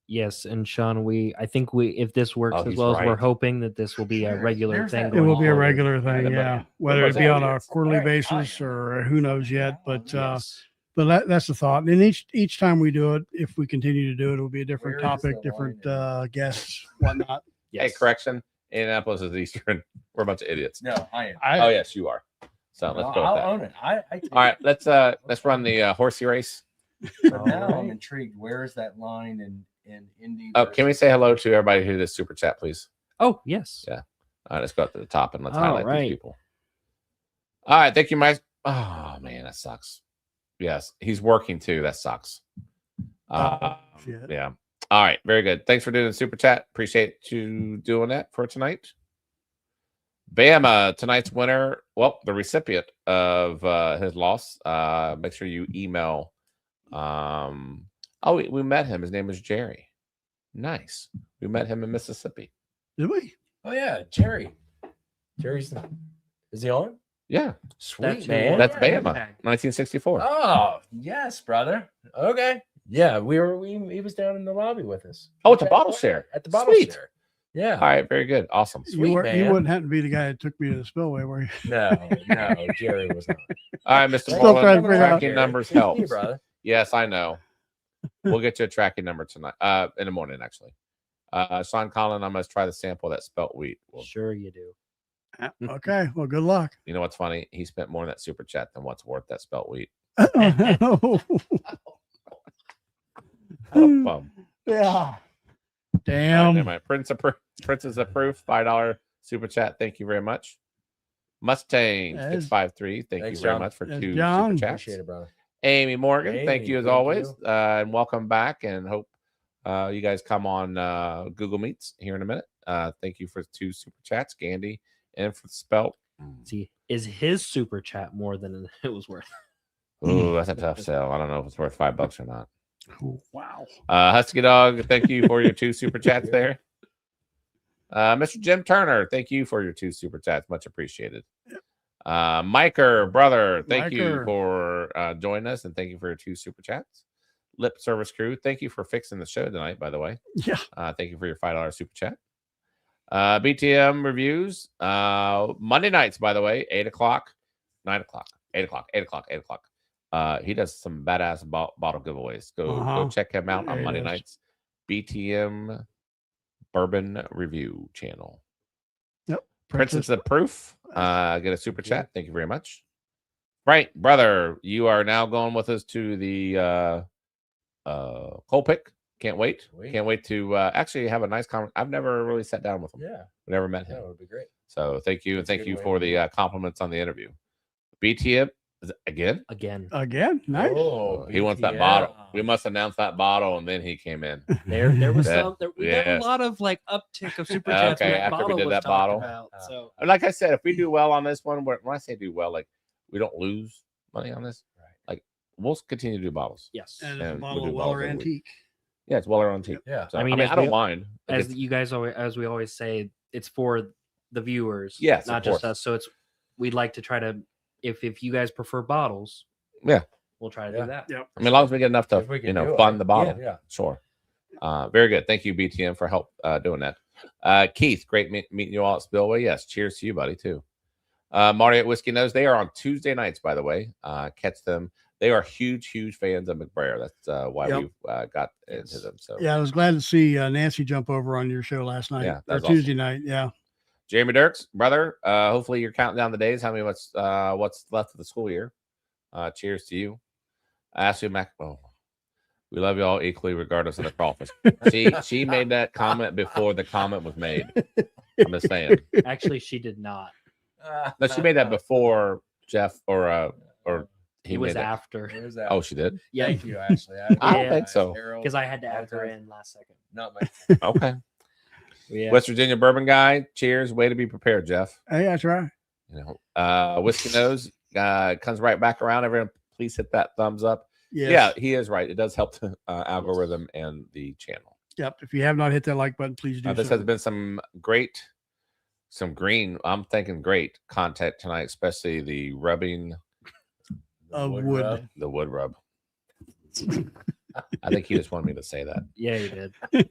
Yes, and Sean, if this works as he's well as we're right. hoping that this will be a regular thing. It going will be a forward. regular thing, yeah. Whether it be on a quarterly Right. basis or who knows yet, but Yes. that's the thought. And each time we do it, if we continue to do it, it'll be a different Where is topic, the different line guests, whatnot. Hey, correction. Indianapolis is Eastern. We're a bunch of idiots. No, I am. Oh yes, you are. So let's go with I'll that. own it. I take All right, let's run the horsey race. it. But now All I'm right. intrigued. Where is that line in Indy? Oh, can we say hello to everybody who did super chat, please? Oh, yes. Yeah. All right, let's go up to the top and let's All highlight right. these people. All right, thank you, Mike. Oh man, that sucks. Yes, he's working too. That sucks. Shit. Yeah. All right, very good. Thanks for doing the super chat. Appreciate you doing that for tonight. Bama, tonight's winner. Well, the recipient of his loss. Make sure you email. We met him. His name is Jerry. Nice. We met him in Mississippi. Did we? Oh yeah, Jerry. Is he on? Yeah, Sweet That's man. that's Yeah. Bama, 1964. Oh yes, brother. Okay. Yeah, he was down in the lobby with us. Oh, it's a bottle share. At the bottle Sweet. share. Yeah. All right, very good. Awesome. Sweet, you man. wouldn't happen to be the guy that took me to the spillway, were you? No, Jerry was not. All right, Mr. Still Mullen, trying to figure out- tracking numbers Thank helps. you, brother. Yes, I know. We'll get you a tracking number tonight. In the morning, actually. Sean Collin, I'm going to try the sample of that spelt wheat. Well, Sure you do. Okay. Well, good luck. you know what's funny? He spent more in that super chat than what's worth that spelt wheat. Oh, bum. Yeah. All right, Damn. never mind. Princess of Proof, $5 super chat. Thank you very much. Mustang That is- 653. Thank Thanks, you very John. much for That's 2 John. super chats. Appreciate it, brother. Amy Morgan, thank Amy, you as thank always, you. and welcome back. And hope you guys come on Google Meets here in a minute. Thank you for 2 super chats, Gandhi, and for the spelt. See, is his super chat more than it was worth? Ooh, that's a tough sell. I don't know if it's worth $5 or not. Oh, wow. Husky Dog, thank you for your 2 super chats there. Mr. Jim Turner, thank you for your 2 super chats. Much appreciated. Miker, brother, thank you Miker. for joining us, and thank you for your 2 super chats. Lip Service Crew, thank you for fixing the show tonight, by the way. Yeah. Thank you for your $5 super chat. BTM reviews, Monday nights, by the way, 8 o'clock, 9 o'clock, 8 o'clock, 8 o'clock, 8 o'clock. He does some badass bottle giveaways. Go check him out Yeah, on he Monday does. nights. BTM Bourbon Review channel. Yep. Princess of Proof, get a super chat. Thank you very much. Right, brother, you are now going with us to the coal pick. Can't wait. Sweet. Can't wait to actually have a nice conversation. I've never really sat down with him. Yeah. We never met That him. would be great. So thank you, and That's a thank good you way for to do the compliments on the interview. BTM Is it again? Again, nice. Oh, He wants that BTM. bottle. We must announce that bottle, and then he came in. There was That- some. We got yeah. a lot of like uptick of super chats. when Okay, that after we bottle did was that talked bottle. about, so Like I said, if we do well on this one, when I say do well, like we don't lose money on this. Right. Like we'll continue to do bottles. yes. And And it's a we'll bottle do of bottles Weller every week. Antique. Yeah, it's Weller on tea. Yeah. So, I I mean, mean, as I don't we- mind. Like, As it's- you guys always, as we always say, it's for the viewers, Yes, of not just course. us. So we'd like to try to, if you guys prefer bottles, Yeah. we'll try to Yeah. do that. Yep. I mean, as long as we get enough to If we can do it. fund the bottle. Yeah. Sure. Very good. Thank you, BTM, for help doing that. Keith, great meeting you all at Spillway. Yes, cheers to you, buddy, too. Marty at Whiskey Knows. They are on Tuesday nights, by the way. Catch them. They are huge fans of McBrayer. That's why Yep. we've got into them. So Yeah, I was glad to see Nancy jump over on your show last night. Yeah, that or was awesome. Tuesday night. Yeah. Jeremy Dirks, brother. Hopefully you're counting down the days. How many what's left of the school year? Cheers to you. Ashley Mac. Oh, we love you all equally, regardless of the crawfish. She made that comment before the comment was made. I'm just saying. Actually, she did not. No, she made that before Jeff or It he was made that. after. There's that. Oh, she did. Yeah, Thank you, Ashley. I don't Yeah. think so. because I had to add her in last second. Not my. Okay. Yeah. West Virginia bourbon guy. Cheers. Way to be prepared, Jeff. Hey, that's right. You know, Whiskey Nose comes right back around. Everyone, please hit that thumbs up. Yes. Yeah, he is right. It does help the algorithm and the channel. Yep. If you have not hit that like button, please do. This so. has been some green. I'm thinking great content tonight, especially the rubbing, Of wood. rub. the wood rub. I think he just wanted me to say that. Yeah, you did.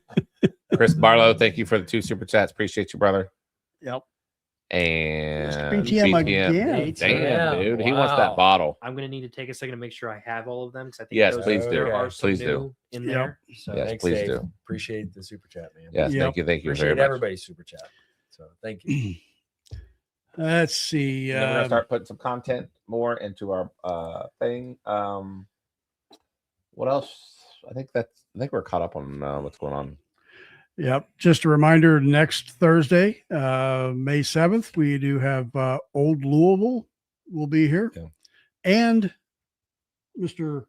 Chris Barlow, thank you for the 2 super chats. Appreciate you, brother. Yep. And BTM again. Damn, dude, he wants Wow. that bottle. I'm gonna need to take a second to make sure I have all of them because I think Yes, those- please there do. are some Please do. new in Yep. there. So Yes, Thanks, please Dave. do. Appreciate the super chat, man. Yes, Yep. thank you very Appreciate much. everybody's super chat. So thank you. Let's see. And then we're gonna start putting some content more into our thing. What else? I think we're caught up on what's going on. Yep. Just a reminder, next Thursday, May 7th, we do have Old Louisville will be here. Yeah. And Mr.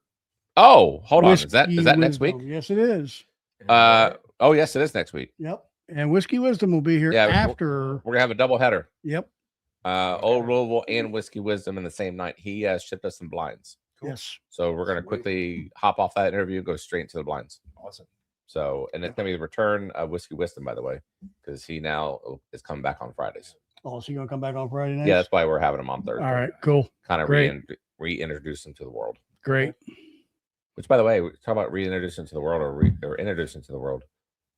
Oh, hold on. Is Whiskey that next week? Wisdom. Yes, it is. Oh, yes, it is next week. Yep. And Whiskey Wisdom will be here Yeah, after. We're gonna have a double header. Yep. Old Louisville and Whiskey Wisdom in the same night. He shipped us some blinds, Yes. so we're gonna Sweet. quickly hop off that interview and go straight into the blinds. Awesome. So, and it's gonna be the return of Whiskey Wisdom, by the way, because he now is coming back on Fridays. Oh, so you're going to come back on Friday night? Yeah, that's why we're having him on Thursday. All right. Cool. Kind of Great. reintroduce him to the world. Great. Which, by the way, we talk about reintroducing to the world or introducing to the world.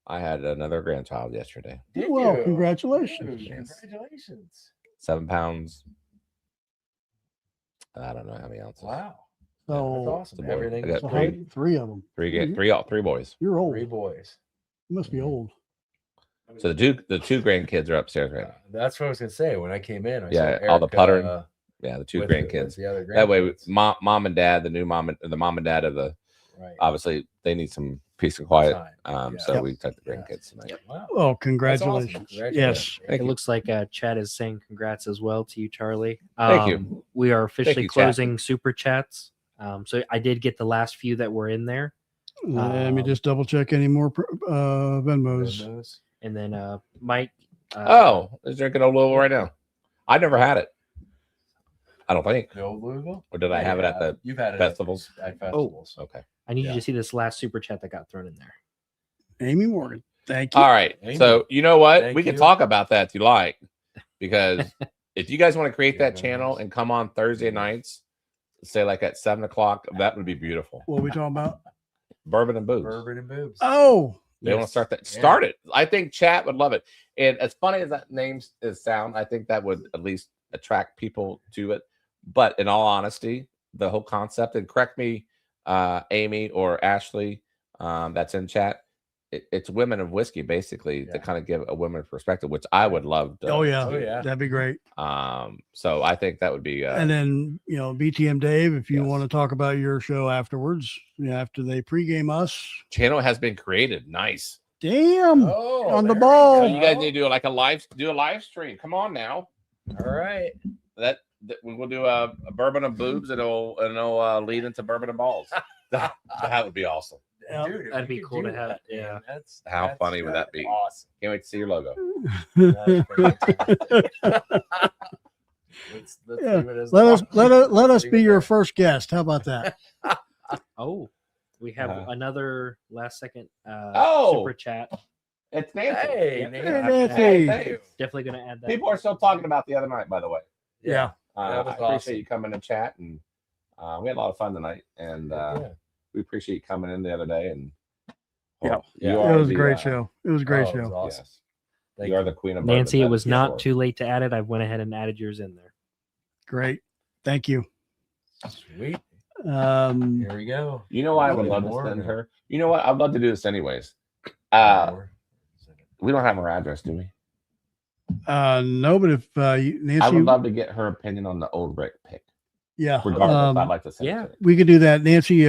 I had another grandchild yesterday. Did Well, you? congratulations. Dude, Yes. Congratulations. 7 pounds. I don't know how many ounces. Wow. So, That's awesome. the boy. Everything I got so was how, great. 3 of them. Three boys. You're old. 3 boys. You must be old. So the two grandkids are upstairs right now. That's what I was gonna say when I came in. I Yeah, saw all the Erica, puttering. Yeah, the two with grandkids. the other That way, grandkids. mom and dad, the mom and dad of the Right. obviously they need some peace and quiet. Time. Yeah. So Yep. we took the Yeah. grandkids tonight. Wow. Oh, That's awesome. congratulations. Yes. Congratulations. Thank it you. looks like Chad is saying congrats as well to you, Charlie. Thank you. We are officially you, Chad. closing super chats. So I did get the last few that were in there, Let me just double check any more Venmos. Those. and then Mike. Oh, they're drinking Old Louisville right now. I never had it. I don't think. The old Louisville? Or did I have it at the You've had it festivals? At festivals. Okay. I need Yeah. you to see this last super chat that got thrown in there. Amy Morgan. Thank you. All right. Thank So you know what? Thank We can you. talk about that if you like, because if you guys want to create Yeah, that channel and come on Thursday nights, say like at 7:00, that would be beautiful. What are we talking about? Bourbon and Booze. Bourbon and boobs. Oh, They want to Yes. start that. Yeah. Start it. I think chat would love it. And as funny as that name is sound, I think that would at least attract people to it. But in all honesty, the whole concept, and correct me, Amy or Ashley, that's in chat. It's women of whiskey, basically, to Yeah. kind of give a women perspective, which I would love to. oh yeah. Oh, yeah. That'd be great. So I think that would be. And then, BTM Dave, if you Yes. want to talk about your show afterwards, after they pregame us. channel has been created. Nice. Damn. Oh, On the there ball. So we you guys go. need to do a live stream. Come on now. All right. we will do a bourbon and boobs. It'll lead into bourbon and balls. That would be awesome. Dude, if That'd we be could cool do to have, that, yeah. man, that's How funny would that be? Awesome. Can't wait to see your logo. That's fantastic. Let's Yeah. leave it as Let us the- let us leave be it your there. first guest. How about that? Oh, we have Uh-huh. another last second Oh! super chat. It's Nancy. Hey, Yep. Nancy. Hey, Hey, Nancy. thanks. Definitely gonna add that. People are still talking about the other night, by the way. Yeah. That I was appreciate awesome. you coming to chat, and we had a lot of fun tonight. And Yeah. we appreciate you coming in the other day. And Yep. you Yeah. are It was a the, great show. It was a great Oh, it was show. awesome. Yes, Thank you are the queen of bourbon, Nancy, it that was is for not sure. too late to add it. I went ahead and added yours in there. Great. Thank you. Sweet. Um, Here we go. You know why I would Get love to more send or- her? You know what? I'd love to do this anyways. more? We don't have her address, do we? no, but if I Nancy, would love to get her opinion on the old brick pick. yeah, Regardless, I'd like to send yeah. it to her. we could do that. Nancy,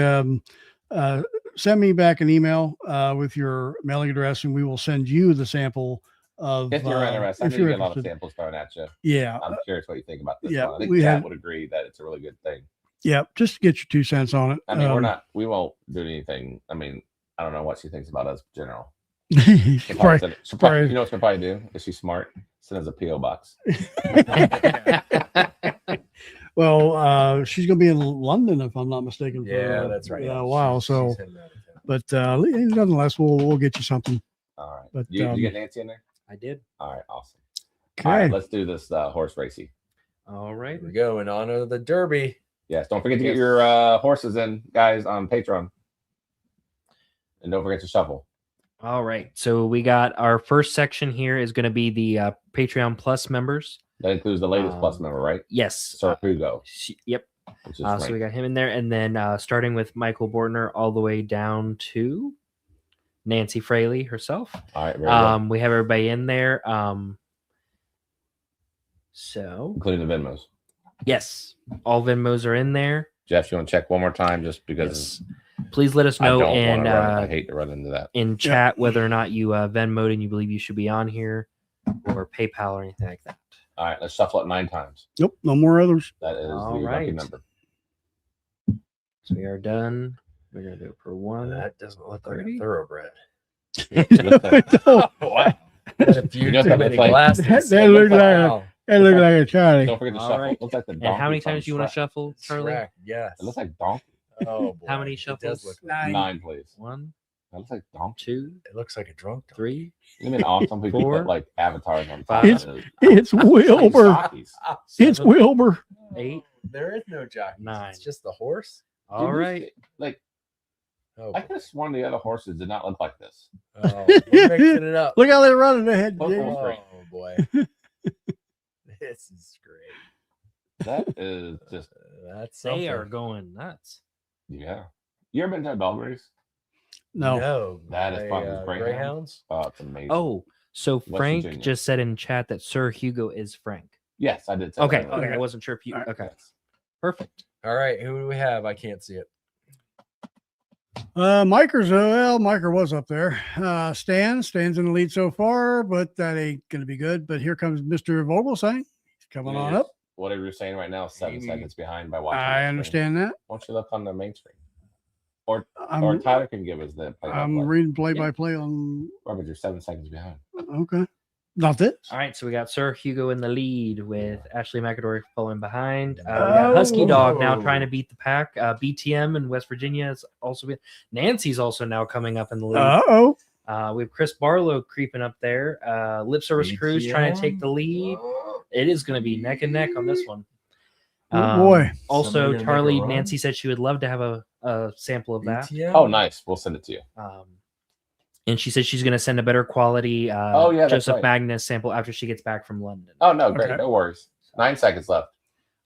send me back an email with your mailing address, and we will send you the sample of. If you're interested, I if know you you're get a lot of interested. samples thrown at you. Yeah, I'm curious what you think about this yeah, one. I think we Chad had- would agree that it's a really good thing. yeah. Just to get your 2 cents on it. I mean, we won't do anything. I mean, I don't know what she thinks about us in general. She's She'll probably- send it- she'll probably- you know what she'll probably do? If she's smart, send us a P.O. box. well, she's going to be in London, if I'm not mistaken. for, Yeah, that's right. Yeah, wow. She's So, heading out of town. but nonetheless, we'll get you something. All right. But, you get Nancy in there? I did. All right. Awesome. Okay. All right. Let's do this horse racy. All right. Here we go in honor of the Derby. Yes. Don't forget to get Yes. your horses in, guys, on Patreon. And don't forget to shuffle. All right. So we got our first section here is going to be the Patreon Plus members. That includes the latest plus member, right? Yes. Sir Hugo. Yep. Which is So we got him in there, and then starting with Michael Bortner all the way down to Nancy Fraley herself. all right. Very good. We have everybody in there. So Including the Venmos. yes, all Venmos are in there. Jeff, you want to check one more time just because Yes. Please let us I know don't in want to run. I hate to run into that. in chat whether or not you Venmoed and you believe you should be on here, or PayPal or anything like that. All right. Let's shuffle it 9 times. Nope, no more others. That is All the lucky right. number. So we are done. We're gonna do it for one. That doesn't look like a 30. thoroughbred. That Wow. A few You know too what many that's like? glasses. That looked like a- Wow. looked like a Charlie. Don't forget to All shuffle. right. It looks like the And how many donkey from times do you want Shrek. to shuffle, Charlie? Shrek, yes. It looks like donkey. Oh, boy. How many It does shuffles? look like- 9, please. One, That looks like donkey. 2, It looks like a drunk dog. 3. Isn't it awesome? We Four, put like avatars on top. It's- of it. It's Wilbur. Jockeys. It's 7, Wilbur. 8. There is no jockey. 9. It's just the horse. All Did you right. see- Like Oh, I could have sworn the other horses did not look like this. oh, we're mixing it up. Look how they're running ahead. Look, Jimmy. look. great. Oh boy, this is great. That is just That's something. They are going nuts. yeah. You ever been to a dog race? No. That is They, fun. With Greyhounds? Greyhounds. Oh, it's amazing. Oh, so West Frank Virginia. just said in chat that Sir Hugo is Frank. yes, I did. Say Okay. that Okay. earlier. I wasn't sure if you. All right. Okay. Yes. Perfect. All right, who do we have? I can't see it. Miker was up there. Stan's in the lead so far, but that ain't gonna be good. But here comes Mr. Vogelsang. He's coming on Yes. up. Whatever you're saying right now is 7 Maybe- seconds behind by watching. I the screen. understand that. Why don't you look on the main screen? Or I'm, Tyler can give us the play. I'm reading play by play on. Robert, you're 7 seconds behind. Okay, not this. All right. So we got Sir Hugo in the lead with Ashley McAdory following behind. We got Husky Dog now trying to beat the pack. BTM in West Virginia is also been. Nancy's also now coming up in the lead. Oh, We have Chris Barlow creeping up there. Lip Service Cruise trying to take the lead. It is going to be neck and neck on this one. oh boy. Somebody Also, gonna make a Charlie, run? Nancy said she would love to have a sample of that. BTM? Oh, nice. We'll send it to you. And she said she's going to send a better quality Oh, yeah, that's Joseph right. Magnus sample after she gets back from London. Oh no, great. Okay. No worries. 9 seconds left.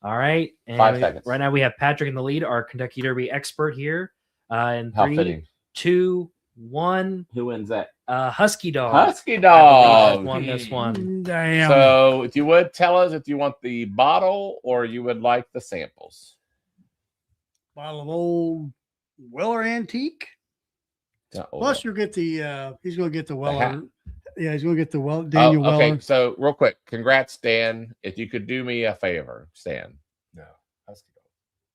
All right. And 5 seconds. right now we have Patrick in the lead, our Kentucky Derby expert here. In How 3, fitting. 2, 1. Who wins that? Husky Dog. Husky I believe Dog. won this one. Damn. So, if you would tell us if you want the bottle or you would like the samples. Bottle of old Weller Antique. Plus, you'll get the. He's going to get the Weller. Yeah, he's going to get the Daniel okay. Weller. So, real quick, congrats, Stan. If you could do me a favor, Stan,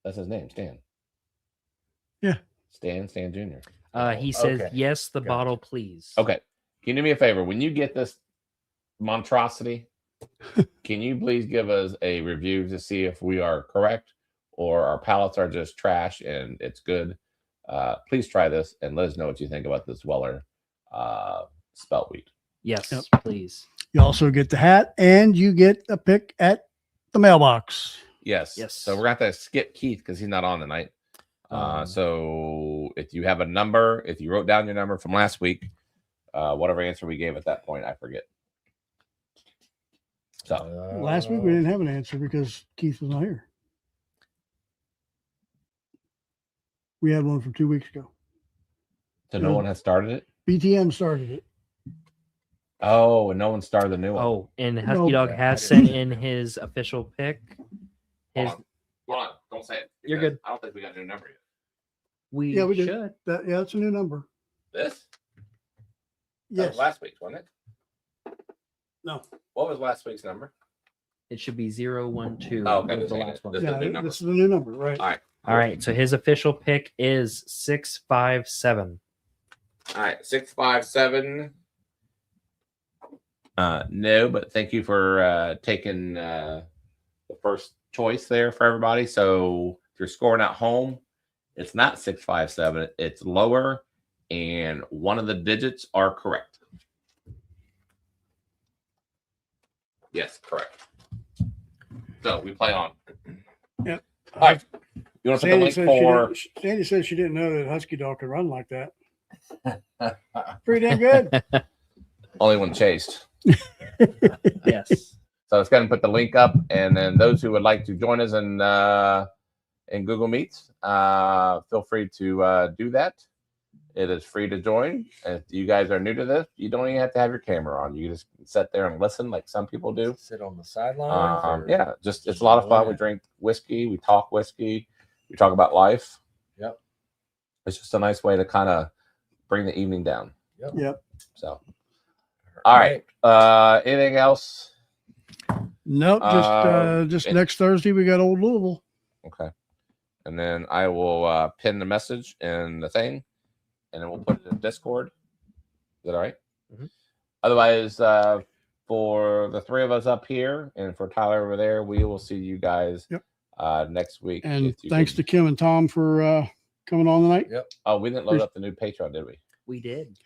That's his name, Stan. Yeah. Stan Jr. He says, Okay. yes, the Gotcha. bottle, please. Okay. Can you do me a favor? When you get this monstrosity, can you please give us a review to see if we are correct or our palates are just trash and it's good? Please try this and let us know what you think about this Weller spelt wheat. Yes, Yep. please. You also get the hat and you get a pick at the mailbox. Yes. Yes. So we're going to have to skip Keith because he's not on tonight. Um, So if you have a number, if you wrote down your number from last week, whatever answer we gave at that point, I forget. So Last week we didn't have an answer because Keith was not here. We had one from 2 weeks ago. no one has started it. BTM started it. Oh, and no one started the new one. Oh, and Husky No. Dog has sent in his official pick. His, Hold on. Don't say it. You're because good. I don't think we got a new number yet. we Yeah, we did. should. That's a new number. This? That Yes. was last week's, wasn't it? No. What was last week's number? It should be 012. Oh, okay. was the last one. This is Yeah, the new number. this is the new number, right? All right. All right. So his official pick is 657. All right. 657. No, but thank you for taking the first choice there for everybody. So if you're scoring at home, it's not 657, it's lower, and one of the digits are correct. Yes, correct. So we play on. Yep. All right. You want to put the link for? Sandy said she didn't know that Husky Dog could run like that. Pretty damn good. Only when chased. Yes. So it's going to put the link up, and then those who would like to join us in Google Meets, feel free to do that. It is free to join. If you guys are new to this, you don't even have to have your camera on. You can just sit there and listen like some people do. Sit on the sidelines. Yeah, just it's a lot of fun. We drink whiskey, we talk whiskey, we talk about life. Yep. It's just a nice way to kind of bring the evening down. Yep. So, all right. Anything else? Nope. Just next Thursday we got Old Louisville. Okay. And then I will pin the message in the thing, and then we'll put it in Discord. Is that all right? Mm-hmm. Otherwise, for the three of us up here and for Tyler over there, we will see you guys next week. And thanks to Kim and Tom for coming on tonight. Yep. Oh, we didn't load up the new Patreon, did we? We did.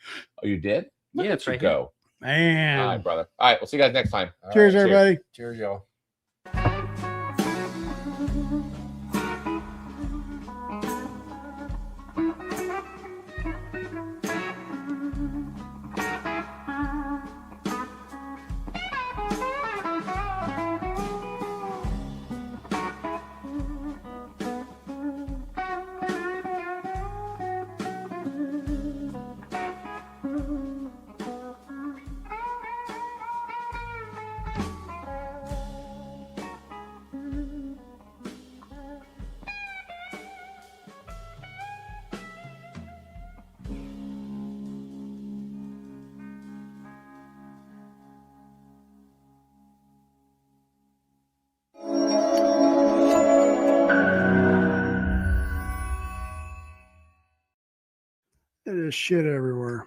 Oh, you did? Look Yeah, at it's you right here. go. Man. All right, brother. All right, we'll see you guys next time. All Cheers, right, everybody. Cheers, y'all. There's shit everywhere.